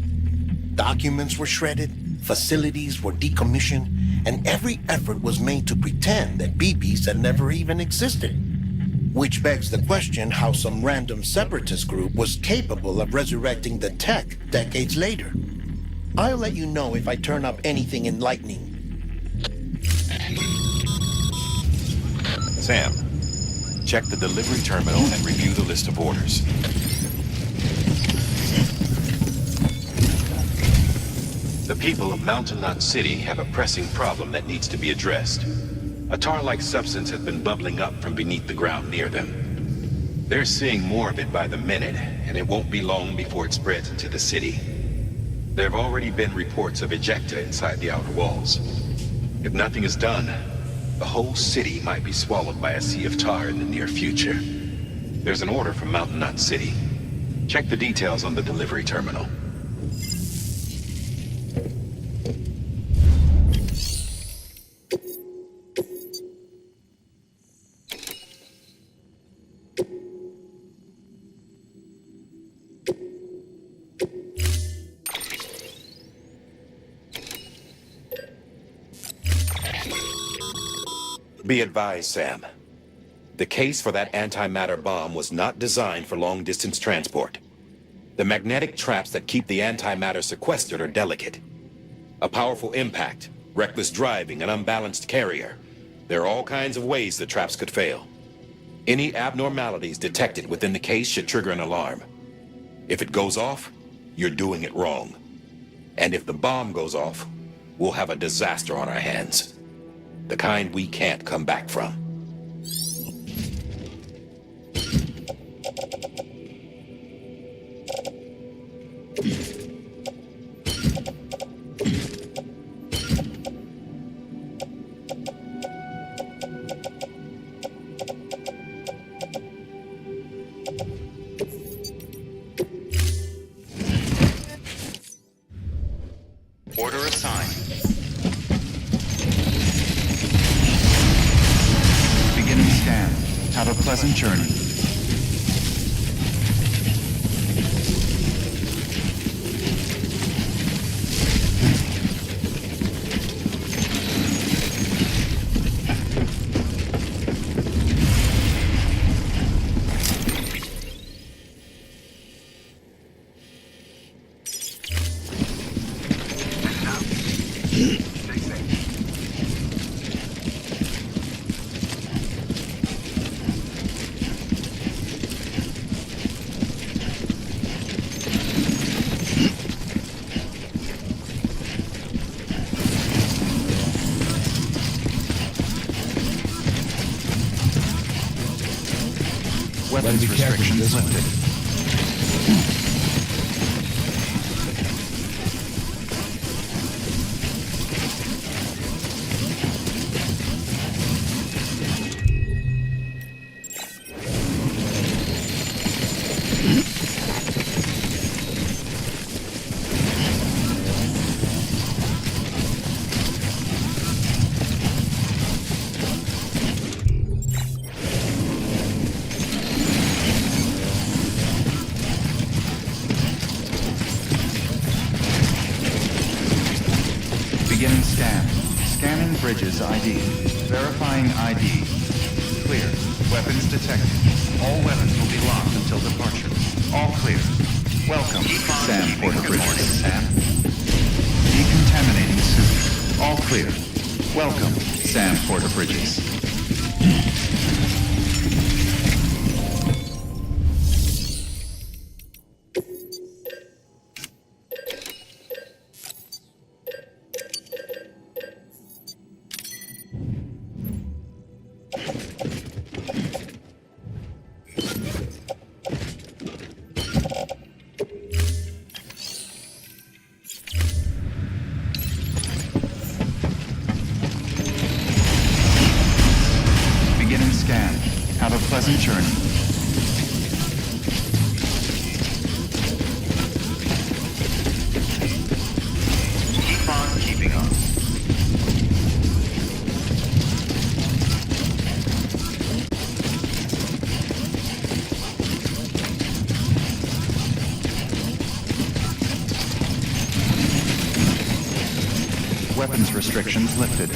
Documents were shredded, facilities were decommissioned, and every effort was made to pretend that BBs had never even existed. Which begs the question how some random separatist group was capable of resurrecting the tech decades later. I'll let you know if I turn up anything enlightening. Sam, check the delivery terminal and review the list of orders. The people of Mountain Knot City have a pressing problem that needs to be addressed. A tar-like substance has been bubbling up from beneath the ground near them. They're seeing more of it by the minute, and it won't be long before it spreads into the city. There have already been reports of ejecta inside the outer walls. If nothing is done, the whole city might be swallowed by a sea of tar in the near future. There's an order from Mountain Knot City. Check the details on the delivery terminal. Be advised, Sam. The case for that antimatter bomb was not designed for long-distance transport. The magnetic traps that keep the antimatter sequestered are delicate. A powerful impact, reckless driving, an unbalanced carrier. There are all kinds of ways the traps could fail. Any abnormalities detected within the case should trigger an alarm. If it goes off, you're doing it wrong. And if the bomb goes off, we'll have a disaster on our hands. The kind we can't come back from. Order assigned. Beginning scan. Have a pleasant journey. Weapons restrictions lifted. Beginning scan. Scanning bridges ID. Verifying ID. Clear. Weapons detected. All weapons will be locked until departure. All clear. Welcome, Sam Porter Bridges. Sam. Decontaminating suit. All clear. Welcome, Sam Porter Bridges. Beginning scan. Have a pleasant journey. weapons restrictions lifted.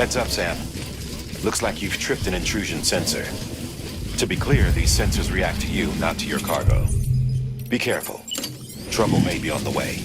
Heads up, Sam. Looks like you've tripped an intrusion sensor. To be clear, these sensors react to you, not to your cargo. Be careful. Trouble may be on the way.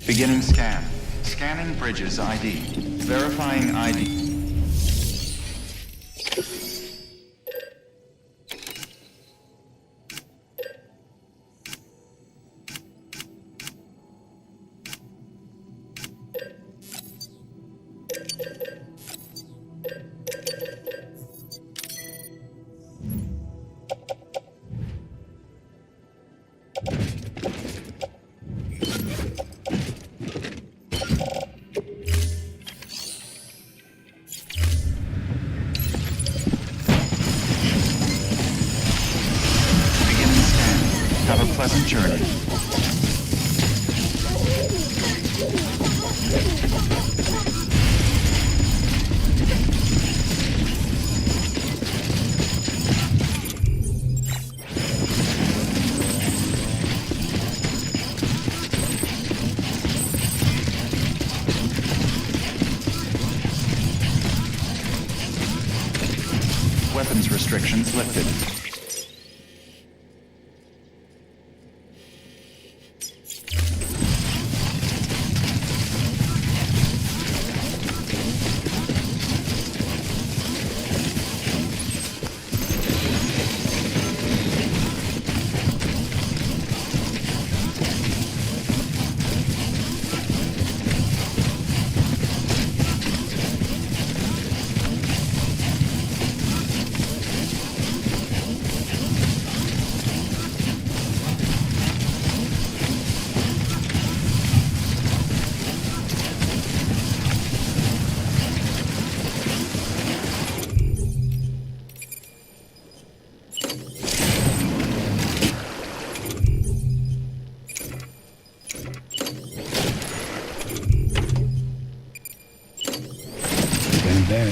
Beginning scan. Scanning Bridges ID. Verifying ID. Have a pleasant journey. Weapons restrictions lifted. There.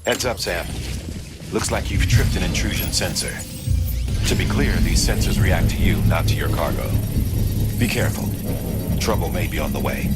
Heads up, Sam. Looks like you've tripped an intrusion sensor. To be clear, these sensors react to you, not to your cargo. Be careful. Trouble may be on the way.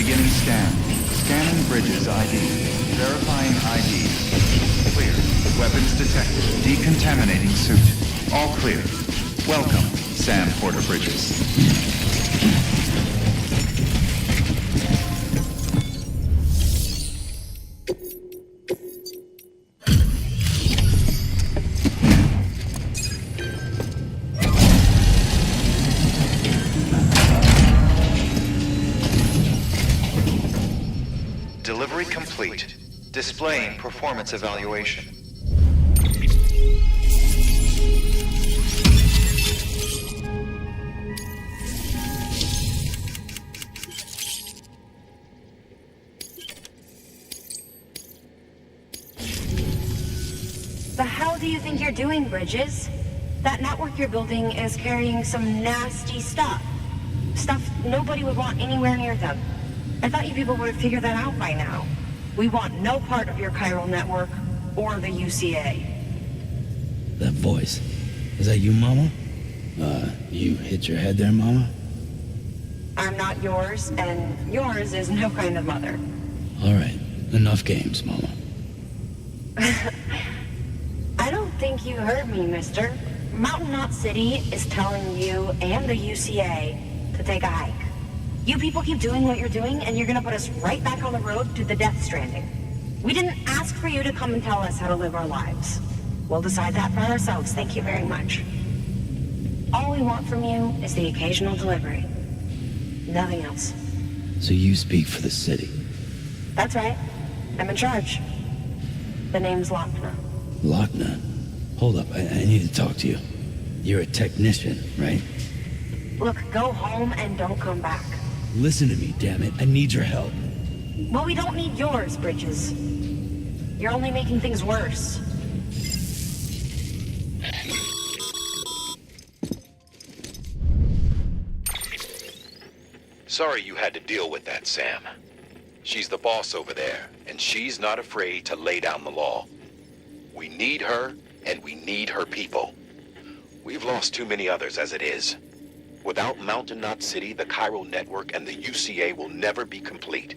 Beginning scan. Scanning bridges ID. Verifying ID. Clear. Weapons detected. Decontaminating suit. All clear. Welcome, Sam Porter Bridges. Delivery complete. Displaying performance evaluation. The hell do you think you're doing, Bridges? That network you're building is carrying some nasty stuff. Stuff nobody would want anywhere near them. I thought you people would have figured that out by now. We want no part of your chiral network or the UCA. That voice. Is that you, Mama? You hit your head there, Mama? I'm not yours, and yours is no kind of mother. All right. Enough games, Mama. I don't think you heard me, mister. Mountain Knot City is telling you and the UCA to take a hike. You people keep doing what you're doing, and you're gonna put us right back on the road to the death stranding. We didn't ask for you to come and tell us how to live our lives. We'll decide that for ourselves, thank you very much. All we want from you is the occasional delivery. Nothing else. So you speak for the city? That's right. I'm in charge. The name's Lochna. Lochna? Hold up, I need to talk to you. You're a technician, right? Look, go home and don't come back. Listen to me, damn it. I need your help. Well, we don't need yours, Bridges. You're only making things worse. Sorry you had to deal with that, Sam. She's the boss over there, and she's not afraid to lay down the law. We need her, and we need her people. We've lost too many others as it is. Without Mountain Knot City, the chiral network, and the UCA will never be complete.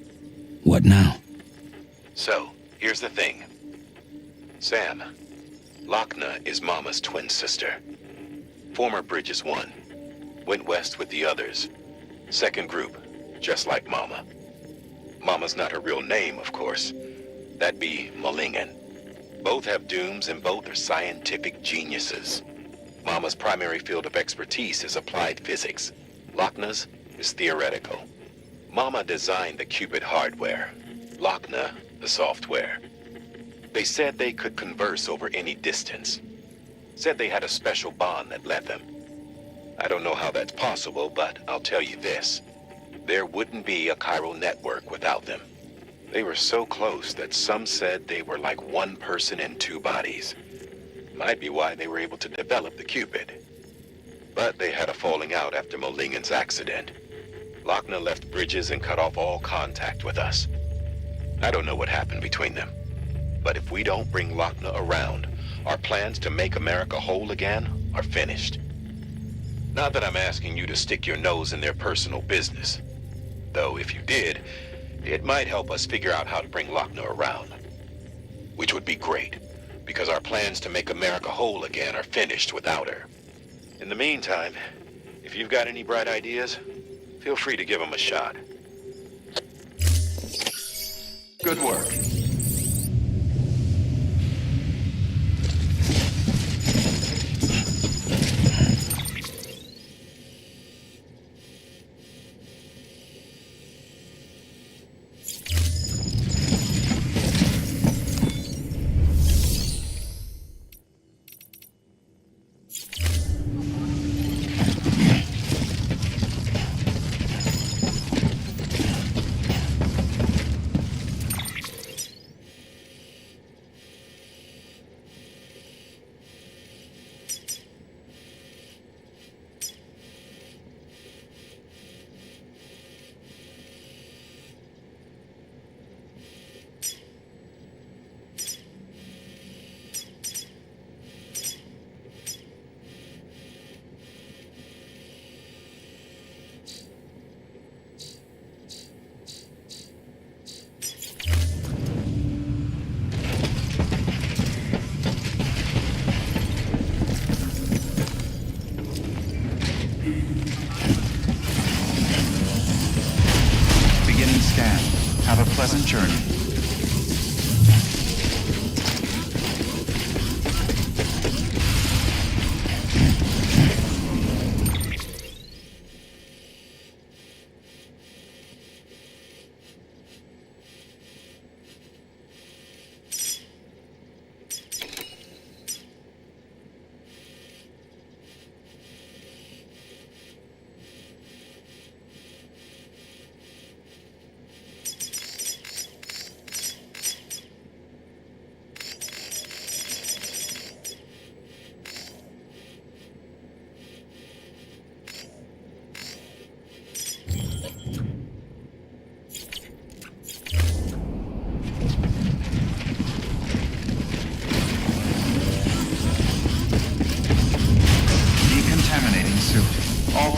What now? So, here's the thing. Sam, Lochna is Mama's twin sister. Former Bridges 1. Went west with the others. Second group, just like Mama. Mama's not her real name, of course. That'd be Malingen. Both have dooms and both are scientific geniuses. Mama's primary field of expertise is applied physics. Lochna's is theoretical. Mama designed the Cupid hardware. Lochna, the software. They said they could converse over any distance. Said they had a special bond that led them. I don't know how that's possible, but I'll tell you this. There wouldn't be a chiral network without them. They were so close that some said they were like one person in two bodies. Might be why they were able to develop the Cupid. But they had a falling out after Molingen's accident. Lochna left Bridges and cut off all contact with us. I don't know what happened between them. But if we don't bring Lochna around, our plans to make America whole again are finished. Not that I'm asking you to stick your nose in their personal business. Though if you did, it might help us figure out how to bring Lochna around. Which would be great, because our plans to make America whole again are finished without her. In the meantime, if you've got any bright ideas, feel free to give them a shot. Good work. Have a pleasant journey.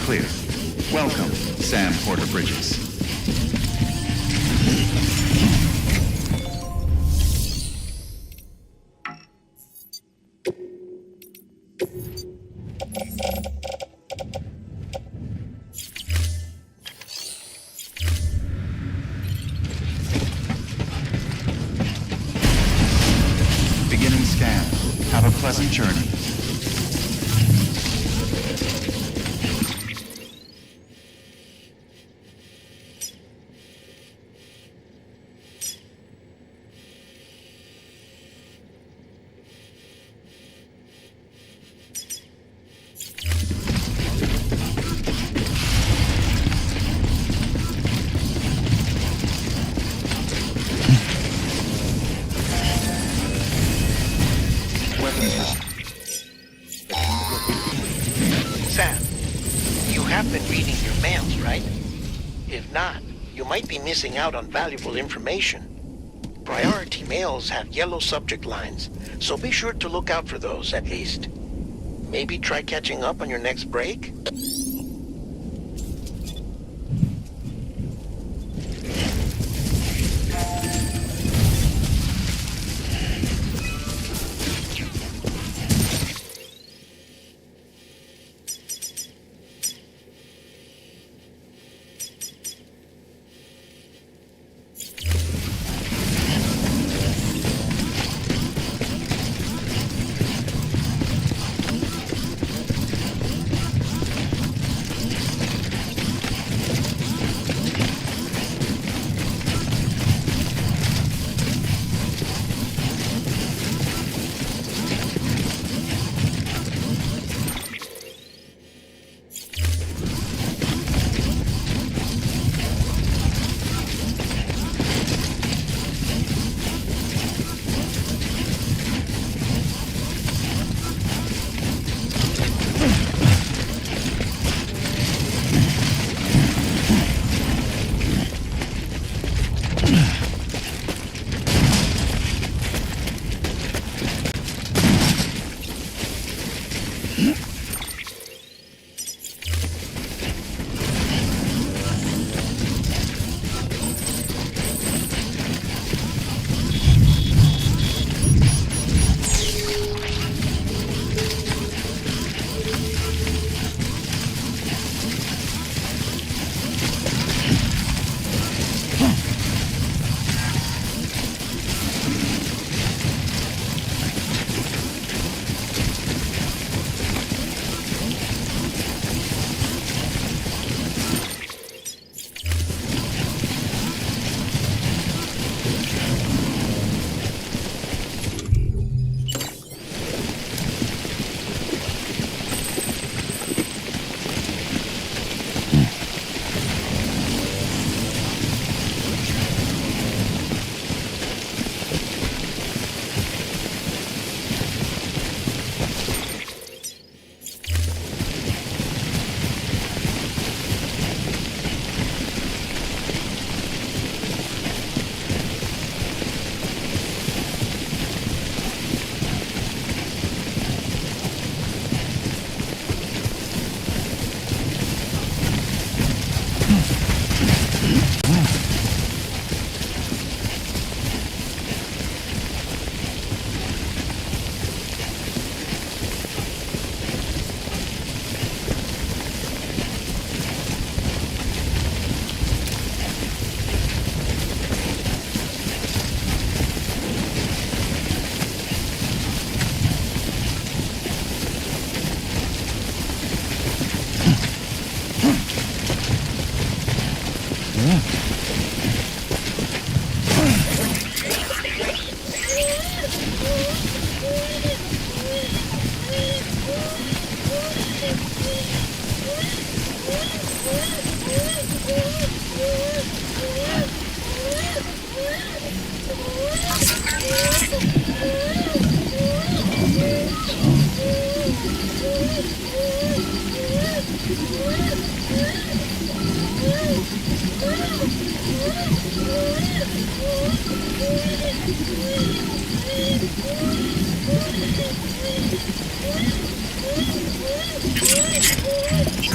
clear. Welcome, Sam Porter Bridges. Beginning scan. Have a pleasant journey. Sam, you have been reading your mails, right? If not, you might be missing out on valuable information. Priority mails have yellow subject lines, so be sure to look out for those at least. Maybe try catching up on your next break?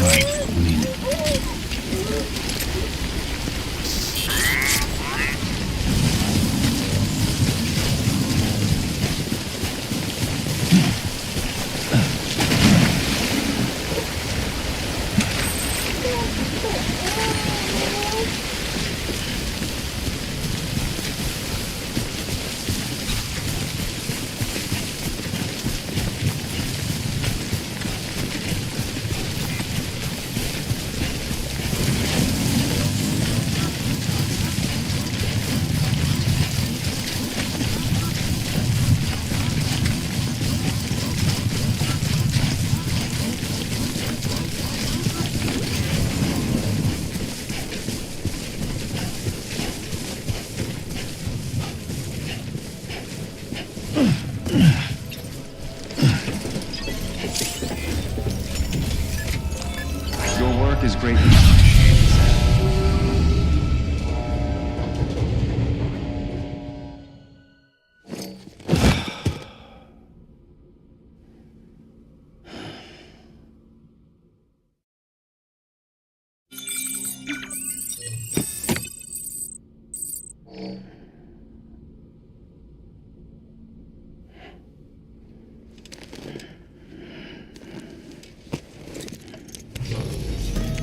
Right, I mean it. Your work is greatly appreciated, Sam.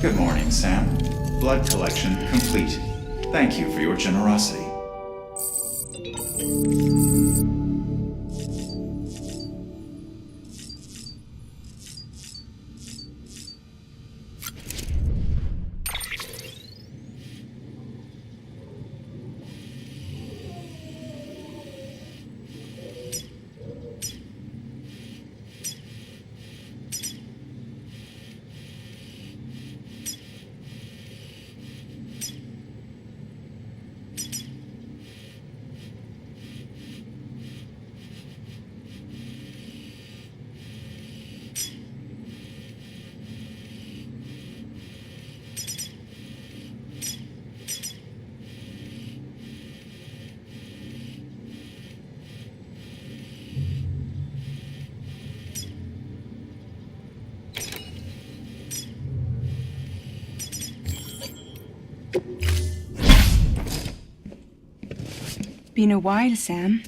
Good morning, Sam. Blood collection complete. Thank you for your generosity. Been a while, Sam.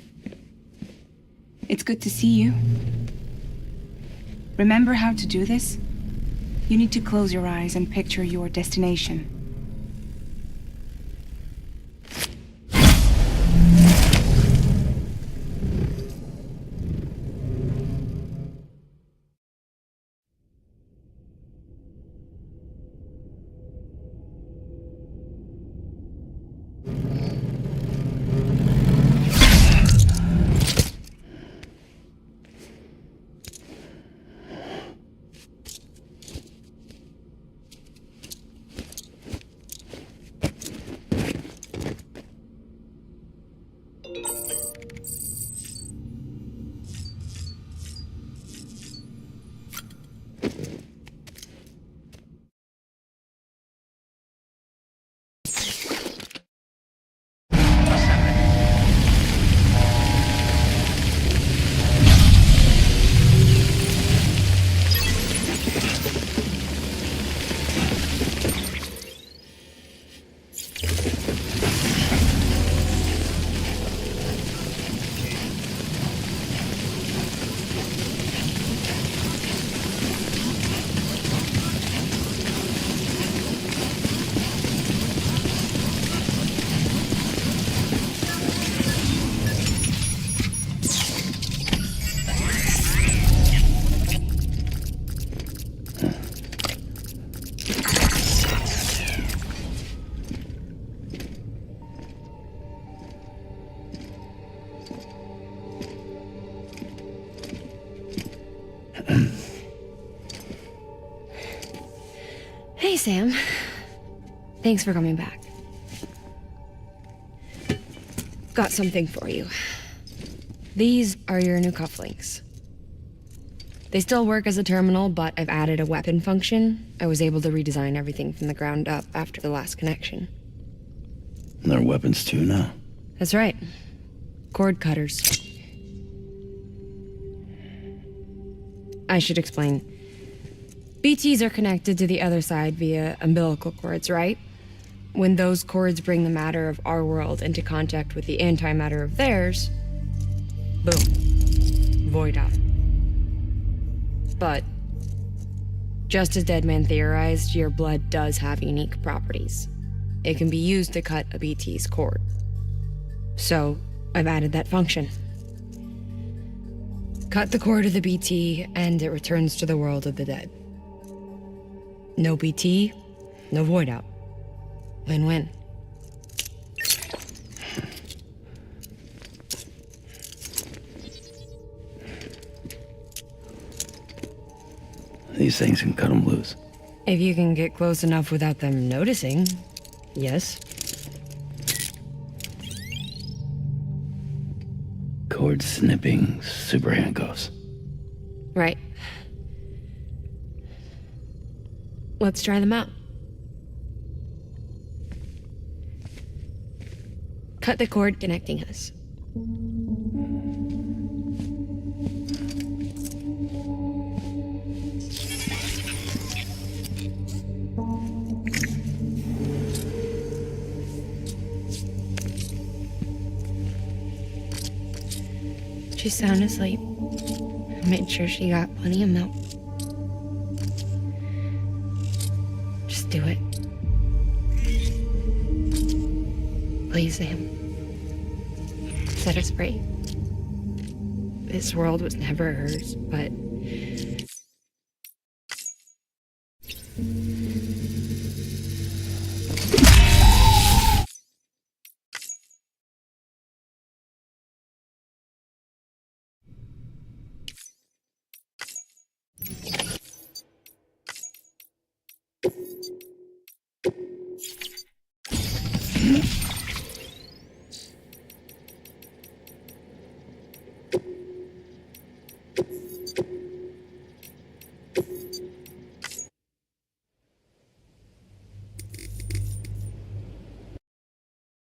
It's good to see you. Remember how to do this? You need to close your eyes and picture your destination. Hey, Sam. Thanks for coming back. Got something for you. These are your new cufflinks. They still work as a terminal, but I've added a weapon function. I was able to redesign everything from the ground up after the last connection. And they're weapons too now. That's right. Cord cutters. I should explain. BTs are connected to the other side via umbilical cords, right? When those cords bring the matter of our world into contact with the antimatter of theirs, boom, void out. But, just as Deadman theorized, your blood does have unique properties. It can be used to cut a BT's cord. So, I've added that function. Cut the cord of the BT, and it returns to the world of the dead. No BT, no void out. Win-win. These things can cut them loose. If you can get close enough without them noticing, yes. Cord snipping super handcuffs. Right. Let's try them out. Cut the cord connecting us. She's sound asleep. I made sure she got plenty of milk. Just do it. Please, Sam. Set us free. This world was never hers, but...